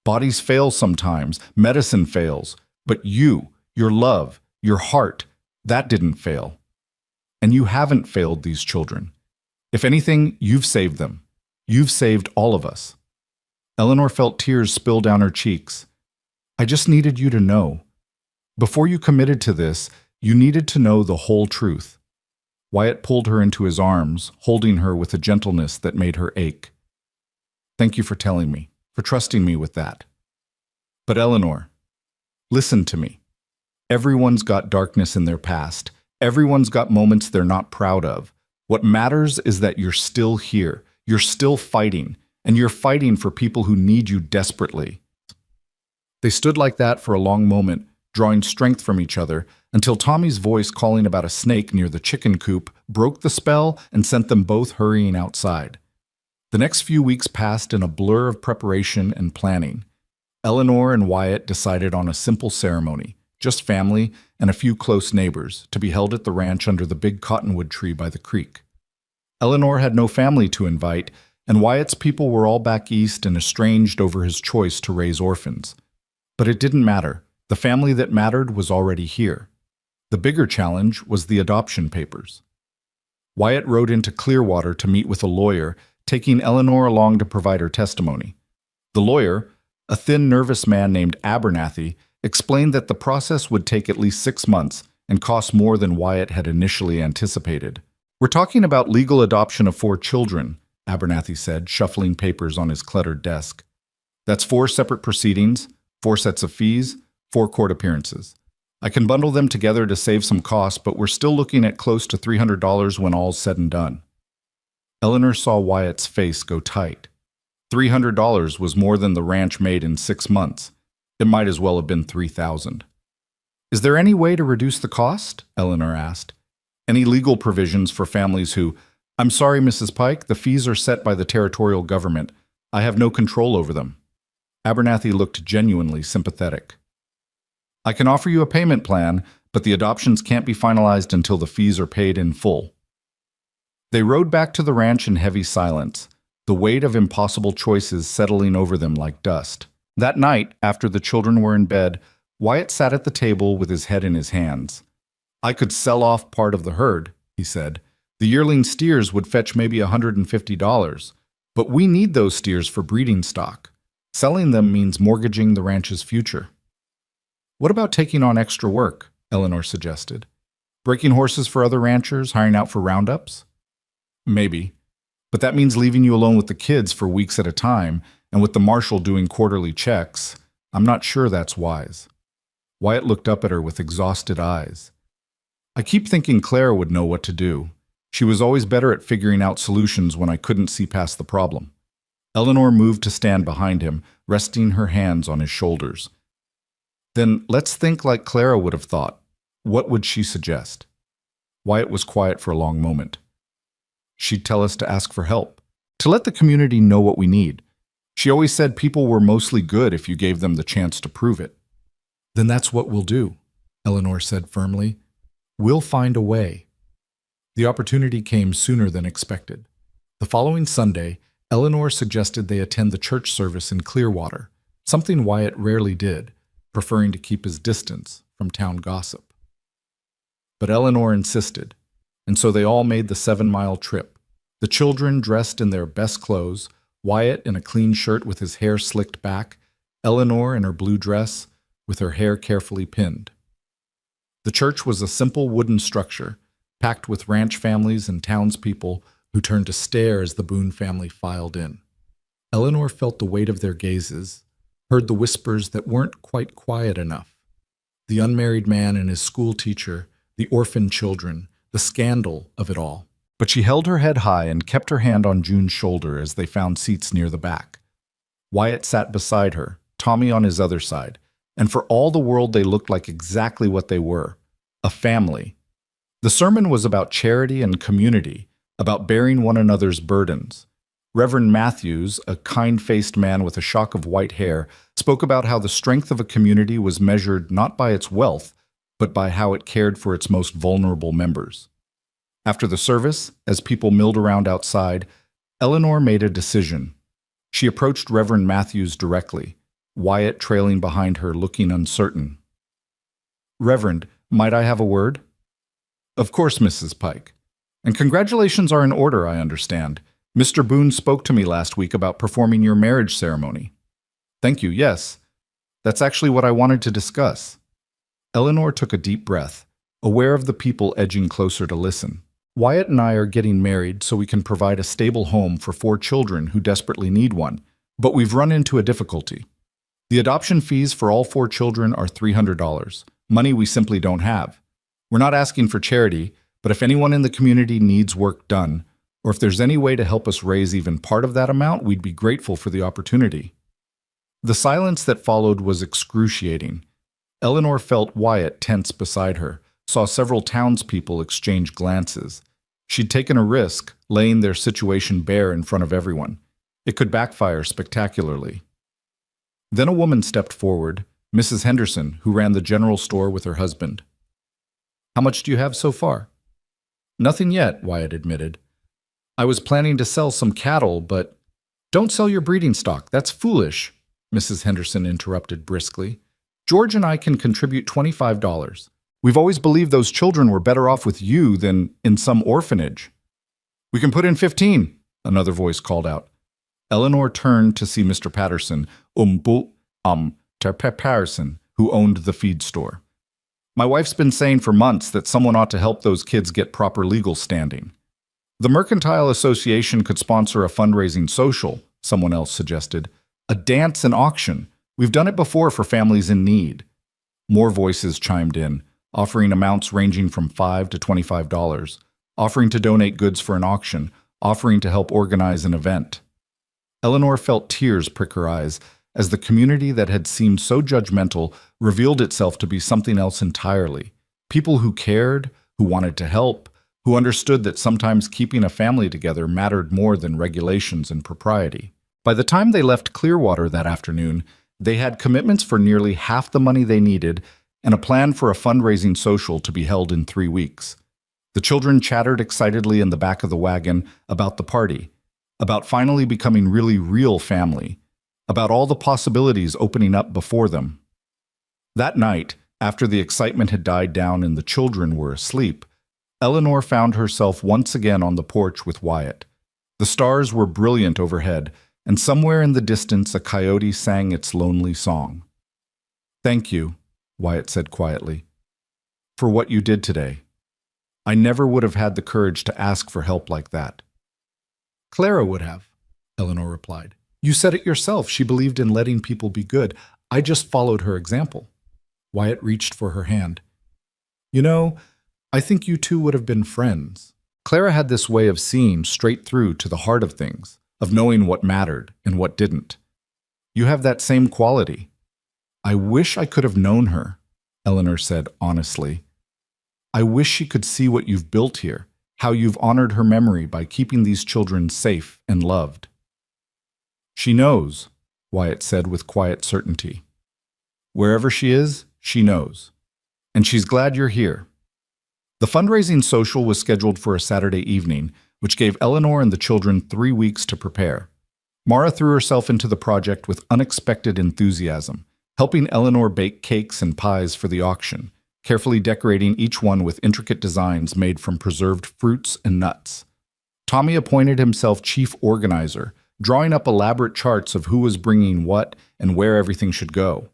A: "Bodies fail sometimes, medicine fails, but you, your love, your heart, that didn't fail. And you haven't failed these children. If anything, you've saved them. You've saved all of us." Eleanor felt tears spill down her cheeks. "I just needed you to know. Before you committed to this, you needed to know the whole truth." Wyatt pulled her into his arms, holding her with a gentleness that made her ache. "Thank you for telling me, for trusting me with that. But Eleanor, listen to me. Everyone's got darkness in their past. Everyone's got moments they're not proud of. What matters is that you're still here. You're still fighting, and you're fighting for people who need you desperately." They stood like that for a long moment, drawing strength from each other, until Tommy's voice calling about a snake near the chicken coop broke the spell and sent them both hurrying outside. The next few weeks passed in a blur of preparation and planning. Eleanor and Wyatt decided on a simple ceremony, just family and a few close neighbors, to be held at the ranch under the big cottonwood tree by the creek. Eleanor had no family to invite, and Wyatt's people were all back east and estranged over his choice to raise orphans. But it didn't matter. The family that mattered was already here. The bigger challenge was the adoption papers. Wyatt rode into Clearwater to meet with a lawyer, taking Eleanor along to provide her testimony. The lawyer, a thin, nervous man named Abernathy, explained that the process would take at least 6 months and cost more than Wyatt had initially anticipated. "We're talking about legal adoption of 4 children, Abernathy said, shuffling papers on his cluttered desk. "That's 4 separate proceedings, 4 sets of fees, 4 court appearances. I can bundle them together to save some costs, but we're still looking at close to $300 when all's said and done." Eleanor saw Wyatt's face go tight. $300 was more than the ranch made in 6 months. It might as well have been $3,000. "Is there any way to reduce the cost?" Eleanor asked. "Any legal provisions for families who—" "I'm sorry, Mrs. Pike, the fees are set by the territorial government. I have no control over them." Abernathy looked genuinely sympathetic. "I can offer you a payment plan, but the adoptions can't be finalized until the fees are paid in full." They rode back to the ranch in heavy silence, the weight of impossible choices settling over them like dust. That night, after the children were in bed, Wyatt sat at the table with his head in his hands. "I could sell off part of the herd," he said. "The yearling steers would fetch maybe $150, but we need those steers for breeding stock. Selling them means mortgaging the ranch's future. What about taking on extra work? Eleanor suggested. Breaking horses for other ranchers, hiring out for roundups? Maybe. But that means leaving you alone with the kids for weeks at a time, and with the marshal doing quarterly checks. I'm not sure that's wise. Wyatt looked up at her with exhausted eyes. I keep thinking Clara would know what to do. She was always better at figuring out solutions when I couldn't see past the problem. Eleanor moved to stand behind him, resting her hands on his shoulders. Then let's think like Clara would have thought. What would she suggest? Wyatt was quiet for a long moment. She'd tell us to ask for help, to let the community know what we need. She always said people were mostly good if you gave them the chance to prove it. Then that's what we'll do, Eleanor said firmly. We'll find a way. The opportunity came sooner than expected. The following Sunday, Eleanor suggested they attend the church service in Clearwater, something Wyatt rarely did, preferring to keep his distance from town gossip. But Eleanor insisted, and so they all made the 7-mile trip. The children dressed in their best clothes, Wyatt in a clean shirt with his hair slicked back, Eleanor in her blue dress with her hair carefully pinned. The church was a simple wooden structure, packed with ranch families and townspeople who turned to stare as the Boone family filed in. Eleanor felt the weight of their gazes, heard the whispers that weren't quite quiet enough. The unmarried man and his school teacher, the orphan children, the scandal of it all. But she held her head high and kept her hand on June's shoulder as they found seats near the back. Wyatt sat beside her, Tommy on his other side, and for all the world they looked like exactly what they were, a family. The sermon was about charity and community, about bearing one another's burdens. Reverend Matthews, a kind-faced man with a shock of white hair, spoke about how the strength of a community was measured not by its wealth, but by how it cared for its most vulnerable members. After the service, as people milled around outside, Eleanor made a decision. She approached Reverend Matthews directly, Wyatt trailing behind her, looking uncertain. "Reverend, might I have a word?" "Of course, Mrs. Pike. And congratulations are in order, I understand. Mr. Boone spoke to me last week about performing your marriage ceremony." "Thank you, yes. That's actually what I wanted to discuss." Eleanor took a deep breath, aware of the people edging closer to listen. "Wyatt and I are getting married so we can provide a stable home for 4 children who desperately need one, but we've run into a difficulty. The adoption fees for all 4 children are $300, money we simply don't have. We're not asking for charity, but if anyone in the community needs work done, or if there's any way to help us raise even part of that amount, we'd be grateful for the opportunity." The silence that followed was excruciating. Eleanor felt Wyatt tense beside her, saw several townspeople exchange glances. She'd taken a risk, laying their situation bare in front of everyone. It could backfire spectacularly. Then a woman stepped forward, Mrs. Henderson, who ran the general store with her husband. "How much do you have so far?" "Nothing yet," Wyatt admitted. "I was planning to sell some cattle, but—" "Don't sell your breeding stock. That's foolish," Mrs. Henderson interrupted briskly. "George and I can contribute $25. We've always believed those children were better off with you than in some orphanage." "We can put in 15, another voice called out. Eleanor turned to see Mr. Patterson, Patterson, who owned the feed store. "My wife's been saying for months that someone ought to help those kids get proper legal standing." "The Mercantile Association could sponsor a fundraising social," someone else suggested. "A dance and auction. We've done it before for families in need." More voices chimed in, offering amounts ranging from $5 to $25, offering to donate goods for an auction, offering to help organize an event. Eleanor felt tears prick her eyes as the community that had seemed so judgmental revealed itself to be something else entirely. People who cared, who wanted to help, who understood that sometimes keeping a family together mattered more than regulations and propriety. By the time they left Clearwater that afternoon, they had commitments for nearly half the money they needed and a plan for a fundraising social to be held in 3 weeks. The children chattered excitedly in the back of the wagon about the party, about finally becoming really real family, about all the possibilities opening up before them. That night, after the excitement had died down and the children were asleep, Eleanor found herself once again on the porch with Wyatt. The stars were brilliant overhead, and somewhere in the distance a coyote sang its lonely song. "Thank you," Wyatt said quietly, "for what you did today. I never would have had the courage to ask for help like that." "Clara would have," Eleanor replied. "You said it yourself. She believed in letting people be good. I just followed her example." Wyatt reached for her hand. "You know, I think you two would have been friends." Clara had this way of seeing straight through to the heart of things, of knowing what mattered and what didn't. "You have that same quality." "I wish I could have known her," Eleanor said honestly. "I wish she could see what you've built here, how you've honored her memory by keeping these children safe and loved." "She knows," Wyatt said with quiet certainty. "Wherever she is, she knows. And she's glad you're here." The fundraising social was scheduled for a Saturday evening, which gave Eleanor and the children 3 weeks to prepare. Mara threw herself into the project with unexpected enthusiasm, helping Eleanor bake cakes and pies for the auction, carefully decorating each one with intricate designs made from preserved fruits and nuts. Tommy appointed himself chief organizer, drawing up elaborate charts of who was bringing what and where everything should go.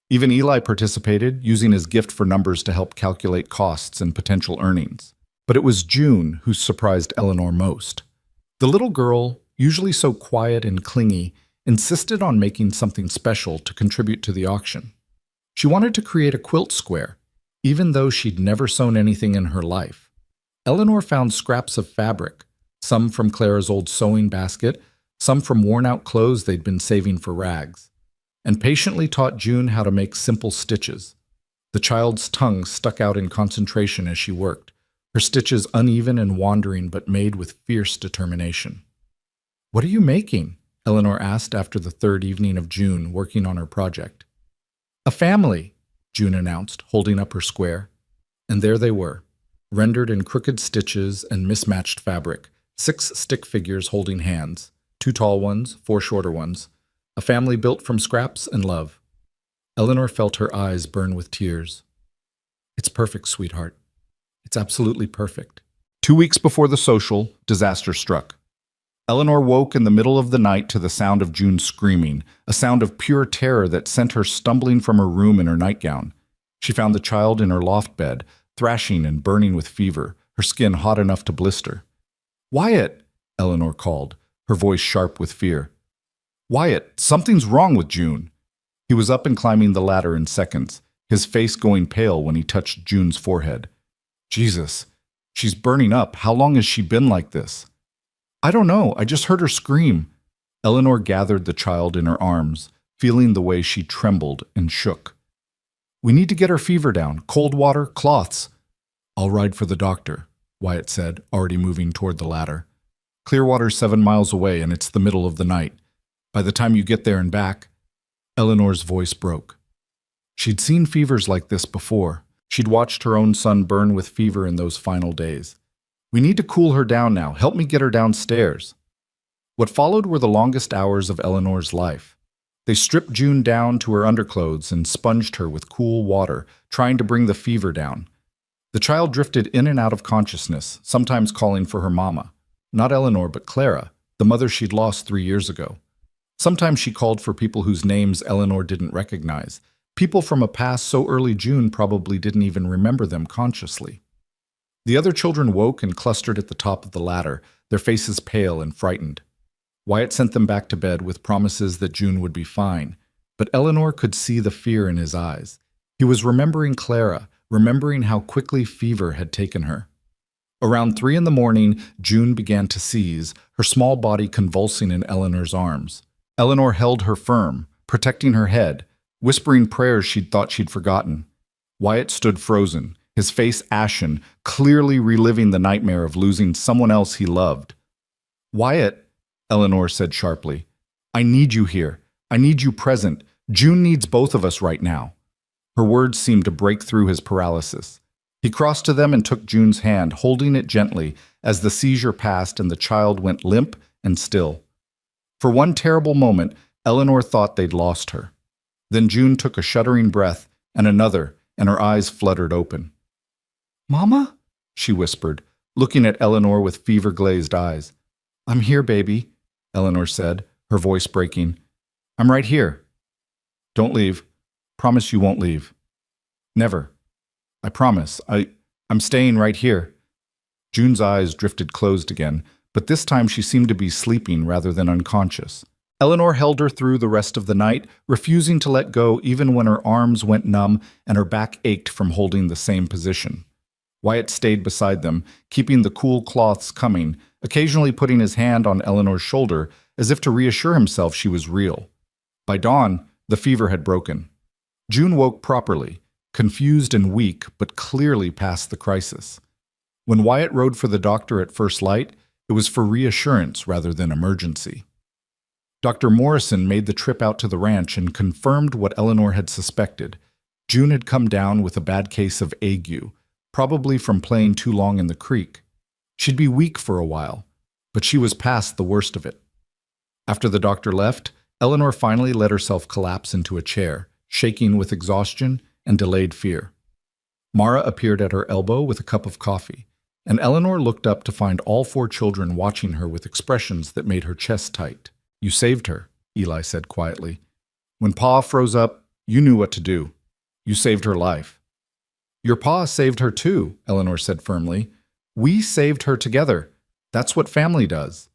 A: Even Eli participated, using his gift for numbers to help calculate costs and potential earnings. But it was June who surprised Eleanor most. The little girl, usually so quiet and clingy, insisted on making something special to contribute to the auction. She wanted to create a quilt square, even though she'd never sewn anything in her life. Eleanor found scraps of fabric, some from Clara's old sewing basket, some from worn-out clothes they'd been saving for rags, and patiently taught June how to make simple stitches. The child's tongue stuck out in concentration as she worked, her stitches uneven and wandering but made with fierce determination. "What are you making?" Eleanor asked after the third evening of June working on her project. "A family," June announced, holding up her square. And there they were, rendered in crooked stitches and mismatched fabric, 6 stick figures holding hands, 2 tall ones, 4 shorter ones, a family built from scraps and love. Eleanor felt her eyes burn with tears. "It's perfect, sweetheart. It's absolutely perfect." 2 weeks before the social, disaster struck. Eleanor woke in the middle of the night to the sound of June screaming, a sound of pure terror that sent her stumbling from her room in her nightgown. She found the child in her loft bed, thrashing and burning with fever, her skin hot enough to blister. "Wyatt!" Eleanor called, her voice sharp with fear. "Wyatt, something's wrong with June." He was up and climbing the ladder in seconds, his face going pale when he touched June's forehead. "Jesus, she's burning up. How long has she been like this?" "I don't know. I just heard her scream." Eleanor gathered the child in her arms, feeling the way she trembled and shook. "We need to get her fever down. Cold water, cloths." "I'll ride for the doctor," Wyatt said, already moving toward the ladder. "Clearwater's 7 miles away, and it's the middle of the night. By the time you get there and back..." Eleanor's voice broke. She'd seen fevers like this before. She'd watched her own son burn with fever in those final days. "We need to cool her down now. Help me get her downstairs." What followed were the longest hours of Eleanor's life. They stripped June down to her underclothes and sponged her with cool water, trying to bring the fever down. The child drifted in and out of consciousness, sometimes calling for her mama. Not Eleanor, but Clara, the mother she'd lost 3 years ago. Sometimes she called for people whose names Eleanor didn't recognize, people from a past so early June probably didn't even remember them consciously. The other children woke and clustered at the top of the ladder, their faces pale and frightened. Wyatt sent them back to bed with promises that June would be fine, but Eleanor could see the fear in his eyes. He was remembering Clara, remembering how quickly fever had taken her. Around 3 in the morning, June began to seize, her small body convulsing in Eleanor's arms. Eleanor held her firm, protecting her head, whispering prayers she'd thought she'd forgotten. Wyatt stood frozen, his face ashen, clearly reliving the nightmare of losing someone else he loved. "Wyatt," Eleanor said sharply, "I need you here. I need you present. June needs both of us right now." Her words seemed to break through his paralysis. He crossed to them and took June's hand, holding it gently as the seizure passed and the child went limp and still. For one terrible moment, Eleanor thought they'd lost her. Then June took a shuddering breath, and another, and her eyes fluttered open. "Mama?" she whispered, looking at Eleanor with fever-glazed eyes. "I'm here, baby," Eleanor said, her voice breaking. "I'm right here." "Don't leave. Promise you won't leave." "Never. I promise. I'm staying right here." June's eyes drifted closed again, but this time she seemed to be sleeping rather than unconscious. Eleanor held her through the rest of the night, refusing to let go even when her arms went numb and her back ached from holding the same position. Wyatt stayed beside them, keeping the cool cloths coming, occasionally putting his hand on Eleanor's shoulder as if to reassure himself she was real. By dawn, the fever had broken. June woke properly, confused and weak, but clearly past the crisis. When Wyatt rode for the doctor at first light, it was for reassurance rather than emergency. Dr. Morrison made the trip out to the ranch and confirmed what Eleanor had suspected. June had come down with a bad case of ague, probably from playing too long in the creek. She'd be weak for a while, but she was past the worst of it. After the doctor left, Eleanor finally let herself collapse into a chair, shaking with exhaustion and delayed fear. Mara appeared at her elbow with a cup of coffee, and Eleanor looked up to find all 4 children watching her with expressions that made her chest tight. "You saved her," Eli said quietly. "When Pa froze up, you knew what to do. You saved her life." "Your Pa saved her too," Eleanor said firmly. "We saved her together. That's what family does."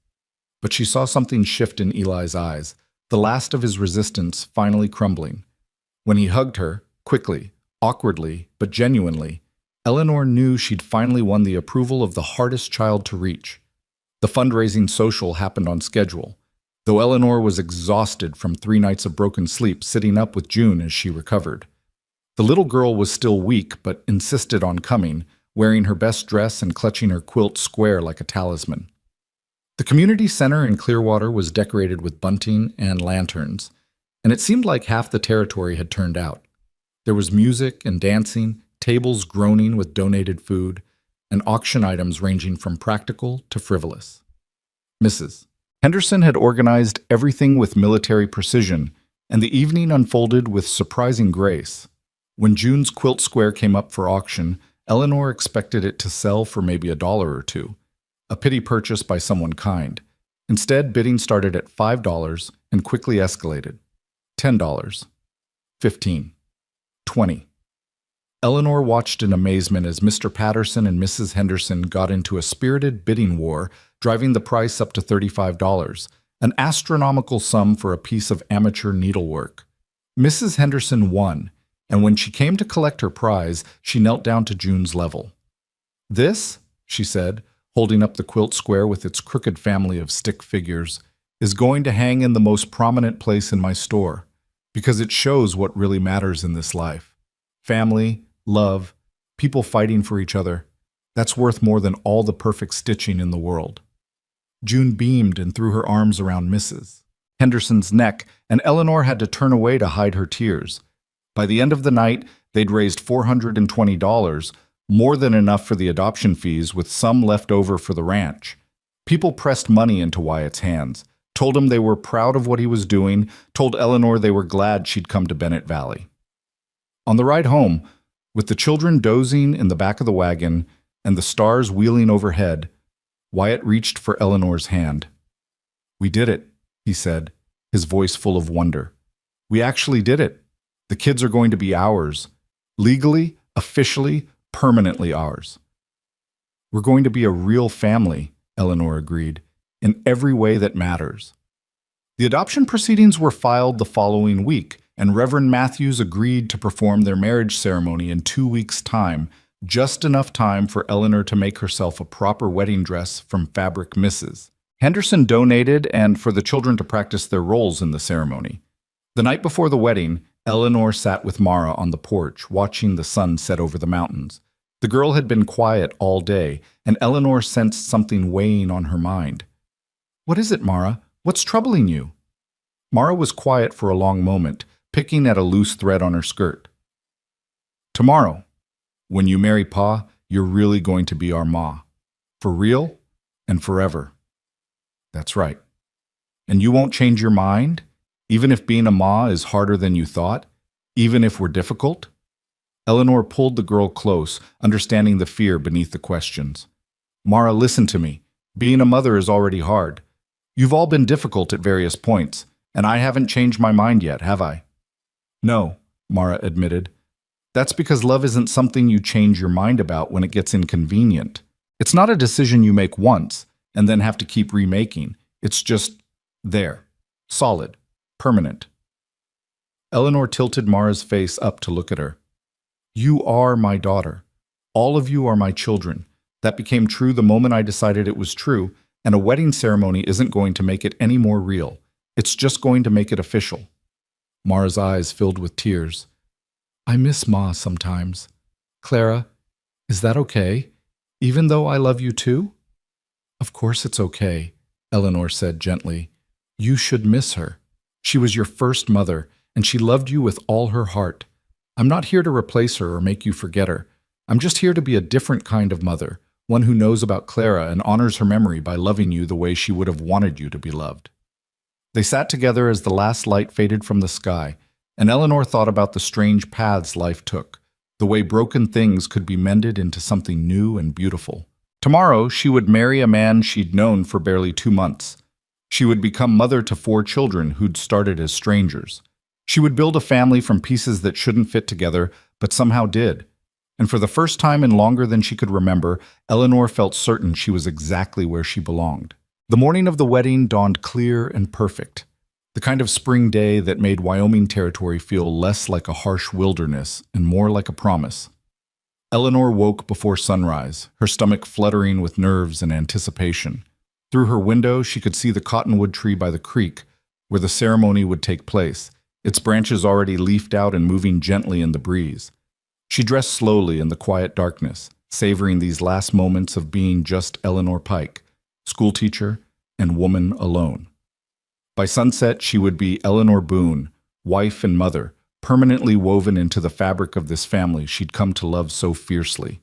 A: But she saw something shift in Eli's eyes, the last of his resistance finally crumbling. When he hugged her, quickly, awkwardly, but genuinely, Eleanor knew she'd finally won the approval of the hardest child to reach. The fundraising social happened on schedule, though Eleanor was exhausted from 3 nights of broken sleep sitting up with June as she recovered. The little girl was still weak but insisted on coming, wearing her best dress and clutching her quilt square like a talisman. The community center in Clearwater was decorated with bunting and lanterns, and it seemed like half the territory had turned out. There was music and dancing, tables groaning with donated food, and auction items ranging from practical to frivolous. Mrs. Henderson had organized everything with military precision, and the evening unfolded with surprising grace. When June's quilt square came up for auction, Eleanor expected it to sell for maybe $1 or $2, a pity purchase by someone kind. Instead, bidding started at $5 and quickly escalated. $10, $15, $20. Eleanor watched in amazement as Mr. Patterson and Mrs. Henderson got into a spirited bidding war, driving the price up to $35, an astronomical sum for a piece of amateur needlework. Mrs. Henderson won, and when she came to collect her prize, she knelt down to June's level. "This," she said, holding up the quilt square with its crooked family of stick figures, "is going to hang in the most prominent place in my store, because it shows what really matters in this life. Family, love, people fighting for each other. That's worth more than all the perfect stitching in the world." June beamed and threw her arms around Mrs. Henderson's neck, and Eleanor had to turn away to hide her tears. By the end of the night, they'd raised $420, more than enough for the adoption fees, with some left over for the ranch. People pressed money into Wyatt's hands, told him they were proud of what he was doing, told Eleanor they were glad she'd come to Bennett Valley. On the ride home, with the children dozing in the back of the wagon and the stars wheeling overhead, Wyatt reached for Eleanor's hand. "We did it," he said, his voice full of wonder. "We actually did it. The kids are going to be ours. Legally, officially, permanently ours." "We're going to be a real family," Eleanor agreed, "in every way that matters." The adoption proceedings were filed the following week, and Reverend Matthews agreed to perform their marriage ceremony in 2 weeks' time, just enough time for Eleanor to make herself a proper wedding dress from Fabric Mrs. Henderson donated and for the children to practice their roles in the ceremony. The night before the wedding, Eleanor sat with Mara on the porch, watching the sun set over the mountains. The girl had been quiet all day, and Eleanor sensed something weighing on her mind. "What is it, Mara? What's troubling you?" Mara was quiet for a long moment, picking at a loose thread on her skirt. "Tomorrow, when you marry Pa, you're really going to be our Ma. For real and forever." "That's right. And you won't change your mind, even if being a Ma is harder than you thought, even if we're difficult?" Eleanor pulled the girl close, understanding the fear beneath the questions. "Mara, listen to me. Being a mother is already hard. You've all been difficult at various points, and I haven't changed my mind yet, have I? No, Mara admitted. That's because love isn't something you change your mind about when it gets inconvenient. It's not a decision you make once and then have to keep remaking. It's just there, solid, permanent. Eleanor tilted Mara's face up to look at her. You are my daughter. All of you are my children. That became true the moment I decided it was true, and a wedding ceremony isn't going to make it any more real. It's just going to make it official. Mara's eyes filled with tears. I miss Ma sometimes. Clara, is that okay? Even though I love you too? Of course it's okay, Eleanor said gently. You should miss her. She was your first mother, and she loved you with all her heart. I'm not here to replace her or make you forget her. I'm just here to be a different kind of mother, one who knows about Clara and honors her memory by loving you the way she would have wanted you to be loved. They sat together as the last light faded from the sky, and Eleanor thought about the strange paths life took, the way broken things could be mended into something new and beautiful. Tomorrow, she would marry a man she'd known for barely 2 months. She would become mother to 4 children who'd started as strangers. She would build a family from pieces that shouldn't fit together, but somehow did. And for the first time in longer than she could remember, Eleanor felt certain she was exactly where she belonged. The morning of the wedding dawned clear and perfect, the kind of spring day that made Wyoming territory feel less like a harsh wilderness and more like a promise. Eleanor woke before sunrise, her stomach fluttering with nerves and anticipation. Through her window, she could see the cottonwood tree by the creek, where the ceremony would take place, its branches already leafed out and moving gently in the breeze. She dressed slowly in the quiet darkness, savoring these last moments of being just Eleanor Pike, schoolteacher and woman alone. By sunset, she would be Eleanor Boone, wife and mother, permanently woven into the fabric of this family she'd come to love so fiercely.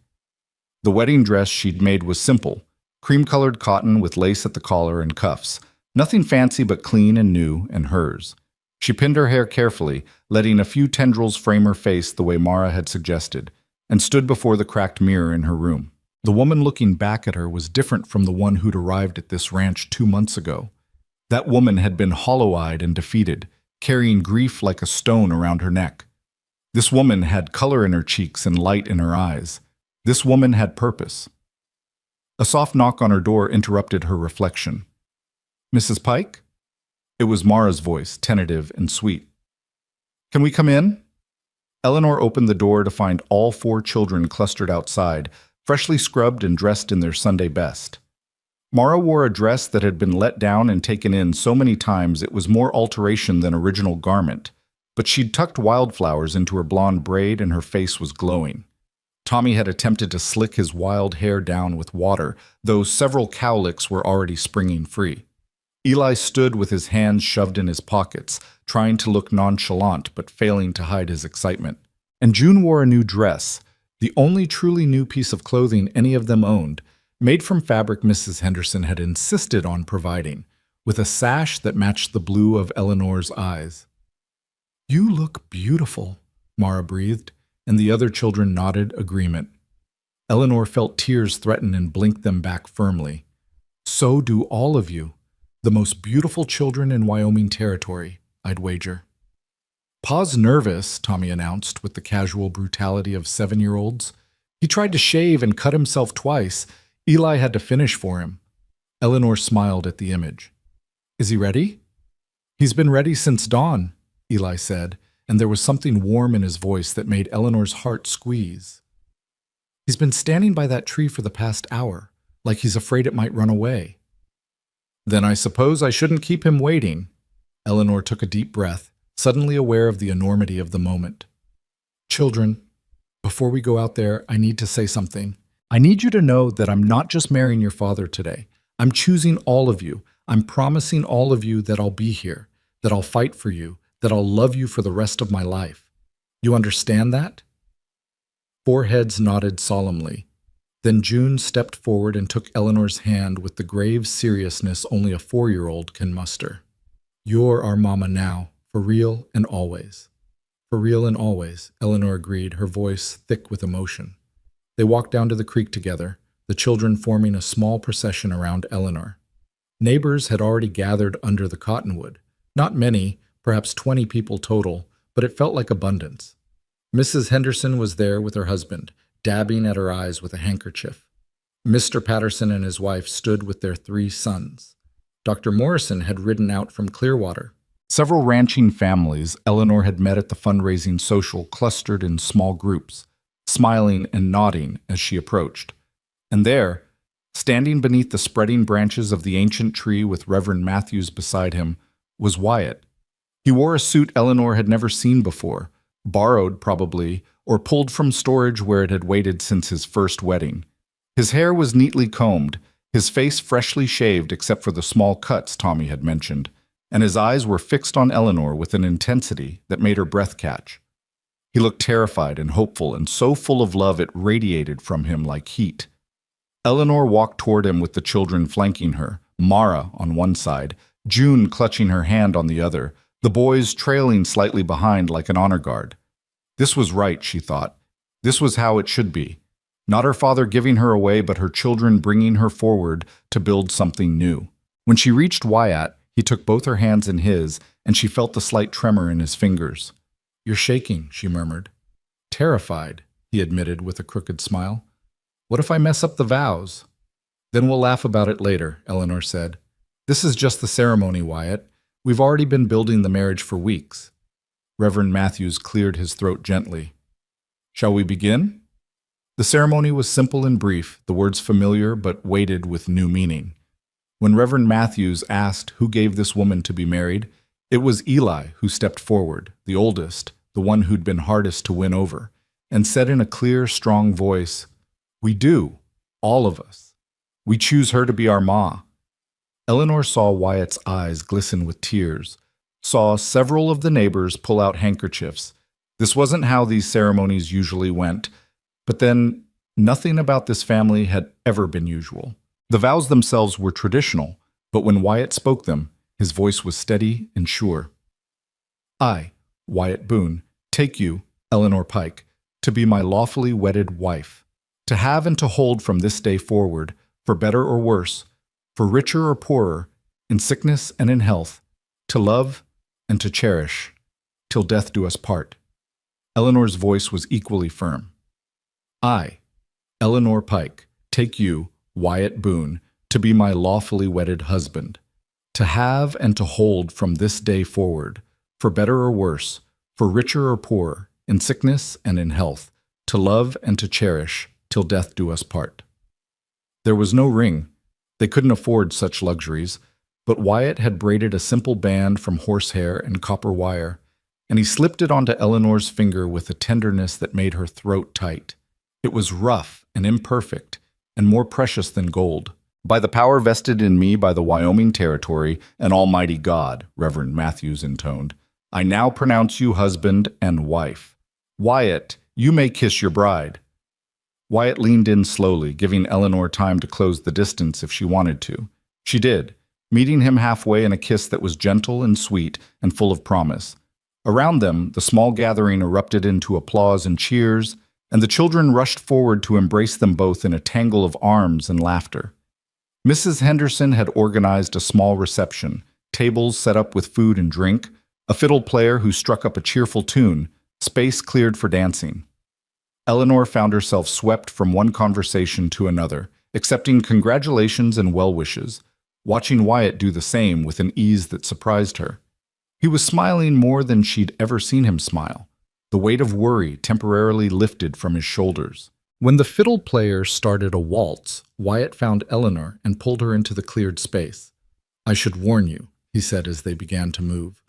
A: The wedding dress she'd made was simple, cream-colored cotton with lace at the collar and cuffs, nothing fancy but clean and new and hers. She pinned her hair carefully, letting a few tendrils frame her face the way Mara had suggested, and stood before the cracked mirror in her room. The woman looking back at her was different from the one who'd arrived at this ranch 2 months ago. That woman had been hollow-eyed and defeated, carrying grief like a stone around her neck. This woman had color in her cheeks and light in her eyes. This woman had purpose. A soft knock on her door interrupted her reflection. Mrs. Pike? It was Mara's voice, tentative and sweet. Can we come in? Eleanor opened the door to find all 4 children clustered outside, freshly scrubbed and dressed in their Sunday best. Mara wore a dress that had been let down and taken in so many times it was more alteration than original garment, but she'd tucked wildflowers into her blonde braid and her face was glowing. Tommy had attempted to slick his wild hair down with water, though several cowlicks were already springing free. Eli stood with his hands shoved in his pockets, trying to look nonchalant but failing to hide his excitement. And June wore a new dress, the only truly new piece of clothing any of them owned, made from fabric Mrs. Henderson had insisted on providing, with a sash that matched the blue of Eleanor's eyes. You look beautiful, Mara breathed, and the other children nodded agreement. Eleanor felt tears threaten and blinked them back firmly. So do all of you. The most beautiful children in Wyoming territory, I'd wager. Pa's nervous, Tommy announced with the casual brutality of 7-year-olds. He tried to shave and cut himself twice. Eli had to finish for him. Eleanor smiled at the image. Is he ready? He's been ready since dawn, Eli said, and there was something warm in his voice that made Eleanor's heart squeeze. He's been standing by that tree for the past hour, like he's afraid it might run away. Then I suppose I shouldn't keep him waiting. Eleanor took a deep breath, suddenly aware of the enormity of the moment. Children, before we go out there, I need to say something. I need you to know that I'm not just marrying your father today. I'm choosing all of you. I'm promising all of you that I'll be here, that I'll fight for you, that I'll love you for the rest of my life. You understand that? 4 heads nodded solemnly. Then June stepped forward and took Eleanor's hand with the grave seriousness only a 4-year-old can muster. You're our mama now, for real and always. For real and always, Eleanor agreed, her voice thick with emotion. They walked down to the creek together, the children forming a small procession around Eleanor.
B: Neighbors had already gathered under the cottonwood. Not many, perhaps 20 people total, but it felt like abundance. Mrs. Henderson was there with her husband, dabbing at her eyes with a handkerchief. Mr. Patterson and his wife stood with their 3 sons. Dr. Morrison had ridden out from Clearwater.
A: Several ranching families Eleanor had met at the fundraising social clustered in small groups, smiling and nodding as she approached. And there, standing beneath the spreading branches of the ancient tree with Reverend Matthews beside him, was Wyatt. He wore a suit Eleanor had never seen before, borrowed probably, or pulled from storage where it had waited since his first wedding. His hair was neatly combed, his face freshly shaved except for the small cuts Tommy had mentioned, and his eyes were fixed on Eleanor with an intensity that made her breath catch. He looked terrified and hopeful and so full of love it radiated from him like heat. Eleanor walked toward him with the children flanking her, Mara on one side, June clutching her hand on the other, the boys trailing slightly behind like an honor guard. This was right, she thought. This was how it should be. Not her father giving her away, but her children bringing her forward to build something new. When she reached Wyatt, he took both her hands in his, and she felt the slight tremor in his fingers. "You're shaking," she murmured. "Terrified," he admitted with a crooked smile. "What if I mess up the vows?" "Then we'll laugh about it later," Eleanor said. "This is just the ceremony, Wyatt. We've already been building the marriage for weeks." Reverend Matthews cleared his throat gently. "Shall we begin?" The ceremony was simple and brief, the words familiar but weighted with new meaning. When Reverend Matthews asked who gave this woman to be married, it was Eli who stepped forward, the oldest, the one who'd been hardest to win over, and said in a clear, strong voice, "We do, all of us. We choose her to be our ma." Eleanor saw Wyatt's eyes glisten with tears, saw several of the neighbors pull out handkerchiefs. This wasn't how these ceremonies usually went, but then nothing about this family had ever been usual. The vows themselves were traditional, but when Wyatt spoke them, his voice was steady and sure. "I, Wyatt Boone, take you, Eleanor Pike, to be my lawfully wedded wife, to have and to hold from this day forward, for better or worse, for richer or poorer, in sickness and in health, to love and to cherish, till death do us part." Eleanor's voice was equally firm. "I, Eleanor Pike, take you, Wyatt Boone, to be my lawfully wedded husband, to have and to hold from this day forward, for better or worse, for richer or poorer, in sickness and in health, to love and to cherish, till death do us part." There was no ring. They couldn't afford such luxuries, but Wyatt had braided a simple band from horsehair and copper wire, and he slipped it onto Eleanor's finger with a tenderness that made her throat tight. It was rough and imperfect, and more precious than gold. "By the power vested in me by the Wyoming Territory and Almighty God," Reverend Matthews intoned, "I now pronounce you husband and wife. Wyatt, you may kiss your bride." Wyatt leaned in slowly, giving Eleanor time to close the distance if she wanted to. She did, meeting him halfway in a kiss that was gentle and sweet and full of promise. Around them, the small gathering erupted into applause and cheers, and the children rushed forward to embrace them both in a tangle of arms and laughter. Mrs. Henderson had organized a small reception, tables set up with food and drink, a fiddle player who struck up a cheerful tune, space cleared for dancing. Eleanor found herself swept from one conversation to another, accepting congratulations and well wishes, watching Wyatt do the same with an ease that surprised her. He was smiling more than she'd ever seen him smile. The weight of worry temporarily lifted from his shoulders. When the fiddle player started a waltz, Wyatt found Eleanor and pulled her into the cleared space. "I should warn you," he said as they began to move.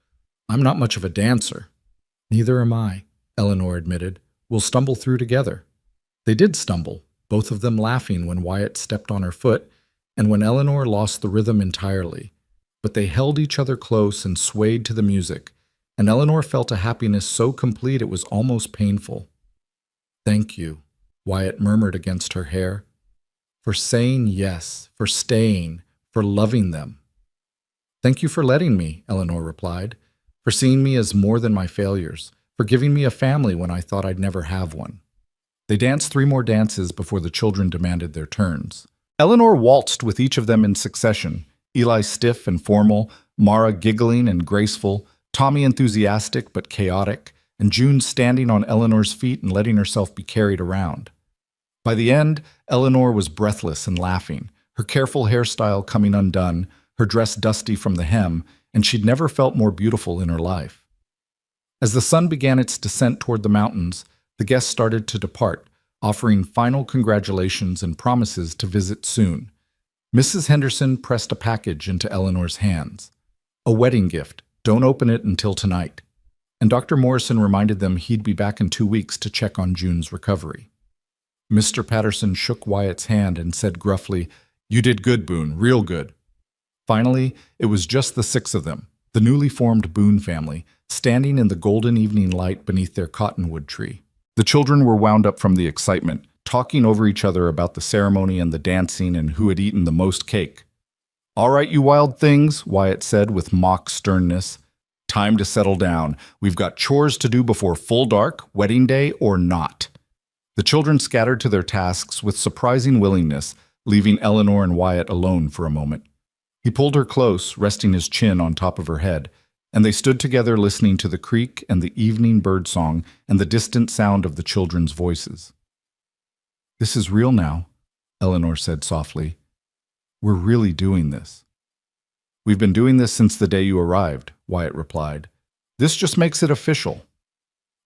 A: "I'm not much of a dancer." "Neither am I," Eleanor admitted. "We'll stumble through together." They did stumble, both of them laughing when Wyatt stepped on her foot and when Eleanor lost the rhythm entirely. But they held each other close and swayed to the music, and Eleanor felt a happiness so complete it was almost painful. "Thank you," Wyatt murmured against her hair, "for saying yes, for staying, for loving them." "Thank you for letting me," Eleanor replied, "for seeing me as more than my failures, for giving me a family when I thought I'd never have one." They danced 3 more dances before the children demanded their turns. Eleanor waltzed with each of them in succession, Eli stiff and formal, Mara giggling and graceful, Tommy enthusiastic but chaotic, and June standing on Eleanor's feet and letting herself be carried around. By the end, Eleanor was breathless and laughing, her careful hairstyle coming undone, her dress dusty from the hem, and she'd never felt more beautiful in her life. As the sun began its descent toward the mountains, the guests started to depart, offering final congratulations and promises to visit soon. Mrs. Henderson pressed a package into Eleanor's hands. A wedding gift. Don't open it until tonight. And Dr. Morrison reminded them he'd be back in 2 weeks to check on June's recovery. Mr. Patterson shook Wyatt's hand and said gruffly, "You did good, Boone, real good." Finally, it was just the 6 of them, the newly formed Boone family, standing in the golden evening light beneath their cottonwood tree. The children were wound up from the excitement, talking over each other about the ceremony and the dancing and who had eaten the most cake. "All right, you wild things," Wyatt said with mock sternness. "Time to settle down. We've got chores to do before full dark, wedding day or not." The children scattered to their tasks with surprising willingness, leaving Eleanor and Wyatt alone for a moment. He pulled her close, resting his chin on top of her head, and they stood together listening to the creek and the evening birdsong and the distant sound of the children's voices. "This is real now," Eleanor said softly. "We're really doing this." "We've been doing this since the day you arrived," Wyatt replied. "This just makes it official."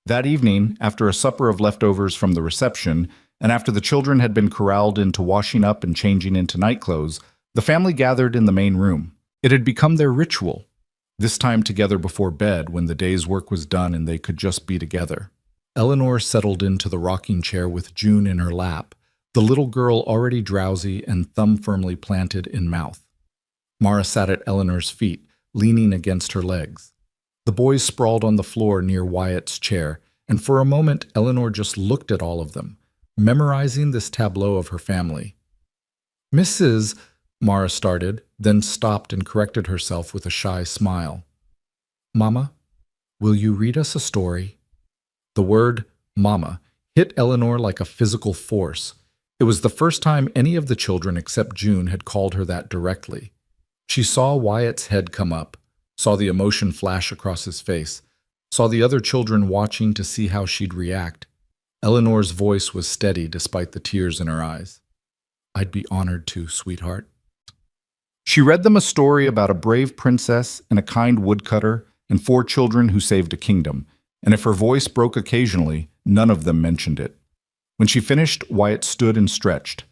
A: That evening, after a supper of leftovers from the reception, and after the children had been corralled into washing up and changing into nightclothes, the family gathered in the main room. It had become their ritual, this time together before bed when the day's work was done and they could just be together. Eleanor settled into the rocking chair with June in her lap, the little girl already drowsy and thumb firmly planted in mouth. Mara sat at Eleanor's feet, leaning against her legs. The boys sprawled on the floor near Wyatt's chair, and for a moment Eleanor just looked at all of them, memorizing this tableau of her family. "Mrs." Mara started, then stopped and corrected herself with a shy smile. "Mama, will you read us a story?" The word "mama" hit Eleanor like a physical force. It was the first time any of the children except June had called her that directly. She saw Wyatt's head come up, saw the emotion flash across his face, saw the other children watching to see how she'd react. Eleanor's voice was steady despite the tears in her eyes. "I'd be honored to, sweetheart." She read them a story about a brave princess and a kind woodcutter and 4 children who saved a kingdom, and if her voice broke occasionally, none of them mentioned it. When she finished, Wyatt stood and stretched.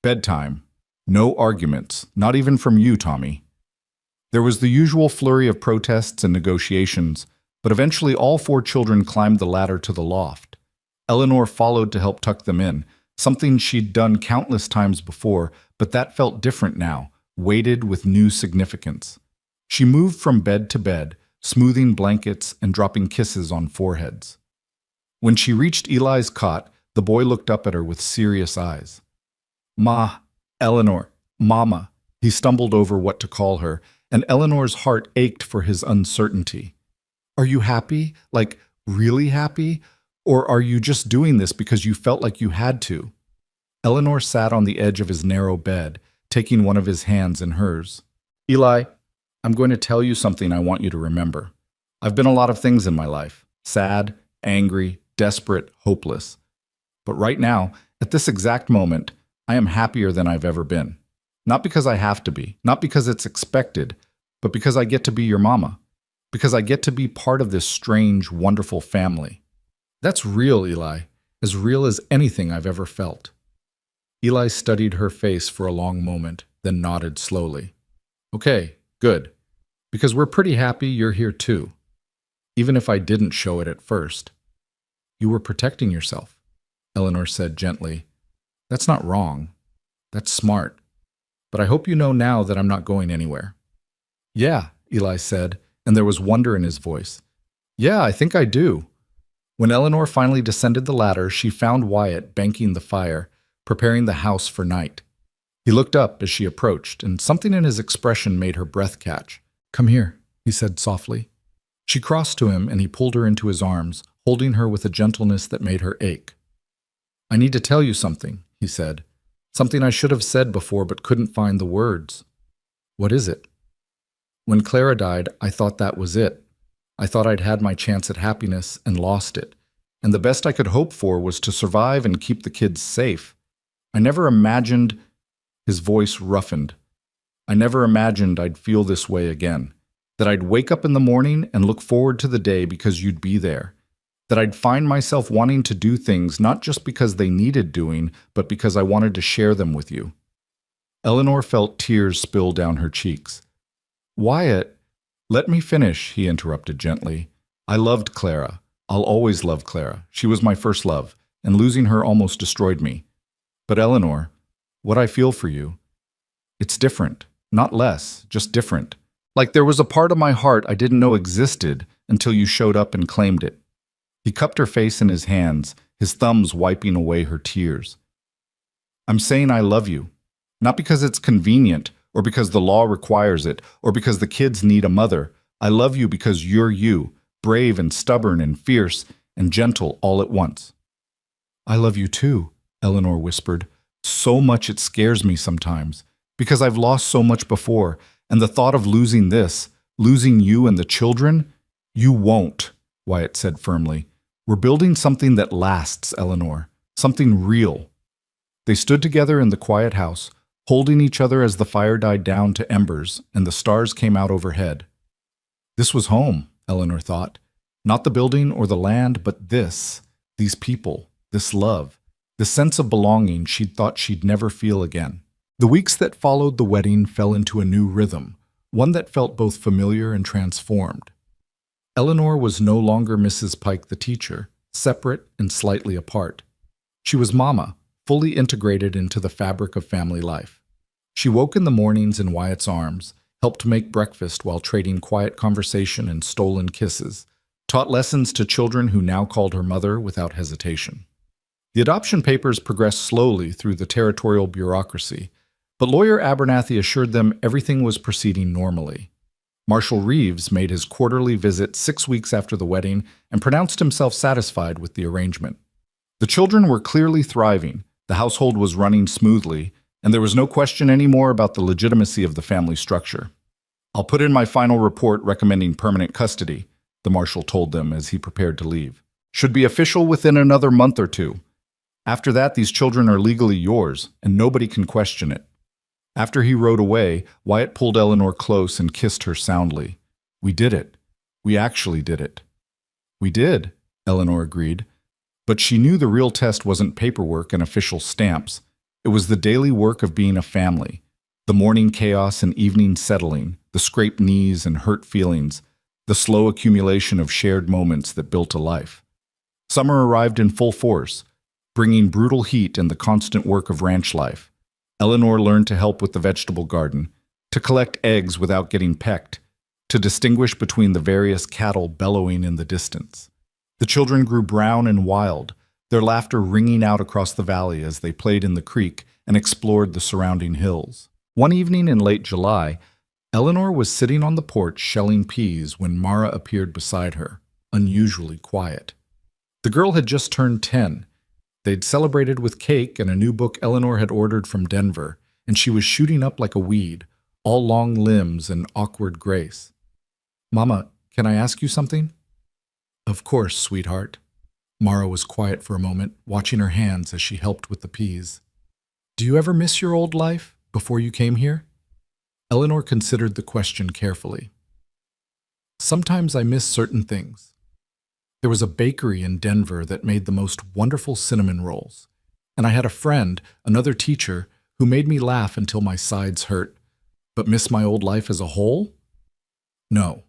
A: "Bedtime. No arguments, not even from you, Tommy." There was the usual flurry of protests and negotiations, but eventually all 4 children climbed the ladder to the loft. Eleanor followed to help tuck them in, something she'd done countless times before, but that felt different now, weighted with new significance. She moved from bed to bed, smoothing blankets and dropping kisses on foreheads. When she reached Eli's cot, the boy looked up at her with serious eyes. "Ma, Eleanor, Mama," he stumbled over what to call her, and Eleanor's heart ached for his uncertainty. "Are you happy? Like, really happy? Or are you just doing this because you felt like you had to?" Eleanor sat on the edge of his narrow bed, taking one of his hands in hers. "Eli, I'm going to tell you something I want you to remember. I've been a lot of things in my life. Sad, angry, desperate, hopeless. But right now, at this exact moment, I am happier than I've ever been. Not because I have to be, not because it's expected, but because I get to be your mama. Because I get to be part of this strange, wonderful family. That's real, Eli, as real as anything I've ever felt." Eli studied her face for a long moment, then nodded slowly. "Okay, good. Because we're pretty happy you're here too. Even if I didn't show it at first." "You were protecting yourself," Eleanor said gently. "That's not wrong. That's smart. But I hope you know now that I'm not going anywhere." "Yeah," Eli said, and there was wonder in his voice. "Yeah, I think I do." When Eleanor finally descended the ladder, she found Wyatt banking the fire, preparing the house for night. He looked up as she approached, and something in his expression made her breath catch. "Come here," he said softly. She crossed to him, and he pulled her into his arms, holding her with a gentleness that made her ache. "I need to tell you something," he said. "Something I should have said before but couldn't find the words."
B: What is it? When Clara died, I thought that was it. I thought I'd had my chance at happiness and lost it. And the best I could hope for was to survive and keep the kids safe. I never imagined, his voice roughened. I never imagined I'd feel this way again. That I'd wake up in the morning and look forward to the day because you'd be there. That I'd find myself wanting to do things not just because they needed doing, but because I wanted to share them with you. Eleanor felt tears spill down her cheeks. Wyatt, let me finish, he interrupted gently. I loved Clara. I'll always love Clara. She was my first love, and losing her almost destroyed me. But Eleanor, what I feel for you, it's different. Not less, just different. Like there was a part of my heart I didn't know existed until you showed up and claimed it. He cupped her face in his hands, his thumbs wiping away her tears. I'm saying I love you, not because it's convenient, or because the law requires it, or because the kids need a mother. I love you because you're you, brave and stubborn and fierce and gentle all at once. I love you too, Eleanor whispered. So much it scares me sometimes, because I've lost so much before, and the thought of losing this, losing you and the children, you won't, Wyatt said firmly. We're building something that lasts, Eleanor, something real. They stood together in the quiet house, holding each other as the fire died down to embers and the stars came out overhead. This was home, Eleanor thought. Not the building or the land, but this, these people, this love, the sense of belonging she'd thought she'd never feel again. The weeks that followed the wedding fell into a new rhythm, one that felt both familiar and transformed. Eleanor was no longer Mrs. Pike the teacher, separate and slightly apart. She was Mama, fully integrated into the fabric of family life. She woke in the mornings in Wyatt's arms, helped make breakfast while trading quiet conversation and stolen kisses, taught lessons to children who now called her mother without hesitation. The adoption papers progressed slowly through the territorial bureaucracy, but lawyer Abernathy assured them everything was proceeding normally. Marshal Reeves made his quarterly visit 6 weeks after the wedding and pronounced himself satisfied with the arrangement. The children were clearly thriving, the household was running smoothly, and there was no question anymore about the legitimacy of the family structure. I'll put in my final report recommending permanent custody, the marshal told them as he prepared to leave. Should be official within another month or two. After that, these children are legally yours, and nobody can question it. After he rode away, Wyatt pulled Eleanor close and kissed her soundly. We did it. We actually did it. We did, Eleanor agreed. But she knew the real test wasn't paperwork and official stamps. It was the daily work of being a family. The morning chaos and evening settling, the scraped knees and hurt feelings, the slow accumulation of shared moments that built a life. Summer arrived in full force, bringing brutal heat and the constant work of ranch life. Eleanor learned to help with the vegetable garden, to collect eggs without getting pecked, to distinguish between the various cattle bellowing in the distance. The children grew brown and wild, their laughter ringing out across the valley as they played in the creek and explored the surrounding hills. One evening in late July, Eleanor was sitting on the porch shelling peas when Mara appeared beside her, unusually quiet. The girl had just turned 10. They'd celebrated with cake and a new book Eleanor had ordered from Denver, and she was shooting up like a weed, all long limbs and awkward grace. Mama, can I ask you something? Of course, sweetheart. Mara was quiet for a moment, watching her hands as she helped with the peas. Do you ever miss your old life before you came here? Eleanor considered the question carefully. Sometimes I miss certain things. There was a bakery in Denver that made the most wonderful cinnamon rolls, and I had a friend, another teacher, who made me laugh until my sides hurt. But miss my old life as a whole? No,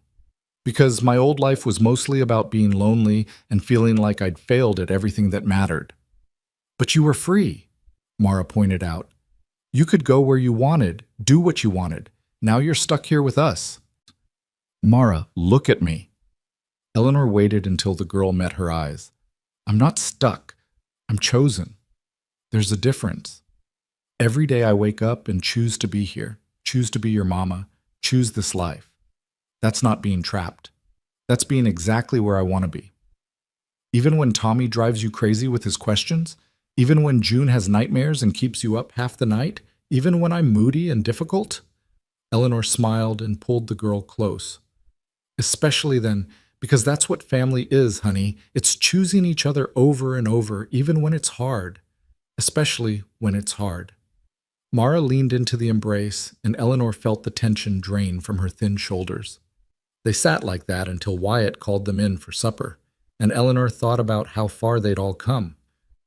B: because my old life was mostly about being lonely and feeling like I'd failed at everything that mattered. But you were free, Mara pointed out. You could go where you wanted, do what you wanted. Now you're stuck here with us. Mara, look at me. Eleanor waited until the girl met her eyes. I'm not stuck. I'm chosen. There's a difference. Every day I wake up and choose to be here, choose to be your mama, choose this life. That's not being trapped. That's being exactly where I want to be. Even when Tommy drives you crazy with his questions, even when June has nightmares and keeps you up half the night, even when I'm moody and difficult, Eleanor smiled and pulled the girl close. Especially then, because that's what family is, honey. It's choosing each other over and over, even when it's hard. Especially when it's hard. Mara leaned into the embrace, and Eleanor felt the tension drain from her thin shoulders. They sat like that until Wyatt called them in for supper, and Eleanor thought about how far they'd all come.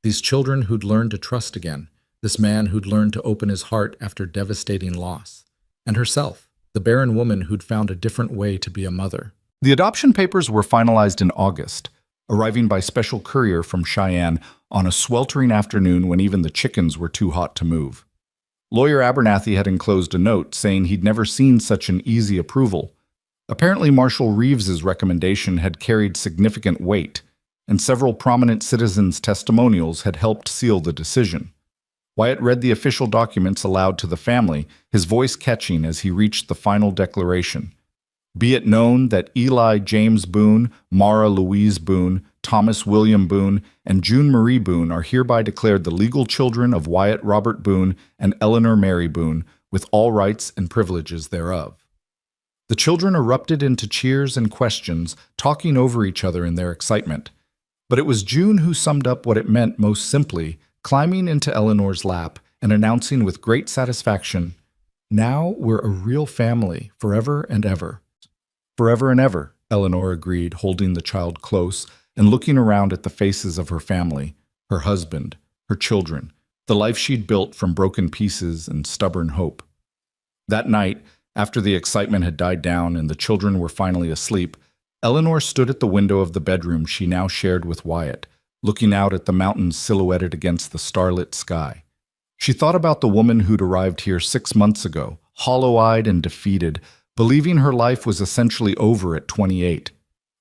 B: These children who'd learned to trust again, this man who'd learned to open his heart after devastating loss, and herself, the barren woman who'd found a different way to be a mother.
A: The adoption papers were finalized in August, arriving by special courier from Cheyenne on a sweltering afternoon when even the chickens were too hot to move. Lawyer Abernathy had enclosed a note saying he'd never seen such an easy approval. Apparently, Marshal Reeves's recommendation had carried significant weight, and several prominent citizens' testimonials had helped seal the decision. Wyatt read the official documents aloud to the family, his voice catching as he reached the final declaration. Be it known that Eli James Boone, Mara Louise Boone, Thomas William Boone, and June Marie Boone are hereby declared the legal children of Wyatt Robert Boone and Eleanor Mary Boone, with all rights and privileges thereof. The children erupted into cheers and questions, talking over each other in their excitement. But it was June who summed up what it meant most simply, climbing into Eleanor's lap and announcing with great satisfaction, "Now we're a real family, forever and ever." "Forever and ever," Eleanor agreed, holding the child close and looking around at the faces of her family, her husband, her children, the life she'd built from broken pieces and stubborn hope. That night, after the excitement had died down and the children were finally asleep, Eleanor stood at the window of the bedroom she now shared with Wyatt, looking out at the mountains silhouetted against the starlit sky. She thought about the woman who'd arrived here 6 months ago, hollow-eyed and defeated, believing her life was essentially over at 28.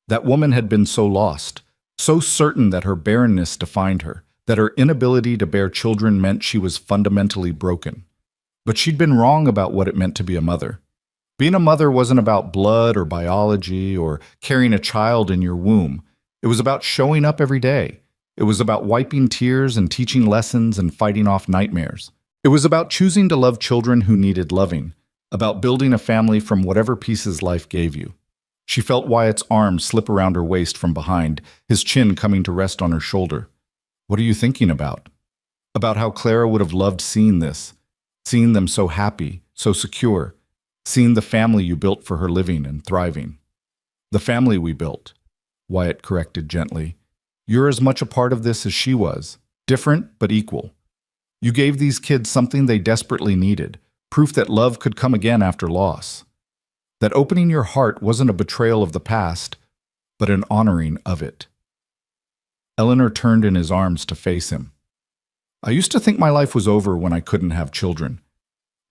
A: That woman had been so lost, so certain that her barrenness defined her, that her inability to bear children meant she was fundamentally broken. But she'd been wrong about what it meant to be a mother. Being a mother wasn't about blood or biology or carrying a child in your womb. It was about showing up every day. It was about wiping tears and teaching lessons and fighting off nightmares. It was about choosing to love children who needed loving, about building a family from whatever pieces life gave you. She felt Wyatt's arm slip around her waist from behind, his chin coming to rest on her shoulder. "What are you thinking about?" "About how Clara would have loved seeing this, seeing them so happy, so secure, seeing the family you built for her living and thriving." "The family we built," Wyatt corrected gently. "You're as much a part of this as she was, different but equal. You gave these kids something they desperately needed, proof that love could come again after loss. That opening your heart wasn't a betrayal of the past, but an honoring of it." Eleanor turned in his arms to face him. "I used to think my life was over when I couldn't have children.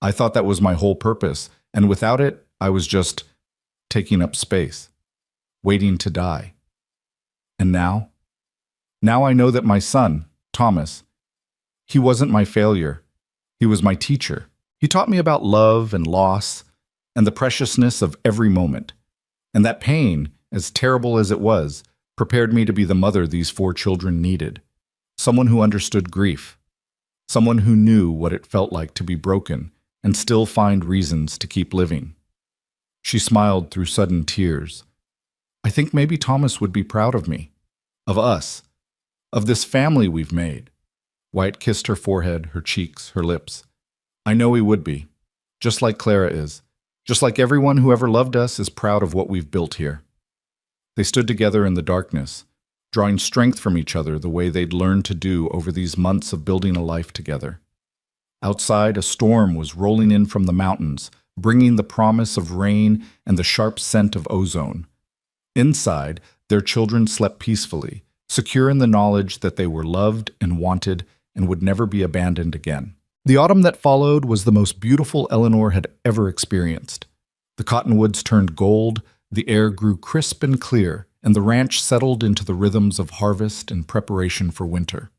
A: I thought that was my whole purpose, and without it, I was just taking up space, waiting to die. And now? Now I know that my son, Thomas, he wasn't my failure. He was my teacher. He taught me about love and loss and the preciousness of every moment. And that pain, as terrible as it was, prepared me to be the mother these 4 children needed. Someone who understood grief. Someone who knew what it felt like to be broken and still find reasons to keep living." She smiled through sudden tears. "I think maybe Thomas would be proud of me, of us, of this family we've made." Wyatt kissed her forehead, her cheeks, her lips. "I know he would be, just like Clara is, just like everyone who ever loved us is proud of what we've built here." They stood together in the darkness, drawing strength from each other the way they'd learned to do over these months of building a life together. Outside, a storm was rolling in from the mountains, bringing the promise of rain and the sharp scent of ozone. Inside, their children slept peacefully, secure in the knowledge that they were loved and wanted and would never be abandoned again. The autumn that followed was the most beautiful Eleanor had ever experienced. The cottonwoods turned gold, the air grew crisp and clear, and the ranch settled into the rhythms of harvest and preparation for winter.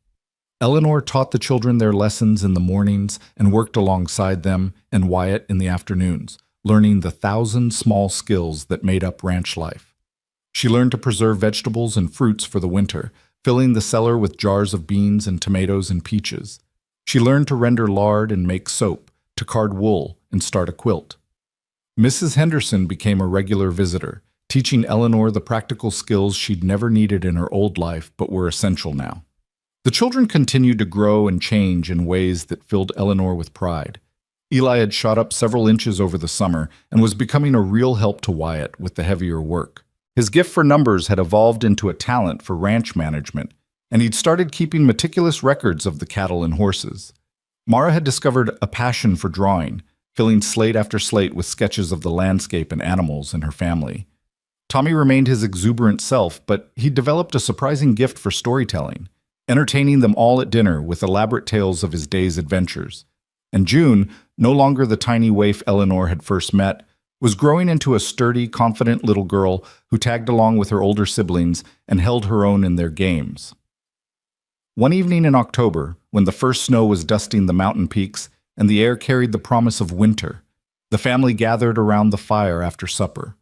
A: Eleanor taught the children their lessons in the mornings and worked alongside them and Wyatt in the afternoons, learning the 1,000 small skills that made up ranch life. She learned to preserve vegetables and fruits for the winter, filling the cellar with jars of beans and tomatoes and peaches. She learned to render lard and make soap, to card wool and start a quilt. Mrs. Henderson became a regular visitor, teaching Eleanor the practical skills she'd never needed in her old life but were essential now. The children continued to grow and change in ways that filled Eleanor with pride. Eli had shot up several inches over the summer and was becoming a real help to Wyatt with the heavier work. His gift for numbers had evolved into a talent for ranch management, and he'd started keeping meticulous records of the cattle and horses. Mara had discovered a passion for drawing, filling slate after slate with sketches of the landscape and animals in her family. Tommy remained his exuberant self, but he'd developed a surprising gift for storytelling, entertaining them all at dinner with elaborate tales of his day's adventures. And June, no longer the tiny waif Eleanor had first met, was growing into a sturdy, confident little girl who tagged along with her older siblings and held her own in their games. One evening in October, when the first snow was dusting the mountain peaks and the air carried the promise of winter, the family gathered around the fire after supper.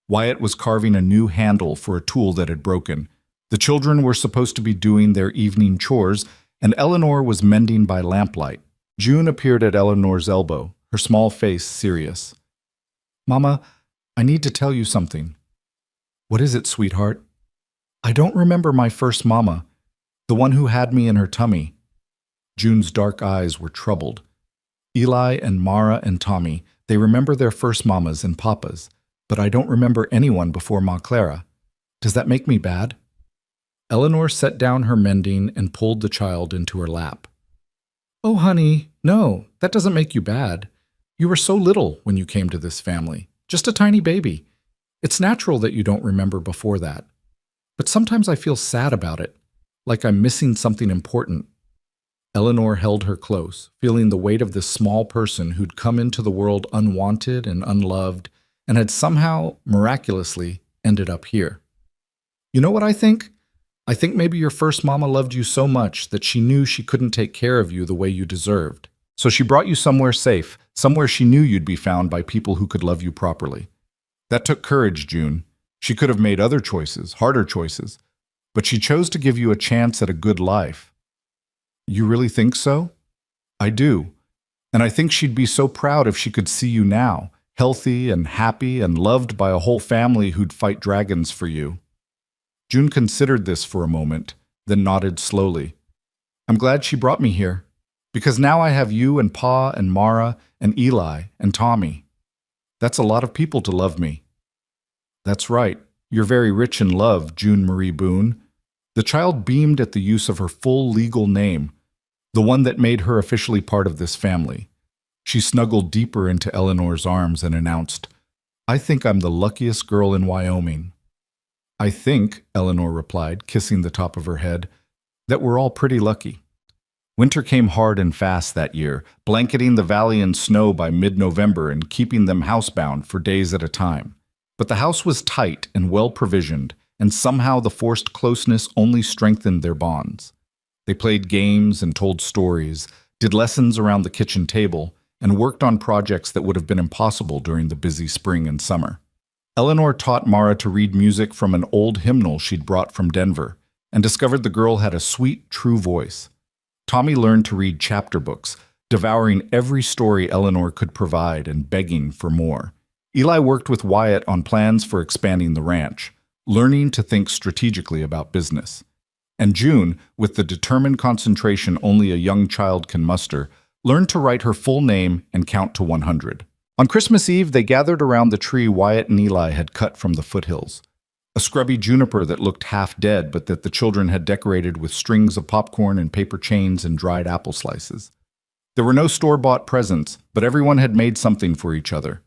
A: Wyatt was carving a new handle for a tool that had broken. The children were supposed to be doing their evening chores, and Eleanor was mending by lamplight. June appeared at Eleanor's elbow, her small face serious. "Mama, I need to tell you something." "What is it, sweetheart?" "I don't remember my first mama, the one who had me in her tummy." June's dark eyes were troubled. "Eli and Mara and Tommy, they remember their first mamas and papas, but I don't remember anyone before Ma Clara. Does that make me bad?" Eleanor set down her mending and pulled the child into her lap. "Oh, honey, no, that doesn't make you bad. You were so little when you came to this family, just a tiny baby. It's natural that you don't remember before that. But sometimes I feel sad about it, like I'm missing something important." Eleanor held her close, feeling the weight of this small person who'd come into the world unwanted and unloved and had somehow, miraculously, ended up here. "You know what I think? I think maybe your first mama loved you so much that she knew she couldn't take care of you the way you deserved. So she brought you somewhere safe, somewhere she knew you'd be found by people who could love you properly. That took courage, June. She could have made other choices, harder choices, but she chose to give you a chance at a good life." "You really think so?" "I do. And I think she'd be so proud if she could see you now, healthy and happy and loved by a whole family who'd fight dragons for you." June considered this for a moment, then nodded slowly. "I'm glad she brought me here, because now I have you and Pa and Mara and Eli and Tommy. That's a lot of people to love me." "That's right. You're very rich in love, June Marie Boone." The child beamed at the use of her full legal name, the one that made her officially part of this family. She snuggled deeper into Eleanor's arms and announced, "I think I'm the luckiest girl in Wyoming." "I think," Eleanor replied, kissing the top of her head, "that we're all pretty lucky." Winter came hard and fast that year, blanketing the valley in snow by mid-November and keeping them housebound for days at a time. But the house was tight and well-provisioned, and somehow the forced closeness only strengthened their bonds. They played games and told stories, did lessons around the kitchen table, and worked on projects that would have been impossible during the busy spring and summer. Eleanor taught Mara to read music from an old hymnal she'd brought from Denver, and discovered the girl had a sweet, true voice. Tommy learned to read chapter books, devouring every story Eleanor could provide and begging for more. Eli worked with Wyatt on plans for expanding the ranch, learning to think strategically about business. And June, with the determined concentration only a young child can muster, learned to write her full name and count to 100. On Christmas Eve, they gathered around the tree Wyatt and Eli had cut from the foothills. A scrubby juniper that looked half dead, but that the children had decorated with strings of popcorn and paper chains and dried apple slices. There were no store-bought presents, but everyone had made something for each other.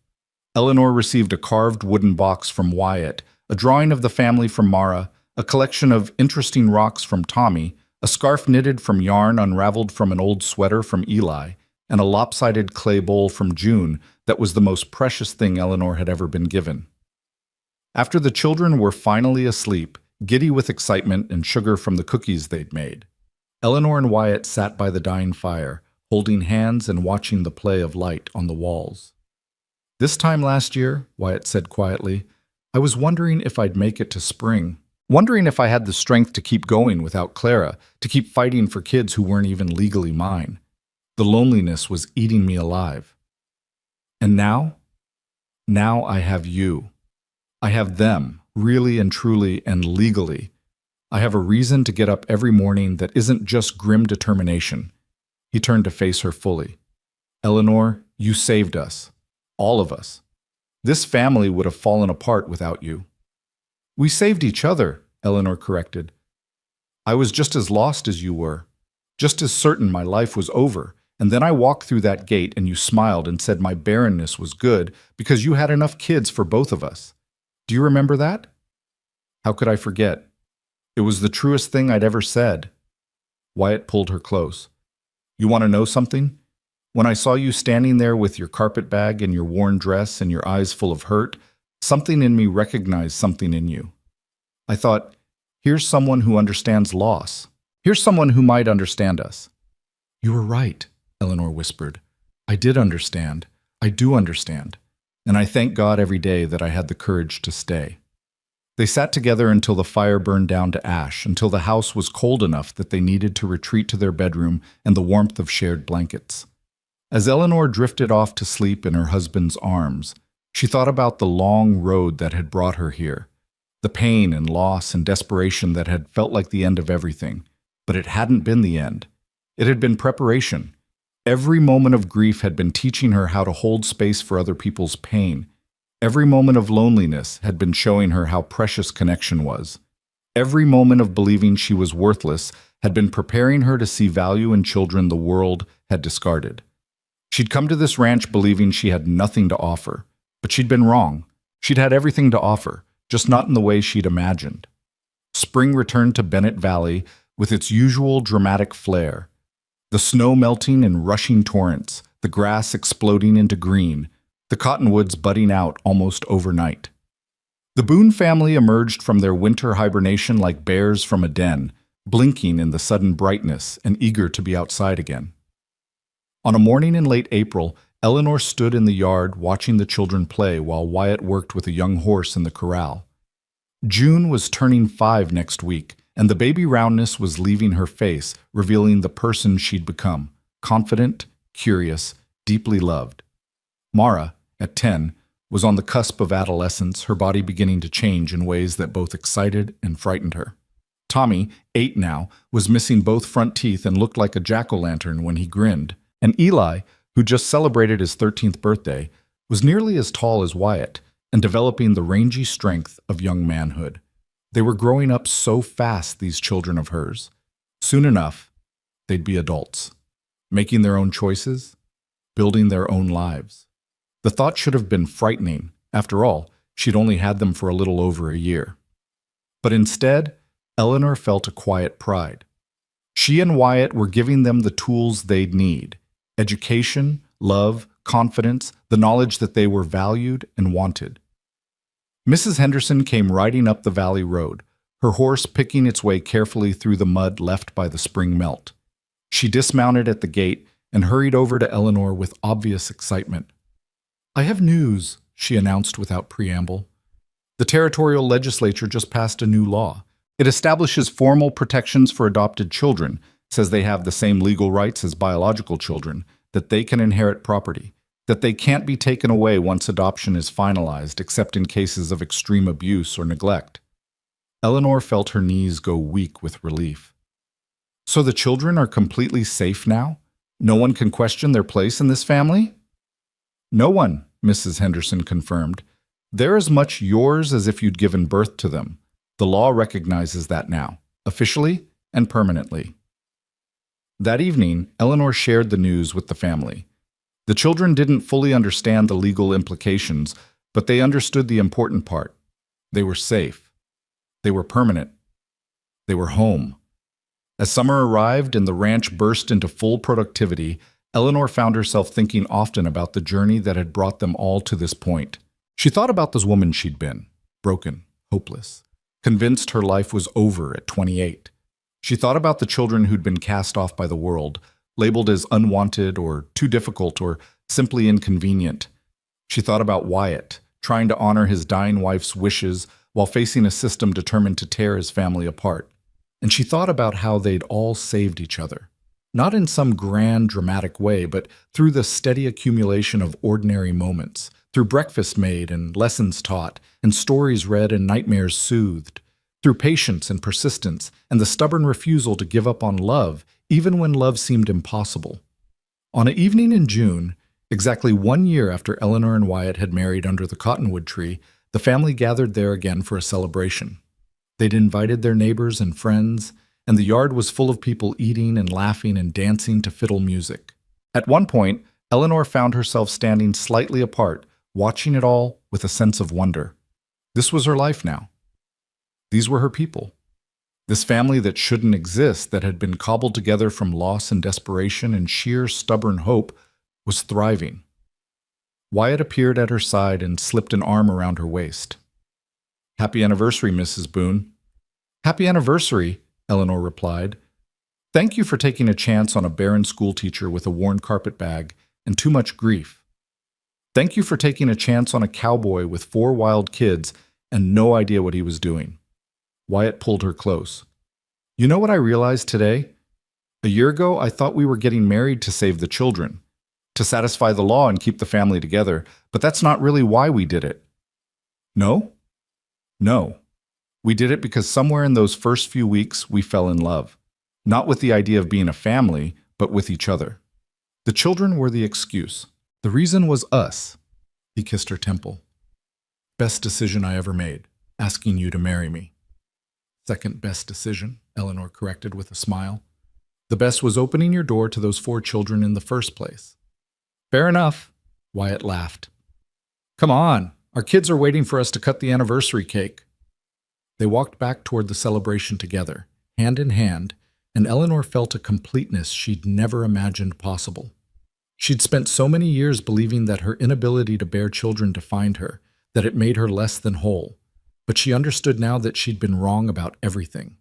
A: Eleanor received a carved wooden box from Wyatt, a drawing of the family from Mara, a collection of interesting rocks from Tommy, a scarf knitted from yarn unraveled from an old sweater from Eli, and a lopsided clay bowl from June that was the most precious thing Eleanor had ever been given. After the children were finally asleep, giddy with excitement and sugar from the cookies they'd made, Eleanor and Wyatt sat by the dying fire, holding hands and watching the play of light on the walls. "This time last year," Wyatt said quietly, "I was wondering if I'd make it to spring. Wondering if I had the strength to keep going without Clara, to keep fighting for kids who weren't even legally mine. The loneliness was eating me alive. And now? Now I have you. I have them, really and truly and legally. I have a reason to get up every morning that isn't just grim determination. He turned to face her fully. Eleanor, you saved us. All of us. This family would have fallen apart without you. We saved each other, Eleanor corrected. I was just as lost as you were, just as certain my life was over, and then I walked through that gate and you smiled and said my barrenness was good because you had enough kids for both of us. Do you remember that? How could I forget? It was the truest thing I'd ever said. Wyatt pulled her close. You want to know something? When I saw you standing there with your carpet bag and your worn dress and your eyes full of hurt, something in me recognized something in you. I thought, here's someone who understands loss. Here's someone who might understand us. You were right, Eleanor whispered. I did understand. I do understand. And I thank God every day that I had the courage to stay. They sat together until the fire burned down to ash, until the house was cold enough that they needed to retreat to their bedroom and the warmth of shared blankets. As Eleanor drifted off to sleep in her husband's arms, she thought about the long road that had brought her here, the pain and loss and desperation that had felt like the end of everything. But it hadn't been the end. It had been preparation. Every moment of grief had been teaching her how to hold space for other people's pain. Every moment of loneliness had been showing her how precious connection was. Every moment of believing she was worthless had been preparing her to see value in children the world had discarded. She'd come to this ranch believing she had nothing to offer, but she'd been wrong. She'd had everything to offer, just not in the way she'd imagined. Spring returned to Bennett Valley with its usual dramatic flair. The snow melting in rushing torrents, the grass exploding into green, the cottonwoods budding out almost overnight. The Boone family emerged from their winter hibernation like bears from a den, blinking in the sudden brightness and eager to be outside again. On a morning in late April, Eleanor stood in the yard watching the children play while Wyatt worked with a young horse in the corral. June was turning 5 next week, and the baby roundness was leaving her face, revealing the person she'd become, confident, curious, deeply loved. Mara, at 10, was on the cusp of adolescence, her body beginning to change in ways that both excited and frightened her. Tommy, 8 now, was missing both front teeth and looked like a jack-o'-lantern when he grinned. And Eli, who just celebrated his 13th birthday, was nearly as tall as Wyatt and developing the rangy strength of young manhood. They were growing up so fast, these children of hers. Soon enough, they'd be adults, making their own choices, building their own lives. The thought should have been frightening. After all, she'd only had them for a little over a year. But instead, Eleanor felt a quiet pride. She and Wyatt were giving them the tools they'd need: education, love, confidence, the knowledge that they were valued and wanted. Mrs. Henderson came riding up the valley road, her horse picking its way carefully through the mud left by the spring melt. She dismounted at the gate and hurried over to Eleanor with obvious excitement. "I have news," she announced without preamble. "The territorial legislature just passed a new law. It establishes formal protections for adopted children, says they have the same legal rights as biological children, that they can inherit property, that they can't be taken away once adoption is finalized except in cases of extreme abuse or neglect." Eleanor felt her knees go weak with relief. So the children are completely safe now? No one can question their place in this family? No one, Mrs. Henderson confirmed. They're as much yours as if you'd given birth to them. The law recognizes that now, officially and permanently. That evening, Eleanor shared the news with the family. The children didn't fully understand the legal implications, but they understood the important part. They were safe. They were permanent. They were home. As summer arrived and the ranch burst into full productivity, Eleanor found herself thinking often about the journey that had brought them all to this point. She thought about this woman she'd been, broken, hopeless, convinced her life was over at 28. She thought about the children who'd been cast off by the world, labeled as unwanted or too difficult or simply inconvenient. She thought about Wyatt, trying to honor his dying wife's wishes while facing a system determined to tear his family apart. And she thought about how they'd all saved each other. Not in some grand, dramatic way, but through the steady accumulation of ordinary moments,
B: through breakfast made and lessons taught, and stories read and nightmares soothed, through patience and persistence, and the stubborn refusal to give up on love, even when love seemed impossible. On an evening in June, exactly 1 year after Eleanor and Wyatt had married under the cottonwood tree, the family gathered there again for a celebration. They'd invited their neighbors and friends, and the yard was full of people eating and laughing and dancing to fiddle music. At one point, Eleanor found herself standing slightly apart, watching it all with a sense of wonder. This was her life now. These were her people. This family that shouldn't exist, that had been cobbled together from loss and desperation and sheer stubborn hope, was thriving. Wyatt appeared at her side and slipped an arm around her waist. "Happy anniversary, Mrs. Boone." "Happy anniversary," Eleanor replied. "Thank you for taking a chance on a barren schoolteacher with a worn carpetbag and too much grief. Thank you for taking a chance on a cowboy with 4 wild kids and no idea what he was doing." Wyatt pulled her close. "You know what I realized today? A year ago, I thought we were getting married to save the children, to satisfy the law and keep the family together, but that's not really why we did it." "No?" "No. We did it because somewhere in those first few weeks we fell in love, not with the idea of being a family, but with each other. The children were the excuse. The reason was us." He kissed her temple. "Best decision I ever made, asking you to marry me." "Second best decision," Eleanor corrected with a smile. "The best was opening your door to those 4 children in the first place." "Fair enough," Wyatt laughed. "Come on, our kids are waiting for us to cut the anniversary cake." They walked back toward the celebration together, hand in hand, and Eleanor felt a completeness she'd never imagined possible. She'd spent so many years believing that her inability to bear children defined her, that it made her less than whole. But she understood now that she'd been wrong about everything.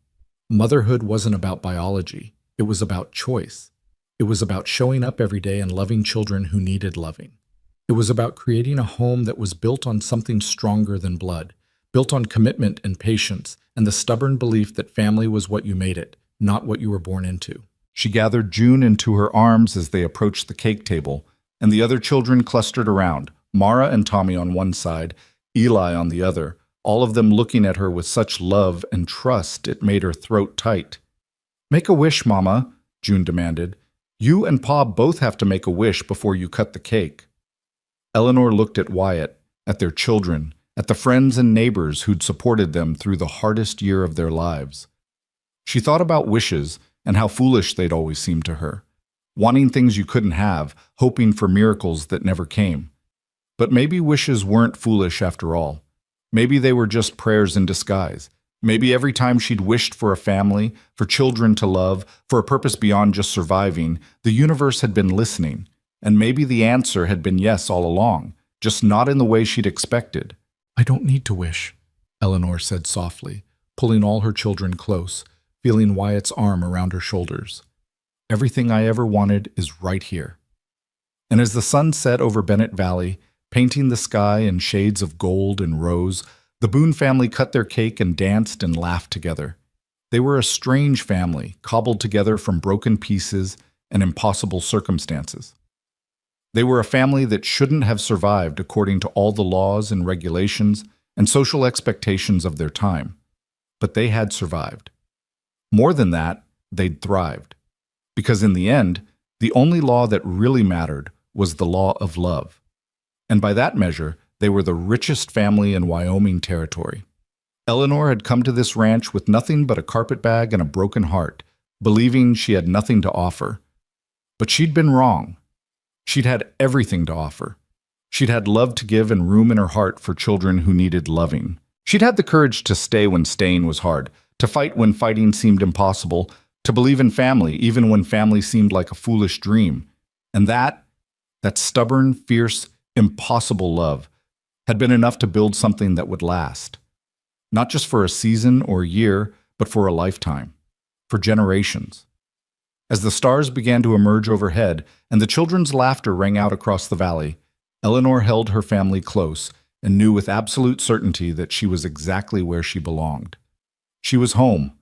B: Motherhood wasn't about biology. It was about choice. It was about showing up every day and loving children who needed loving. It was about creating a home that was built on something stronger than blood, built on commitment and patience, and the stubborn belief that family was what you made it, not what you were born into. She gathered June into her arms as they approached the cake table, and the other children clustered around, Mara and Tommy on one side, Eli on the other, all of them looking at her with such love and trust it made her throat tight. "Make a wish, Mama," June demanded. "You and Pa both have to make a wish before you cut the cake." Eleanor looked at Wyatt, at their children, at the friends and neighbors who'd supported them through the hardest year of their lives. She thought about wishes and how foolish they'd always seemed to her, wanting things you couldn't have, hoping for miracles that never came. But maybe wishes weren't foolish after all. Maybe they were just prayers in disguise. Maybe every time she'd wished for a family, for children to love, for a purpose beyond just surviving, the universe had been listening. And maybe the answer had been yes all along, just not in the way she'd expected. "I don't need to wish," Eleanor said softly, pulling all her children close, feeling Wyatt's arm around her shoulders. "Everything I ever wanted is right here." And as the sun set over Bennett Valley, painting the sky in shades of gold and rose, the Boone family cut their cake and danced and laughed together. They were a strange family, cobbled together from broken pieces and impossible circumstances. They were a family that shouldn't have survived according to all the laws and regulations and social expectations of their time. But they had survived. More than that, they'd thrived. Because in the end, the only law that really mattered was the law of love. And by that measure, they were the richest family in Wyoming territory. Eleanor had come to this ranch with nothing but a carpetbag and a broken heart, believing she had nothing to offer. But she'd been wrong. She'd had everything to offer. She'd had love to give and room in her heart for children who needed loving. She'd had the courage to stay when staying was hard, to fight when fighting seemed impossible, to believe in family even when family seemed like a foolish dream. And that stubborn, fierce, impossible love had been enough to build something that would last. Not just for a season or a year, but for a lifetime, for generations. As the stars began to emerge overhead and the children's laughter rang out across the valley, Eleanor held her family close and knew with absolute certainty that she was exactly where she belonged. She was home,